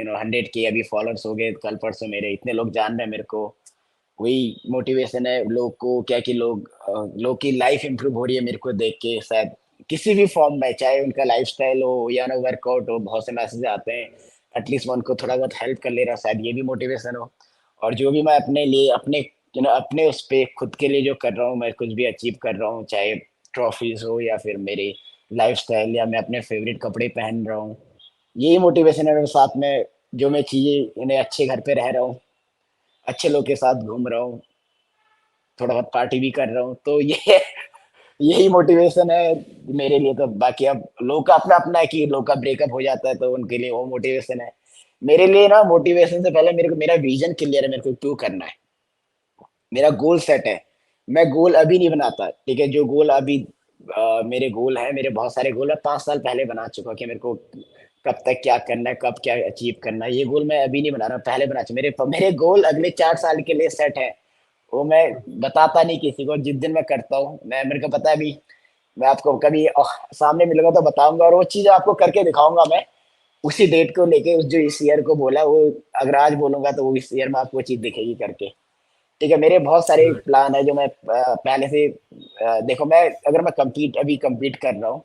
नो 100 के अभी फॉलोअर्स हो गए कल परसों, मेरे इतने लोग जान रहे हैं मेरे को। वही मोटिवेशन है लोग को, क्या कि लोग की लाइफ इंप्रूव हो रही है मेरे को देख के, शायद किसी भी फॉर्म में, चाहे उनका लाइफस्टाइल हो या ना वर्कआउट हो, बहुत से मैसेज आते हैं। एटलीस्ट मैं उनको थोड़ा बहुत हेल्प कर ले रहा, शायद ये भी मोटिवेशन हो। और जो भी मैं अपने लिए अपने अपने उस पे खुद के लिए जो कर रहा हूँ, मैं कुछ भी अचीव कर रहा हूँ, चाहे ट्रॉफीज हो या फिर मेरी लाइफस्टाइल, या मैं अपने फेवरेट कपड़े पहन रहा हूँ, यही मोटिवेशन है मेरे साथ में। जो मैं चीजें इन्हें अच्छे घर पे रह रहा हूँ, अच्छे लोग के साथ घूम रहा हूँ, थोड़ा बहुत पार्टी भी कर रहा हूँ, तो ये यही मोटिवेशन है मेरे लिए। तो बाकी अब लोग का अपना अपना है कि लोग का ब्रेकअप हो जाता है तो उनके लिए वो मोटिवेशन है। मेरे लिए ना मोटिवेशन से पहले मेरे को मेरा विजन क्लियर है, मेरे को क्यों करना है, मेरा गोल सेट है। मैं गोल अभी नहीं बनाता, ठीक है? जो गोल अभी मेरे गोल है, मेरे बहुत सारे गोल है, 5 साल पहले बना चुका कि मेरे को कब तक क्या करना है, कब क्या अचीव करना है। ये गोल मैं अभी नहीं बना रहा, पहले बना चुका। मेरे मेरे गोल अगले 4 साल के लिए सेट है। वो मैं बताता नहीं किसी को, जिस दिन मैं करता हूँ, मैं मेरे को पता है अभी मैं आपको कभी सामने मिलूंगा तो बताऊंगा, और वो चीज आपको करके दिखाऊंगा मैं। उसी डेट को लेके, उस जो इस ईयर को बोला, वो अगर आज बोलूंगा तो वो इस ईयर में आपको चीज दिखेगी करके। ठीक है, मेरे बहुत सारे गुड। प्लान है जो मैं पहले से देखो, मैं अगर मैं compete अभी compete कर रहा हूँ,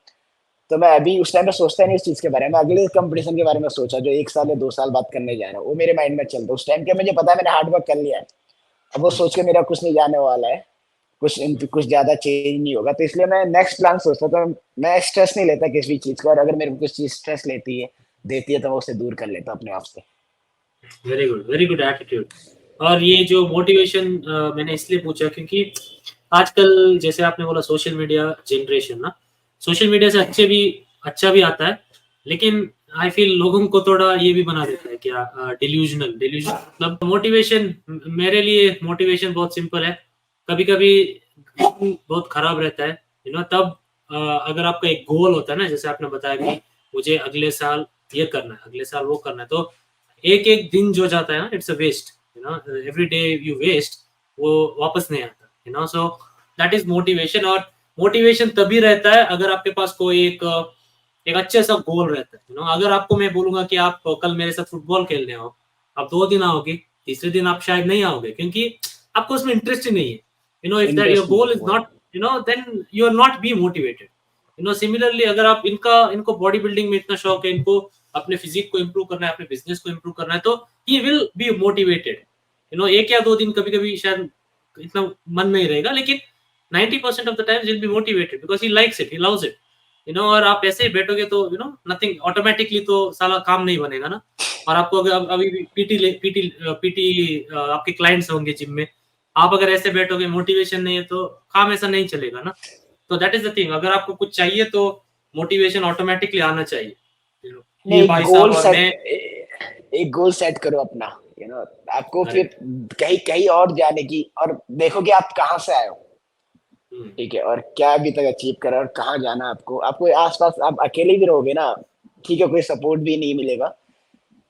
तो मैं अभी उस टाइम पे सोचता नहीं उस चीज के बारे में। अगले कंपटीशन के बारे में सोचा जो 1 साल या 2 साल बाद करने जा रहा हूँ, वो मेरे माइंड में चलता है। उस टाइम के मुझे पता है मैंने हार्ड वर्क कर लिया है। अब वो सोच के मेरा कुछ नहीं जाने वाला है, कुछ ज्यादा चेंज नहीं होगा, तो इसलिए मैं नेक्स्ट प्लान सोचता हूँ। तो मैं स्ट्रेस नहीं लेता किसी भी चीज का, और अगर मेरे को कुछ चीज स्ट्रेस लेती है देती है तो मैं उसे दूर कर लेता हूँ अपने आप से। Very good, very good attitude. और ये जो मोटिवेशन मैंने इसलिए पूछा क्योंकि आजकल जैसे आपने बोला सोशल मीडिया जनरेशन ना, सोशल मीडिया से अच्छा भी आता है, लेकिन आई फील लोगों को थोड़ा ये भी बना देता है क्या, डिल्यूजनल मतलब मोटिवेशन। मेरे लिए मोटिवेशन बहुत सिंपल है। कभी कभी बहुत खराब रहता है, तब अगर आपका एक गोल होता है ना, जैसे आपने बताया कि मुझे अगले साल ये करना है, अगले साल वो करना है, तो एक एक दिन जो जाता है ना, it's a waste, every day you waste, वो वापस नहीं आता, सो दैट इज मोटिवेशन। और मोटिवेशन तभी रहता है अगर आपके पास कोई एक अच्छे सा गोल रहता है, अगर आपको मैं बोलूंगा कि आप कल मेरे साथ फुटबॉल खेलने आओ, आप 2 दिन आओगे, तीसरे दिन आप शायद नहीं आओगे क्योंकि आपको उसमें इंटरेस्ट ही नहीं है, इफ दैट योर इंटरेस्ट नहीं गोल है इज वो। Not, then you are not be motivated. Similarly अगर आप इनको बॉडी बिल्डिंग में इतना शौक है, इनको अपने फिजिक को इम्प्रूव करना है, अपने बिजनेस को इम्प्रूव करना है, तो ही विल बी मोटिवेटेड। एक या 2 दिन कभी कभी शायद इतना मन नहीं रहेगा, लेकिन 90% of the time will be motivated because he likes it, he loves it. और आप ऐसे ही बैठोगे तो नथिंग ऑटोमेटिकली तो साला काम नहीं बनेगा ना। और आपको अगर अभी पीटी आपके क्लाइंट्स होंगे जिम में, आप अगर ऐसे बैठोगे, मोटिवेशन नहीं है, तो काम ऐसा नहीं चलेगा ना। तो दैट इज द थिंग, अगर आपको कुछ चाहिए तो मोटिवेशन ऑटोमेटिकली आना चाहिए। ये नहीं, एक भाई गोल साहब और सेट, मैं। एक गोल सेट करो अपना, आपको फिर करेक्ट। कहीं कहीं और जाने की, और देखो कि आप कहाँ से आए हो, ठीक है, और क्या अभी तक अचीव करा और कहाँ जाना आपको। आपको आसपास आप अकेले भी रहोगे ना, ठीक है, कोई सपोर्ट भी नहीं मिलेगा,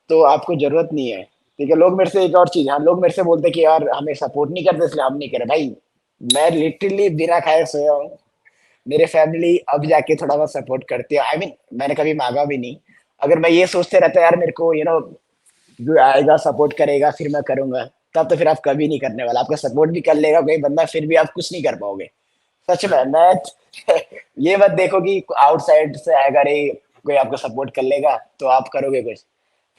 तो आपको जरूरत नहीं है। ठीक है, लोग मेरे से एक और चीज, हाँ, लोग मेरे से बोलते हैं कि यार हमें सपोर्ट नहीं करते इसलिए हम नहीं करे। भाई, मैं लिटरली बिना खाए सोया हूँ, मेरे फैमिली अब जाके थोड़ा बहुत सपोर्ट करती है। मैंने कभी मांगा भी नहीं। अगर मैं ये सोचते रहता यार मेरे को जो आएगा सपोर्ट करेगा फिर मैं करूंगा, तब तो फिर आप कभी नहीं करने वाला। आपका सपोर्ट भी कर लेगा कोई बंदा, फिर भी आप कुछ नहीं कर पाओगे। सच में करेक्ट। मैं ये मत देखो कि आउटसाइड से आएगा रे, कोई आपको सपोर्ट कर लेगा तो आप करोगे कुछ,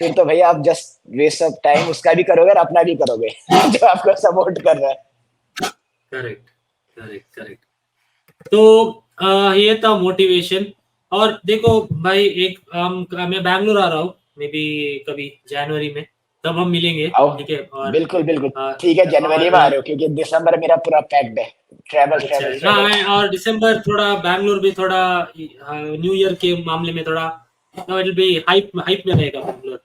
फिर तो भैया आप जस्ट वेस्ट ऑफ टाइम उसका भी करोगे और अपना भी करोगे जो आपको सपोर्ट कर रहा है। करेक्ट। करेक्ट। करेक्ट। तो ये था मोटिवेशन। और देखो भाई, मैं बैंगलोर आ रहा हूँ, मे बी कभी जनवरी में, तब हम मिलेंगे, आओ, ठीक है। बिल्कुल बिल्कुल। अ, ठीक है, जनवरी में आ और रहे हो क्योंकि दिसंबर मेरा पूरा पैक्ड है। ट्रैवल अच्छा, ट्रैवल हाँ, ट्रैवल। और दिसंबर थोड़ा बैंगलोर भी थोड़ा न्यू ईयर के मामले में थोड़ा it will be hype hype में रहेगा बैंगलोर,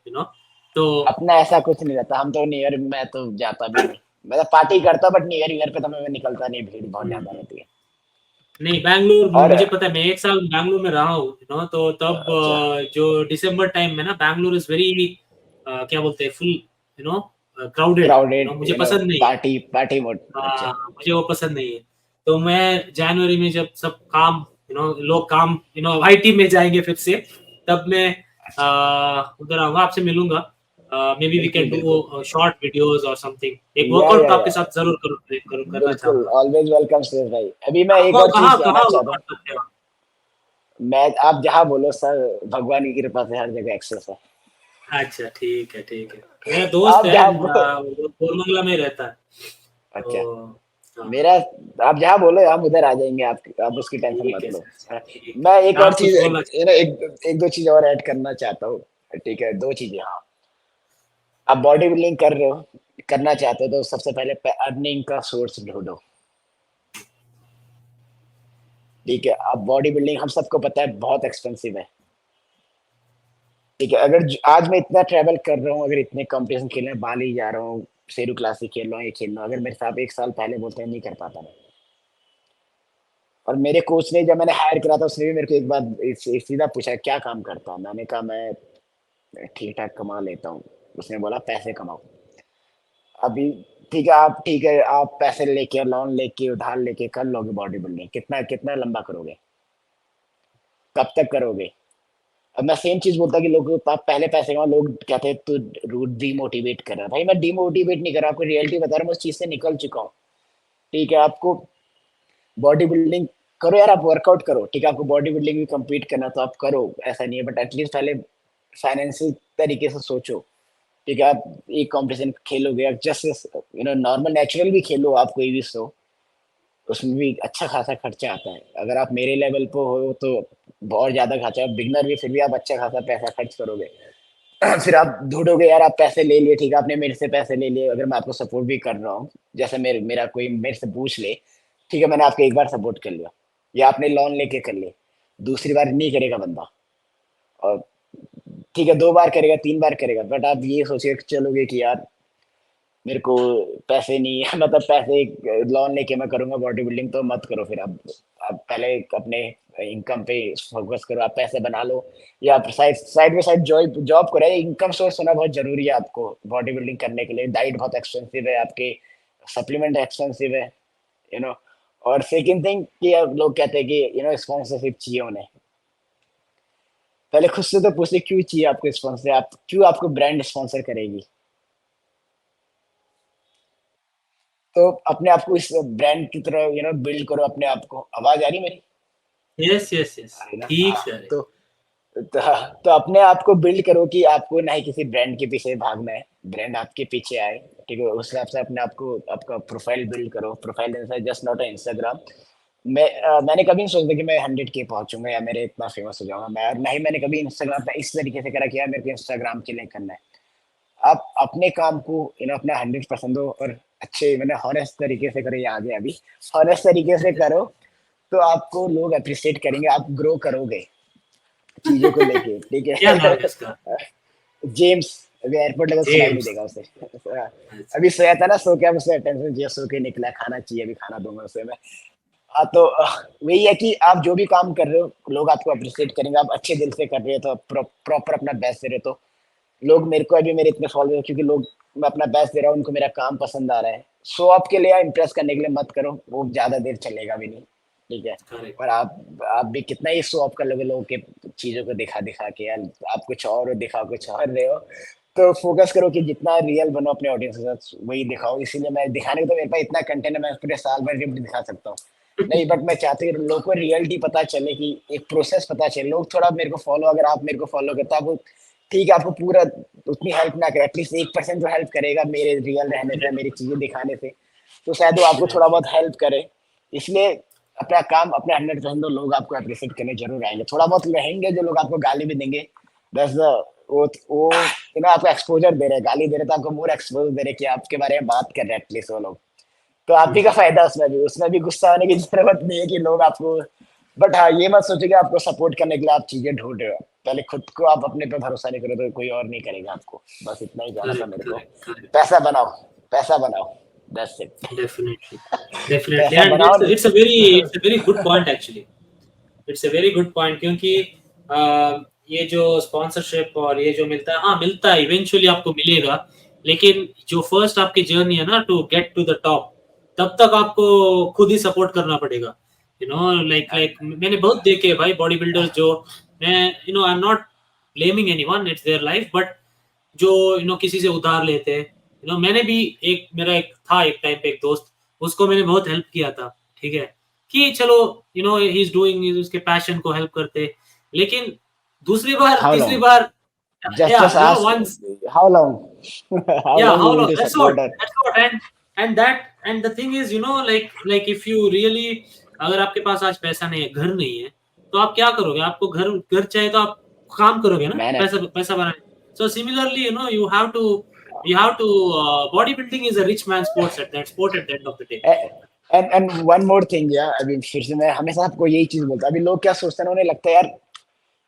तो अपना ऐसा कुछ नहीं रहता, हम तो न्यू ईयर में तो जाता भी नहीं। मैं तो पार्टी करता बट न्यू ईयर ईयर पे तो मैं निकलता नहीं, भीड़ बहुत ज्यादा हम्म, रहती है। नहीं, बैंगलोर और मुझे पता है, मैं 1 साल बैंगलोर में रहा हूँ, तो तब अच्छा, जो दिसंबर टाइम में ना, बैंगलोर इज वेरी क्या बोलते हैं, फुल क्राउडेड, क्राउडेड, मुझे पसंद नहीं है। Party party mode. अच्छा, मुझे वो पसंद नहीं है। तो मैं जनवरी में जब सब काम, लोग काम, आईटी में जाएंगे फिर से, तब मैं उधर आऊंगा, आपसे मिलूंगा। मे बी वी बिल्कुल कैन बिल्कुल। डू शॉर्ट वीडियोस और समथिंग, एक या वर्कआउट आपके या साथ जरूर करना बिल्कुल, चाहूंगा। ऑलवेज वेलकम सुरेश भाई। अभी मैं एक वो और चीज कहाँ कहना कहाँ चाहता हूँ। वर्कआउट करते हो? मैं, आप जहाँ बोलो सर, भगवान की कृपा से हर जगह एक्सेस है। अच्छा, ठीक है, ठीक है। मेरा दोस्त आप है, जहाँ वो कोरमंगला में रहता है, अच्छा, तो हाँ। मेरा, आप जहाँ बोलो हम उधर आ जाएंगे, आप उसकी टेंशन ठीक मत है लो। सर, ठीक है, मैं एक और आप कुछ चीज, बोलना एक दो चीज और ऐड करना चाहता हूँ। ठीक है, दो चीजें, हाँ। आप बॉडी बिल्डिंग कर रहे हो, करना चाहते हो, तो सबसे पहले अर्निंग का सोर्स ढूंढो। ठीक है, आप बॉडी बिल्डिंग, हम सबको पता है बहुत एक्सपेंसिव है। ठीक है, अगर आज मैं इतना ट्रैवल कर रहा हूँ, अगर इतने कंपटीशन खेलने बाली जा रहा हूँ, शेरू क्लासिक खेल रहा हूँ, ये खेल रहा हूँ, अगर मेरे साथ एक साल पहले बोलते हैं नहीं कर पाता मैं। और मेरे कोच ने, जब मैंने हायर करा था, उसने भी मेरे को एक बार सीधा पूछा क्या काम करता हूँ, मैंने कहा मैं ठीक ठाक कमा लेता हूँ। उसने बोला पैसे कमाओ। अभी ठीक है, आप पैसे लेके, लोन लेके, उधार लेके कर लोगे बॉडी बिल्डिंग, कितना कितना लंबा करोगे, कब तक करोगे। अब मैं सेम चीज बोलता कि लोगों के पास पहले पैसे कमाओ, लोग कहते हैं तू रूट डीमोटिवेट कर रहा है। भाई मैं डीमोटिवेट नहीं कर रहा, आपको रियलिटी बता रहा हूँ, मैं उस चीज से निकल चुका हूँ। ठीक है, आपको बॉडी बिल्डिंग करो यार, आप वर्कआउट करो, ठीक है, आपको बॉडी बिल्डिंग भी कम्पीट करना तो आप करो, ऐसा नहीं है, बट एटलीस्ट पहले फाइनेंशियल तरीके से सोचो। ठीक है, आप एक कंपटीशन खेलोगे, जस्ट नॉर्मल नेचुरल भी खेलो, आप कोई भी सो, उसमें भी अच्छा खासा खर्चा आता है। अगर आप मेरे लेवल पे हो तो बहुत ज्यादा खर्चा है, बिगनर भी फिर भी आप अच्छा खासा पैसा खर्च करोगे। फिर आप ढूँढोगे यार, आप पैसे ले लिए, ठीक है, आपने मेरे से पैसे ले लिए, अगर मैं आपको सपोर्ट भी कर रहा हूँ, जैसे मेरा कोई मेरे से पूछ ले, ठीक है, मैंने आपको एक बार सपोर्ट कर लिया, या आपने लोन लेके कर लिए, दूसरी बार नहीं करेगा बंदा। और ठीक है, 2 बार करेगा, 3 बार करेगा, बट आप ये सोच के चलोगे कि यार मेरे को पैसे नहीं है, मतलब पैसे लोन लेके मैं करूँगा बॉडी बिल्डिंग, तो मत करो फिर। आप पहले अपने इनकम पे फोकस करो, आप पैसे बना लो, या आप side side by side job job करो। इनकम सोर्स होना बहुत ज़रूरी है आपको बॉडी बिल्डिंग करने के लिए। डाइट बहुत एक्सपेंसिव है, आपके सप्लीमेंट एक्सपेंसिव है, यू नो। और सेकंड थिंग कि अब लोग कहते हैं कि स्पॉन्सरशिप चाहिए उन्हें। पहले खुद से तो पूछिए क्यों चाहिए आपको स्पॉन्सर, आप क्यों, आपको ब्रांड स्पॉन्सर करेगी? तो अपने आप को इस ब्रांड की तरह बिल्ड करो अपने आप को। आवाज आ रही मेरी? यस यस यस, आ रही ना? ठीक हाँ। कह रहे। तो तो अपने आप को बिल्ड करो कि आपको ना ही किसी ब्रांड के पीछे भागना है, ब्रांड आपके पीछे आए, ठीक है, उस हिसाब से अपने आप को आपका प्रोफाइल बिल्ड करो। Profile just not Instagram. मैंने कभी नहीं सोचा कि मैं 100K पहुंचूंगा या मेरे इतना फेमस हो जाऊंगा, मैं और ना ही मैंने कभी इंस्टाग्राम पे इस तरीके से करा कि यार मेरे को इंस्टाग्राम के लिए करना है। आप अपने काम को अपना 100% दो, और अच्छे मैंने हॉनेस्ट तरीके से करो, ये आगे अभी हॉनेस्ट तरीके से करो, तो आपको लोग अप्रिशिएट करेंगे, आप ग्रो करोगे चीजों को लेके, ठीक क्या नाम है है। इसका? जेम्स। अभी एयरपोर्ट लगा, सुनाई नहीं जेम्स। देगा उसे। अच्छा। अभी सोया था ना, सो के अब उसे अटेंशन चाहिए, सो के निकला, खाना चाहिए, अभी खाना दूंगा उसे मैं। हाँ, तो वही है कि आप जो भी काम कर रहे हो, लोग आपको अप्रिशिएट करेंगे, आप अच्छे दिल से कर रहे हो तो प्रॉपर अपना बेस्ट दे रहे हो, तो लोग मेरे को अभी मेरे इतने फॉलोअर, क्योंकि लोग, मैं अपना बेस्ट दे रहा हूँ, उनको मेरा काम पसंद आ रहा है। शो ऑफ के लिए या इम्प्रेस करने के लिए मत करो, वो ज्यादा देर चलेगा भी नहीं, ठीक है। करेक्ट। और आप भी कितना ही शो ऑफ कर लोगे लोगों के चीजों को दिखा दिखा के, यार आप कुछ और हो, दिखा कुछ और रहे हो। तो फोकस करो कि जितना रियल बनो अपने ऑडियंस के साथ, वही दिखाओ। इसीलिए मैं दिखाने को तो मेरे पास इतना कंटेंट है, मैं पूरे साल भर रिप्ट दिखा सकता हूँ, नहीं, बट मैं चाहती हूँ लोगों को रियलिटी पता चले, कि एक प्रोसेस पता चले। लोग थोड़ा मेरे को फॉलो, अगर आप मेरे को फॉलो करते हो, आप ठीक है, आपको पूरा उतनी हेल्प ना करे, एटलीस्ट 1% तो हेल्प करेगा मेरे रियल रहने से, मेरी चीजें दिखाने से, तो शायद वो आपको थोड़ा बहुत हेल्प करे। इसलिए अपना काम अपने 100% दो, लोग आपको अप्रिशिएट करने जरूर आएंगे। थोड़ा बहुत रहेंगे जो लोग आपको गाली भी देंगे, दस वो आपको एक्सपोजर दे रहे हैं, गाली दे रहे तो आपको मोर एक्सपोजर दे रहे कि आपके बारे में बात कर रहे हैं एटलीस्ट वो लोग। तो आप ही का फायदा उसमें भी गुस्सा होने की जरूरत नहीं है कि लोग आपको। बट हाँ, ये मत सोचिए कि आपको सपोर्ट करने के लिए आप चीजें ढूंढ रहे हो। पहले खुद को, आप अपने पे भरोसा नहीं करो तो कोई और नहीं करेगा आपको। बस इतना ही कहना था करेक्ट मेरे को। Correct correct. पैसा बनाओ, पैसा बनाओ, दैट्स इट। Definitely, definitely, पैसा and बनाओ। it's a very good point actually. It's a very good point क्योंकि ये जो स्पॉन्सरशिप और ये जो मिलता है, हाँ मिलता है, इवेंचुअली आपको मिलेगा, लेकिन जो फर्स्ट आपकी जर्नी है ना to get to the top, तब तक आपको खुद ही सपोर्ट करना पड़ेगा। लाइक मैंने बहुत देखे भाई बॉडी बिल्डर्स जो, मैं I am not blaming anyone, it's their life, but जो किसी से उधार लेते हैं। मैंने भी मेरा एक था एक टाइम पे एक दोस्त, उसको मैंने बहुत हेल्प किया था, ठीक है, कि चलो ही इज डूइंग, उसके पैशन को हेल्प करते, लेकिन दूसरी बार हाउ तीसरी लॉन्ग? बार, जस्ट या just once, ask, how long? How yeah, long how you will long, to that's what support her? that's what and the thing is like if you really, अगर आपके पास आज पैसा नहीं है, घर नहीं है, तो आप क्या करोगे? आपको घर घर चाहिए तो आप काम करोगे ना, मेहनत। पैसा पैसा बनाने। so similarly you have to body building is a rich man sports at that sport at the end of the day. And one more thing यार, अभी फिर से मैं हमेशा आपको यही चीज बोलता हूँ। अभी लोग क्या सोचते हैं ना, उन्हें लगता है यार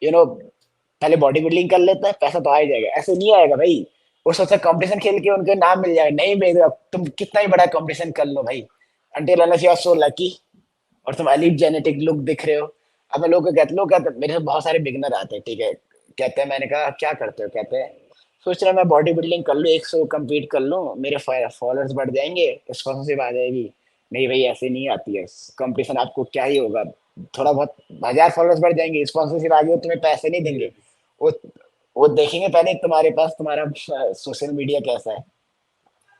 यू नो पहले बॉडी बिल्डिंग कर लेता है, पैसा तो आ ही जाएगा। ऐसे नहीं आएगा भाई। वो सोचता है कंपटीशन खेल के उनके नाम मिल जाएगा, नहीं मिलेगा। तुम कितना ही बड़ा कंपटीशन कर लो भाई, until unless you are so lucky और तुम एलीट जेनेटिक लुक दिख रहे हो। अब मैं लोग कहते हैं, मेरे से बहुत सारे बिगनर आते हैं, ठीक है, कहते हैं, मैंने कहा क्या करते हो, कहते हैं सोच रहे हैं मैं बॉडी बिल्डिंग कर लूँ, 100 कम्पीट कर लूँ, मेरे फॉलोअर्स बढ़ जाएंगे, स्पॉन्सरशिप आ जाएगी। नहीं भाई, ऐसे नहीं आती है कंपटीशन। आपको क्या ही होगा, थोड़ा बहुत 1000 फॉलोअर्स बढ़ जाएंगे, स्पॉन्सरशिप आ गई, वो तुम्हें पैसे नहीं देंगे। वो वो देखेंगे पहले तुम्हारे पास तुम्हारा सोशल मीडिया कैसा है,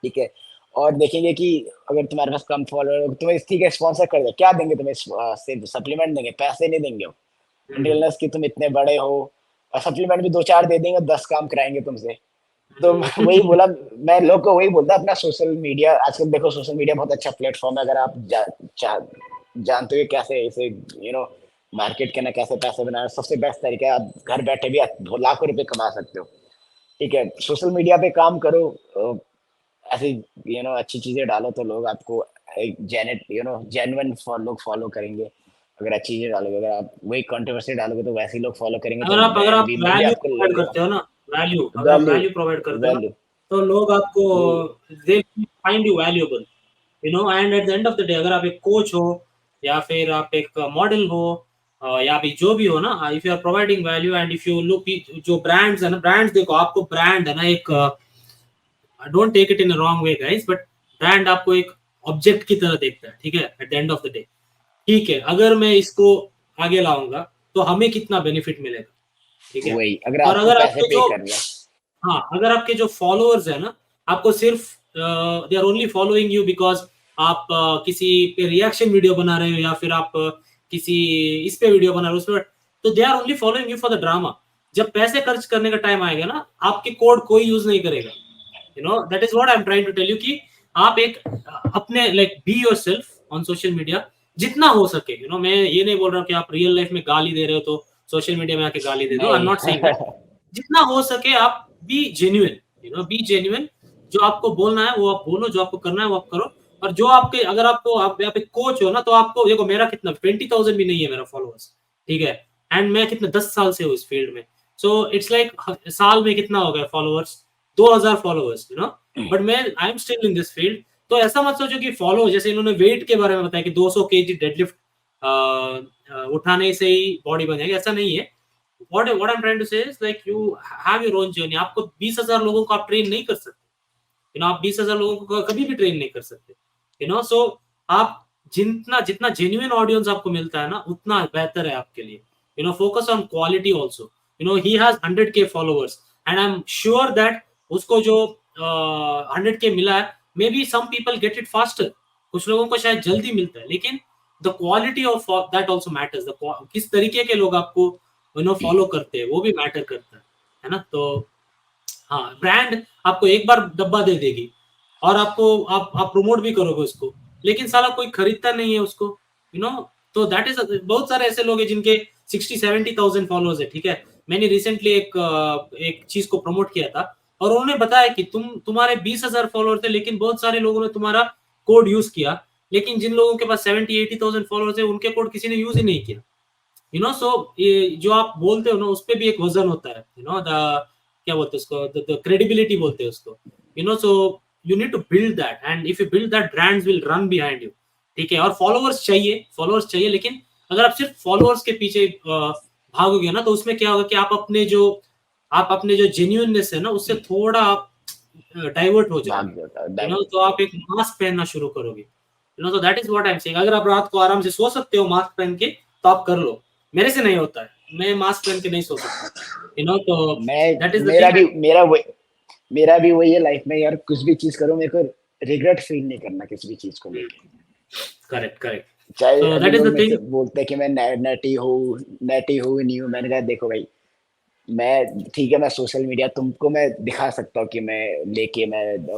ठीक है, और देखेंगे कि अगर तुम्हारे पास कम फॉलोअर, तुम्हें ठीक है स्पॉन्सर कर दे, क्या देंगे तुम्हें? सिर्फ सप्लीमेंट देंगे, पैसे नहीं देंगे वो। हम्म, इंटेलिजेंस की तुम इतने बड़े हो, और सप्लीमेंट भी 2-4 दे देंगे, 10 काम कराएंगे तुमसे। तो वही बोला, मैं लोग को वही बोलता, अपना सोशल मीडिया, आजकल देखो सोशल मीडिया बहुत अच्छा प्लेटफॉर्म है, अगर आप जानते हो कैसे इसे मार्केट करना, कैसे पैसे बनाना, सबसे बेस्ट तरीका है। आप घर बैठे भी आप लाखों रुपए कमा सकते हो। ठीक है, सोशल मीडिया पे काम करो, ऐसे अच्छी चीज़ें डालो तो लोग आपको एक जेन्युइन लोग फॉलो करेंगे। अगर अच्छी चीज़ें डालोगे, अगर आप वही कंट्रोवर्सी डालोगे तो वैसे ही लोग फॉलो करेंगे, तो अगर ब्रांड आप भी में भी वैल्यू आपको प्रोवाइड लगेगा। करते हो ना, वैल्यू, अगर आप वैल्यू वैल्यू प्रोवाइड करते हो ना, वैल्यू तो लोग आपको वो they find you valuable, and eight the end of the day अगर आप एक कोच हो या फिर आप एक मॉडल हो, या भी जो भी हो ना, if you are providing value and if you look, जो ब्रांड्स है ना, ब्रांड्स देखो, आपको ब्रांड है ना एक, don't take it in a wrong way guys, but brand आपको एक ऑब्जेक्ट की तरह देखता है, ठीक है, at the end of the day. ठीक है, अगर मैं इसको आगे लाऊंगा तो हमें कितना बेनिफिट मिलेगा, ठीक है। वही, अगर और आपको अगर पैसे आपके पे जो, कर रहा है। हाँ, अगर आपके जो फॉलोअर्स है ना, आपको सिर्फ they are only following you because आप किसी पे रिएक्शन वीडियो बना रहे हो, या फिर आप किसी इस पे वीडियो बना रहे हो उसमें, तो they are only following you for the drama. जब पैसे खर्च करने का टाइम आएगा ना, आपके कोड कोई यूज नहीं करेगा, that is what I am trying to tell you, कि आप एक अपने like be yourself on social media जितना हो सके, मैं ये नहीं बोल रहा हूँ कि आप रियल लाइफ में गाली दे रहे हो तो सोशल मीडिया में आके गाली दे दो, आई एम नहीं। Not saying that. जितना हो सके आप बी जेन्युइन, बी जेन्युइन, जो आपको बोलना है वो आप बोलो, जो आपको करना है वो आप करो। और जो आपके, अगर आपको, आप एक कोच हो ना, तो आपको देखो, मेरा कितना 20,000 भी नहीं है मेरा फॉलोअर्स, ठीक है, एंड मैं कितना 10 साल से हूँ इस फील्ड में, सो इट्स लाइक साल में कितना हो गया फॉलोअर्स, 2,000 फॉलोअर्स, बट मैं I am still in this field. तो ऐसा मत सोचो कि फॉलो, जैसे इन्होंने वेट के बारे में बताया कि 200 केजी डेडलिफ्ट उठाने से ही बॉडी बन जाएगी, ऐसा नहीं है। what I'm trying to say is like you have your own journey। आपको 20,000 लोगों को आप ट्रेन नहीं कर सकते, आप 20,000 लोगों को कभी भी ट्रेन नहीं कर सकते, सो आप जितना जितना जेन्युइन ऑडियंस आपको मिलता है ना, उतना बेहतर है आपके लिए। Focus on quality also. He has 100K followers and I am sure that उसको जो 100K मिला है, maybe some people get it faster, कुछ लोगों को शायद जल्दी मिलता है, लेकिन the quality of that also matters, किस तरीके के लोग आपको फॉलो करते हैं वो भी मैटर करता है ना। तो हाँ, ब्रांड आपको एक बार डब्बा दे देगी और आपको आप प्रमोट भी करोगे उसको, लेकिन साला कोई खरीदता नहीं है उसको, तो दैट इज, बहुत सारे ऐसे लोग हैं जिनके 60-70,000 फॉलोअर्स है, ठीक है। मैंने रिसेंटली एक चीज को प्रमोट किया था, और उन्होंने बताया कि तुम्हारे 20,000 फॉलोअर्स थे, लेकिन बहुत सारे लोगों ने तुम्हारा कोड यूज किया, लेकिन जिन लोगों के पास 70-80,000 फॉलोअर्स है, उनके कोड किसी ने यूज ही नहीं किया, सो ये जो आप बोलते हो ना, उस पर भी एक वजन होता है, द क्या बोलते हैं उसको, द क्रेडिबिलिटी बोलते हैं उसको, so you need to build that, and if you build that, brands will run behind you, ठीक है। और फॉलोअर्स चाहिए, लेकिन अगर आप सिर्फ फॉलोअर्स के पीछे भागोगे ना, तो उसमें क्या होगा कि आप अपने जो जेन्युइननेस है ना, उससे थोड़ा आप डाइवर्ट हो भाग जाओगे, जाता है। तो आप एक मास्क पहनना शुरू करोगे, तो that is what I am saying. अगर आप रात को आराम से सो सकते हो मास्क पहन के, तो आप कर लो। मेरे से नहीं होता है, मैं मास्क पहन के नहीं सो सकता, तो दैट इज द थिंग। मेरा भी वही है लाइफ में यार, कुछ भी चीज करो मेरे को रिग्रेट फील नहीं करना किसी भी चीज को लेके। Correct, correct. चाहे सो अभी दैट इज लोग द मेरे से थिंग। बोलते हैं कि मैं नेटी हूँ नहीं हूँ, मैंने कहा देखो भाई, मैं ठीक है, मैं सोशल मीडिया तुमको मैं दिखा सकता हूँ कि मैं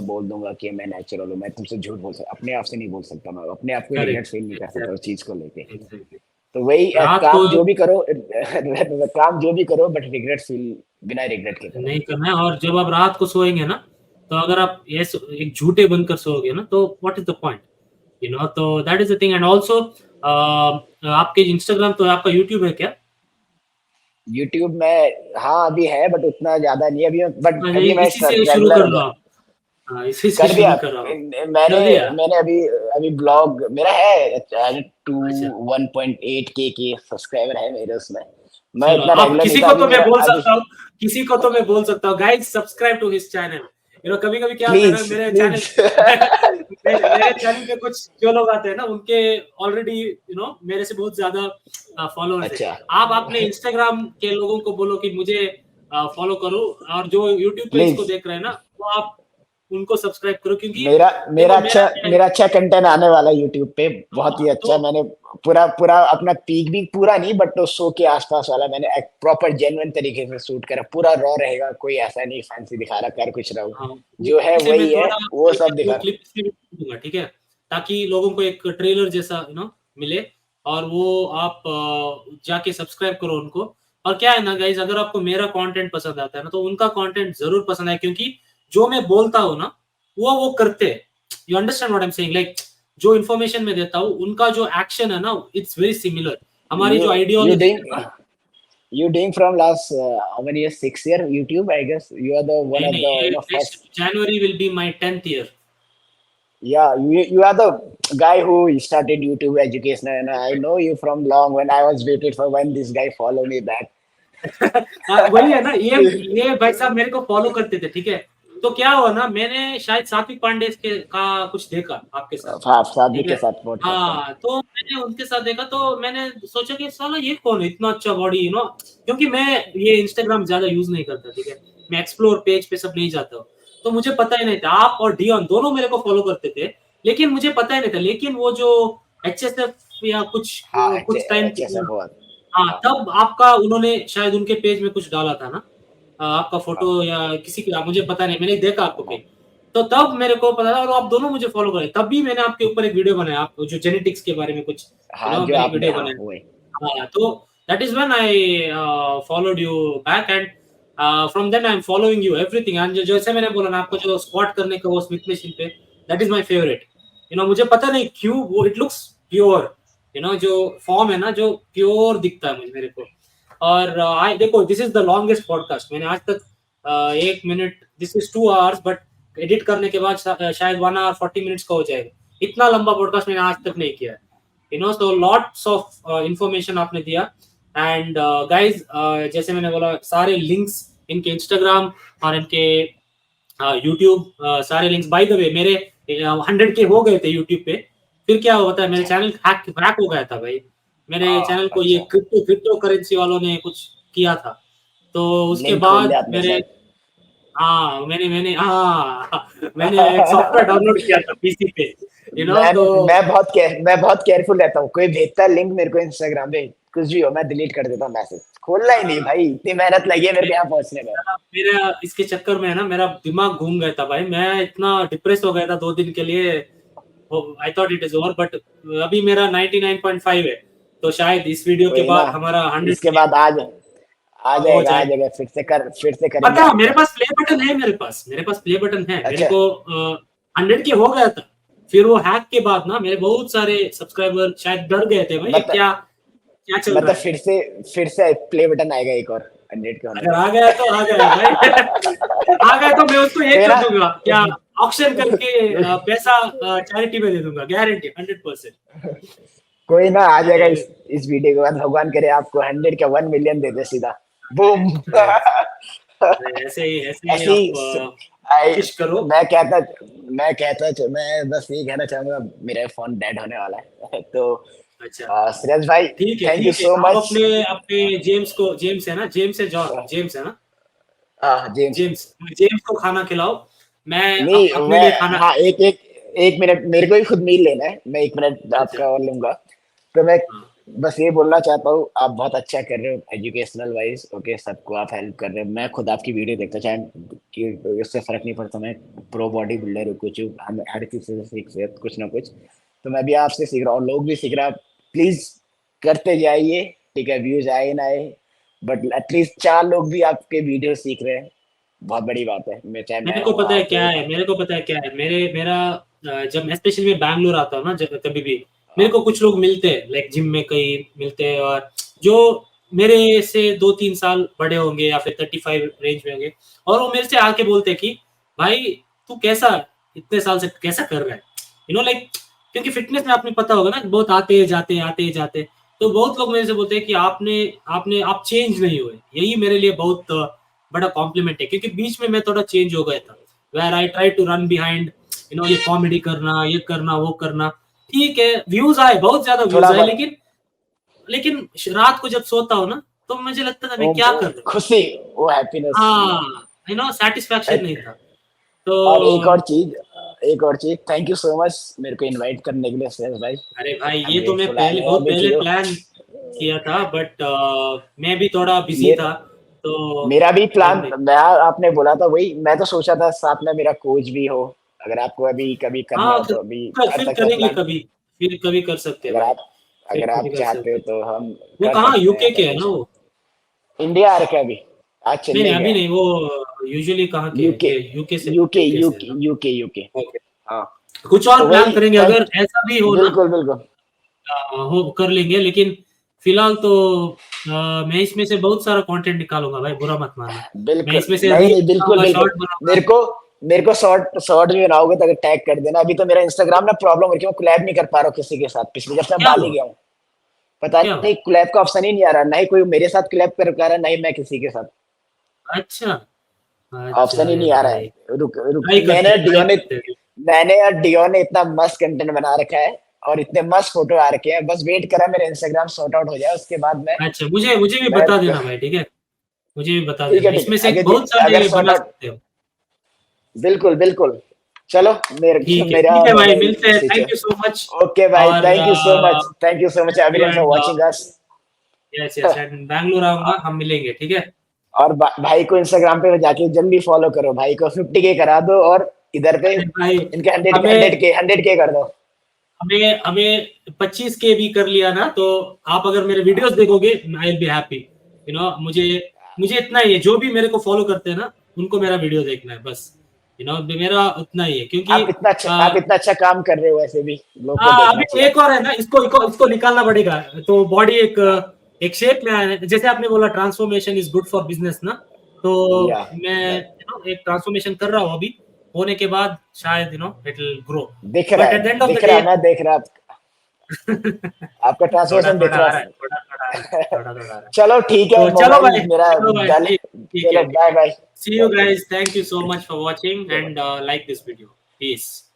बोल दूंगा कि मैं नेचुरल हूँ, मैं तुमसे झूठ बोल सकता, अपने आप से नहीं बोल सकता, मैं अपने आप को रिग्रेट करेक्ट, फील नहीं कर सकता उस एग्जैक्टली, चीज को लेके। एग्जैक्टली। तो वही रात को काम जो भी करो काम जो भी करो, बट रिग्रेट फील बिना रिग्रेट के करो। नहीं करना है, और जब आप रात को सोएंगे ना, तो अगर आप ये एक झूठे बनकर सोओगे ना, तो व्हाट इज द पॉइंट, तो that is the thing. And also आपके इंस्टाग्राम, तो आपका यूट्यूब है क्या? यूट्यूब में हाँ अभी है, बट उतना ज्यादा नहीं अभी, बट हाँ, अभी मैं इसी से शुरू कर रेगुलर लो आप। हाँ, इसी से कर दिया। शुरू करो आप। मैंने कर दिया। मैंने अभी अभी ब्लॉग मेरा है, टू अच्छा, 1.8 के सब्सक्राइबर है मेरे उसमें। मैं चलो, इतना अब रेगुलर नहीं किसी था, को अभी तो मैं मेरा बोल अभी। सकता हूँ, किसी को तो मैं बोल सकता हूँ, guys subscribe to his channel. कभी कभी क्या होता है ना, प्लीज मेरे चैनल प्लीज मेरे चैनल पे कुछ जो लोग आते हैं ना, उनके ऑलरेडी मेरे से बहुत ज्यादा फॉलोअर्स है। अच्छा आप अपने इंस्टाग्राम के लोगों को बोलो कि मुझे फॉलो करो, और जो यूट्यूब पे इसको प्लीज, देख रहे हैं ना, वो आप उनको सब्सक्राइब करो, क्योंकि मेरा मेरा देखो अच्छा मेरा क्या है। मेरा अच्छा कंटेंट आने वाला है यूट्यूब पे, बहुत हाँ, ही तो अच्छा। मैंने पूरा पूरा अपना पीक भी पूरा नहीं, बट तो 100 के आसपास वाला मैंने एक प्रॉपर जेन्युइन तरीके से शूट करा, पूरा रॉ रहेगा, कोई ऐसा नहीं फैंसी दिखा रहा कर कुछ रहा हूँ, हाँ, जो है से मैं वही है, थोड़ा वो सब हल्का दिखा। वो क्लिप से भी दूंगा, ठीक है, ताकि लोगों को एक ट्रेलर जैसा मिले, और वो आप जाके सब्सक्राइब करो उनको, और क्या है ना गाइस, अगर आपको मेरा कंटेंट पसंद आता है ना, तो उनका कंटेंट जरूर पसंद है, क्योंकि जो मैं बोलता हूँ ना वो करते हैं। You understand what I am saying, like जो इन्फॉर्मेशन मैं देता हूँ, उनका जो एक्शन है ना, इट्स वेरी सिमिलर। हमारी You जो you आइडियोलॉजी doing है ना, you doing from last how many years? 6 year YouTube, I guess. You are the one नहीं of नहीं, the ये first. Next January will be my 10th year. Yeah, you are the guy who started YouTube education, and I know you from long when I was waited for when this guy follow me back. हाँ, वही है ना, ये भाई साहब मेरे को फॉलो करते थे, ठीक है। तो क्या हुआ ना, मैंने शायद सात्विक पांडे के का कुछ देखा आपके साथ, हाँ, सादवी ठीक के है। साथ पॉडकास्ट है। हाँ, तो मैंने उनके साथ देखा, तो मैंने सोचा कि साला ये कौन है, इतना अच्छा बॉडी, क्योंकि मैं ये इंस्टाग्राम ज्यादा यूज नहीं करता, ठीक है। मैं एक्सप्लोर पेज पे सब नहीं जाता हूँ, तो मुझे पता ही नहीं था। आप और डियोन दोनों मेरे को फॉलो करते थे, लेकिन मुझे पता ही नहीं था। लेकिन वो जो HSF या कुछ हाँ, कुछ टाइम, अच्छे से बहुत। हाँ, हाँ, तब आपका उन्होंने शायद उनके पेज में कुछ डाला था ना, आपका हाँ, फोटो या किसी का, मुझे पता नहीं, मैंने देखा आपको हाँ, कहीं। तो तब मेरे को पता था, और आप दोनों मुझे फॉलो करे, तब भी मैंने आपके ऊपर एक वीडियो बनाया, आप जो जेनेटिक्स के बारे में कुछ, हाँ, जो मैंने एक आपने वीडियो हाँ बनाया। हुए। हाँ, तो that is when I followed you back, and from then I am following you everything. And जैसे मैंने बोला ना आपको, जो स्क्वाट करने का वो स्मिथ मशीन पे, दैट इज माय फेवरेट। मुझे पता नहीं क्यों वो इट लुक्स प्योर, जो फॉर्म है ना, जो प्योर दिखता है मुझे, मेरे को। और आई देखो, this is the longest podcast मैंने आज तक, 1 minute, this is 2 hours, but edit करने के बाद शायद 1 hour 40 minutes का हो जाएगा। इतना लंबा पॉडकास्ट मैंने आज तक नहीं किया है। So lots of information आपने दिया। एंड गाइज, जैसे मैंने बोला, सारे लिंक्स इनके इंस्टाग्राम और इनके यूट्यूब, सारे लिंक्स, बाय द वे मेरे 100K हो गए थे यूट्यूब पे। फिर क्या होता है, मेरे अच्छा, चैनल हैक हो गया था भाई। मेरे चैनल को ये अच्छा, क्रिप्टो करेंसी वालों ने कुछ किया था, तो उसके लिंक खोल बाद दिया आपने मेरे, शायद। हाँ, मैंने एक सॉफ्टवेयर डाउनलोड किया था पीसी पे, मैं तो मैं बहुत केयरफुल रहता हूँ। कोई भेजता है लिंक मेरे को इंस्टाग्राम पे, कुछ भी हो मैं डिलीट कर देता हूँ मैसेज। खोलना ही नहीं भाई, इतनी मेहनत लगी है मेरे को यहाँ पहुंचने में। मेरा इसके चक्कर में है ना, मेरा दिमाग घूम गया था भाई, मैं इतना डिप्रेस हो गया था 2 दिन के लिए। I thought it is over, but अभी मेरा 99.5 है, तो शायद इस वीडियो के कोई ना, बाद हमारा हंड्रेड इसके बाद आज आ हो जाएगा, आ जाए। जाएगा। फिर से करेंगे पता है, आपका। मेरे पास प्ले बटन है, मेरे अच्छा, को 100K हो गया था। फिर वो हैक के बाद ना, मेरे बहुत सारे सब्सक्राइबर शायद डर गए थे, भाई ये मतलब क्या क्या चल रहा मतलब है। फिर से प्ले बटन आएगा एक और 100 के होने अगर पे। आ गया तो आ गया भाई। आ गया तो मैं उसको ये कोई कर ना, दूंगा क्या, ऑक्शन करके पैसा चैरिटी में दे दूंगा, गारंटी 100%। कोई ना, आ जाएगा अरे, इस वीडियो के बाद। भगवान करे आपको 100 का 1 मिलियन दे दे सीधा, बूम। अरे, ऐसे ही ऐसी आप आई विश करो। मैं बस ये कहना चाहूंगा, मेरा फोन डेड होने वाला है। तो अच्छा, श्रेयस भाई, ठीक है, थैंक यू ठीक है। सो आप मच। अपने अपने जेम्स है ना, जेम्स है, जॉन जेम्स है ना, जेम्स। जेम्स जेम्स को खाना खिलाओ। मैं नहीं, अपने मैं लिए खाना। हाँ, एक मिनट मेरे को ही खुद मील लेना है। मैं 1 मिनट अच्छा, आपका और लूंगा। तो मैं हाँ, बस ये बोलना चाहता हूँ, आप बहुत अच्छा कर रहे हो एजुकेशनल वाइज। ओके, सबको आप हेल्प कर रहे हो। मैं खुद आपकी वीडियो देखता, चाहे कि उससे फर्क नहीं पड़ता मैं प्रो बॉडी बिल्डर हूँ, कुछ हूँ, हम हर किसी से सीख रहे कुछ ना कुछ। तो मैं भी आपसे सीख रहा हूँ, लोग भी सीख रहा। प्लीज करते जाइए, ठीक है। व्यूज आए ना आए, बट एटलीस्ट 4 लोग भी आपके वीडियो सीख रहे हैं, बहुत बड़ी बात है। मैं चाहे मेरे मैं को हूँ, पता है आप क्या हो। है, मेरे को पता है क्या है, जब मैं स्पेशली मैं बैंगलोर आता हूँ ना, जब कभी भी मेरे को कुछ लोग मिलते हैं, लाइक जिम में कहीं मिलते हैं, और जो मेरे से 2-3 साल बड़े होंगे या फिर 35 रेंज में होंगे, और वो मेरे से आके बोलते हैं कि भाई, तू कैसा इतने साल से कैसा कर रहा है, लाइक, क्योंकि फिटनेस में आपने पता होगा ना, बहुत आते जाते, तो बहुत लोग मेरे से बोलते हैं कि आपने आपने आप चेंज नहीं हुए। यही मेरे लिए बहुत बड़ा कॉम्प्लीमेंट है, क्योंकि बीच में मैं थोड़ा चेंज हो गया था, where I try to run behind, ये कॉमेडी करना, ये करना, वो करना। ठीक है, व्यूज आए, बहुत ज्यादा व्यूज थोड़ा आए, बहुत लेकिन लेकिन रात को जब सोता हूँ ना, तो मुझे लगता था मैं क्या वो कर रहा हूँ। खुशी, वो हैप्पीनेस। हाँ, सेटिस्फैक्शन नहीं था। तो और एक और चीज, थैंक यू सो मच मेरे को इनवाइट करने के लिए सुरेश भाई। अरे भाई, आई एम ये तो मैं ग्रेटफुल, आई पहले, बहुत नेवर मीट पहले यू। प्लान किया था, बट मैं भी थोड़ा बिजी था, तो मेरा भी टाइम प्लान, नहीं। मैं आपने बोला था वही, मैं तो सोचा था साथ में मेरा कोच भी हो। अगर आपको अभी कभी करना हाँ, हो तो अभी कर फिर सकते हैं करेंगे प्लान। कभी, फिर कभी कर सकते हैं अगर भाई, आप फिर अगर कभी आप कर चाहते सकते हो हैं। तो हम वो कर कहाँ, सकते हैं यूके ऐसा के है ना कुछ। वो। इंडिया आ रखा है अभी, आज नहीं नहीं चलने अभी गया। नहीं, वो यूजुअली कहाँ के हैं? यूके, ये यूके से, यूके यूके से है यूके ना? UK UK. ओके। हाँ, कुछ तो और प्लान वही करेंगे थैंक, अगर ऐसा भी हो ना, बिल्कुल बिल्कुल हो कर लेंगे, लेकिन फिलहाल तो मैं इसमें से बहुत सारा कंटेंट निकालूंगा भाई, बुरा मत मानना। मैं बिल्कुल। इसमें से नहीं रील नहीं, बिल्कुल बनाऊंगा, बिल्कुल। शॉर्ट बनाऊंगा। मेरे को मेरे को शॉर्ट शॉर्ट भी बनाओगे तो टैग कर देना। अभी तो मेरा इंस्टाग्राम ना प्रॉब्लम हो रही है, मैं कोलैब नहीं कर पा रहा हूँ किसी के साथ, पिछले जब से मैं क्या बाली हुआ? गया हूँ। पता क्या नहीं, हुआ? कोलैब का ऑप्शन ही नहीं आ रहा, ना ही कोई मेरे साथ कोलैब कर पा रहा है, ना ही मैं किसी के साथ। अच्छा। ऑप्शन अच्छा ही नहीं यार आ रहा भाई, है। रुक रुक, ट्राई करते ट्राई करते हैं। मैंने और डियो ने इतना मस्त कंटेंट बना रखा है, और इतने मस्त फोटो आ रखे हैं, बस वेट करा मेरा इंस्टाग्राम सॉर्ट आउट हो जाए, उसके बाद अच्छा, मुझे मुझे भी मैं बता देना भाई, ठीक है? मुझे भी बता ठीक देना, है ठीक है, इसमें से अगर बहुत अगर सारे सॉर्ट बना आउट, सकते हो। बिल्कुल बिल्कुल। चलो, मेरा ठीक है भाई, मोबाइल मिलते हैं, स्विच है। Thank you so much. Okay भाई, और thank you so much, thank you so much thank you everyone for and watching us. Yes yes, and Bangalore आऊंगा, हम मिलेंगे, ठीक है? और भाई को इंस्टाग्राम पे जाके जल्दी फॉलो करो, भाई को 50K करा दो, और इधर पे अरे भाई, इनके 100 हमें 100K कर दो। हमें हमें 25K भी कर लिया ना, तो आप अगर मेरे वीडियोस देखोगे, आई विल बी हैप्पी। मुझे मुझे इतना ही है, जो भी मेरे को फॉलो करते हैं ना, उनको मेरा वीडियो देखना है बस। मेरा उतना ही है, क्योंकि आप इतना अच्छा काम कर रहे हो, ऐसे भी लोग को हाँ, देखना अभी चाहिए। एक और है ना, इसको निकालना पड़ेगा, तो बॉडी एक एक शेप में आया है। जैसे आपने बोला transformation is good for business ना, तो या मैं एक ट्रांसफॉर्मेशन कर रहा हूँ अभी, होने के बाद शायद इट विल ग्रो। दिख रहा बट एट द एंड है, ऑफ द दिख रहा डे है, मैं देख रहा, आपका थोड़ा ट्रांसफॉर्मेशन दिख थोड़ा रहा आ रहा है, थोड़ा थोड़ा आ रहा है, है। थोड़ा थोड़ा आ रहा है। चलो ठीक है, तो मोबाइल मेरा चलो भाई, डल है। ठीक ठीक चलो है, ठीक बाय है। Bye. See you bye guys, thank you so much for watching bye. And like this video. Piece.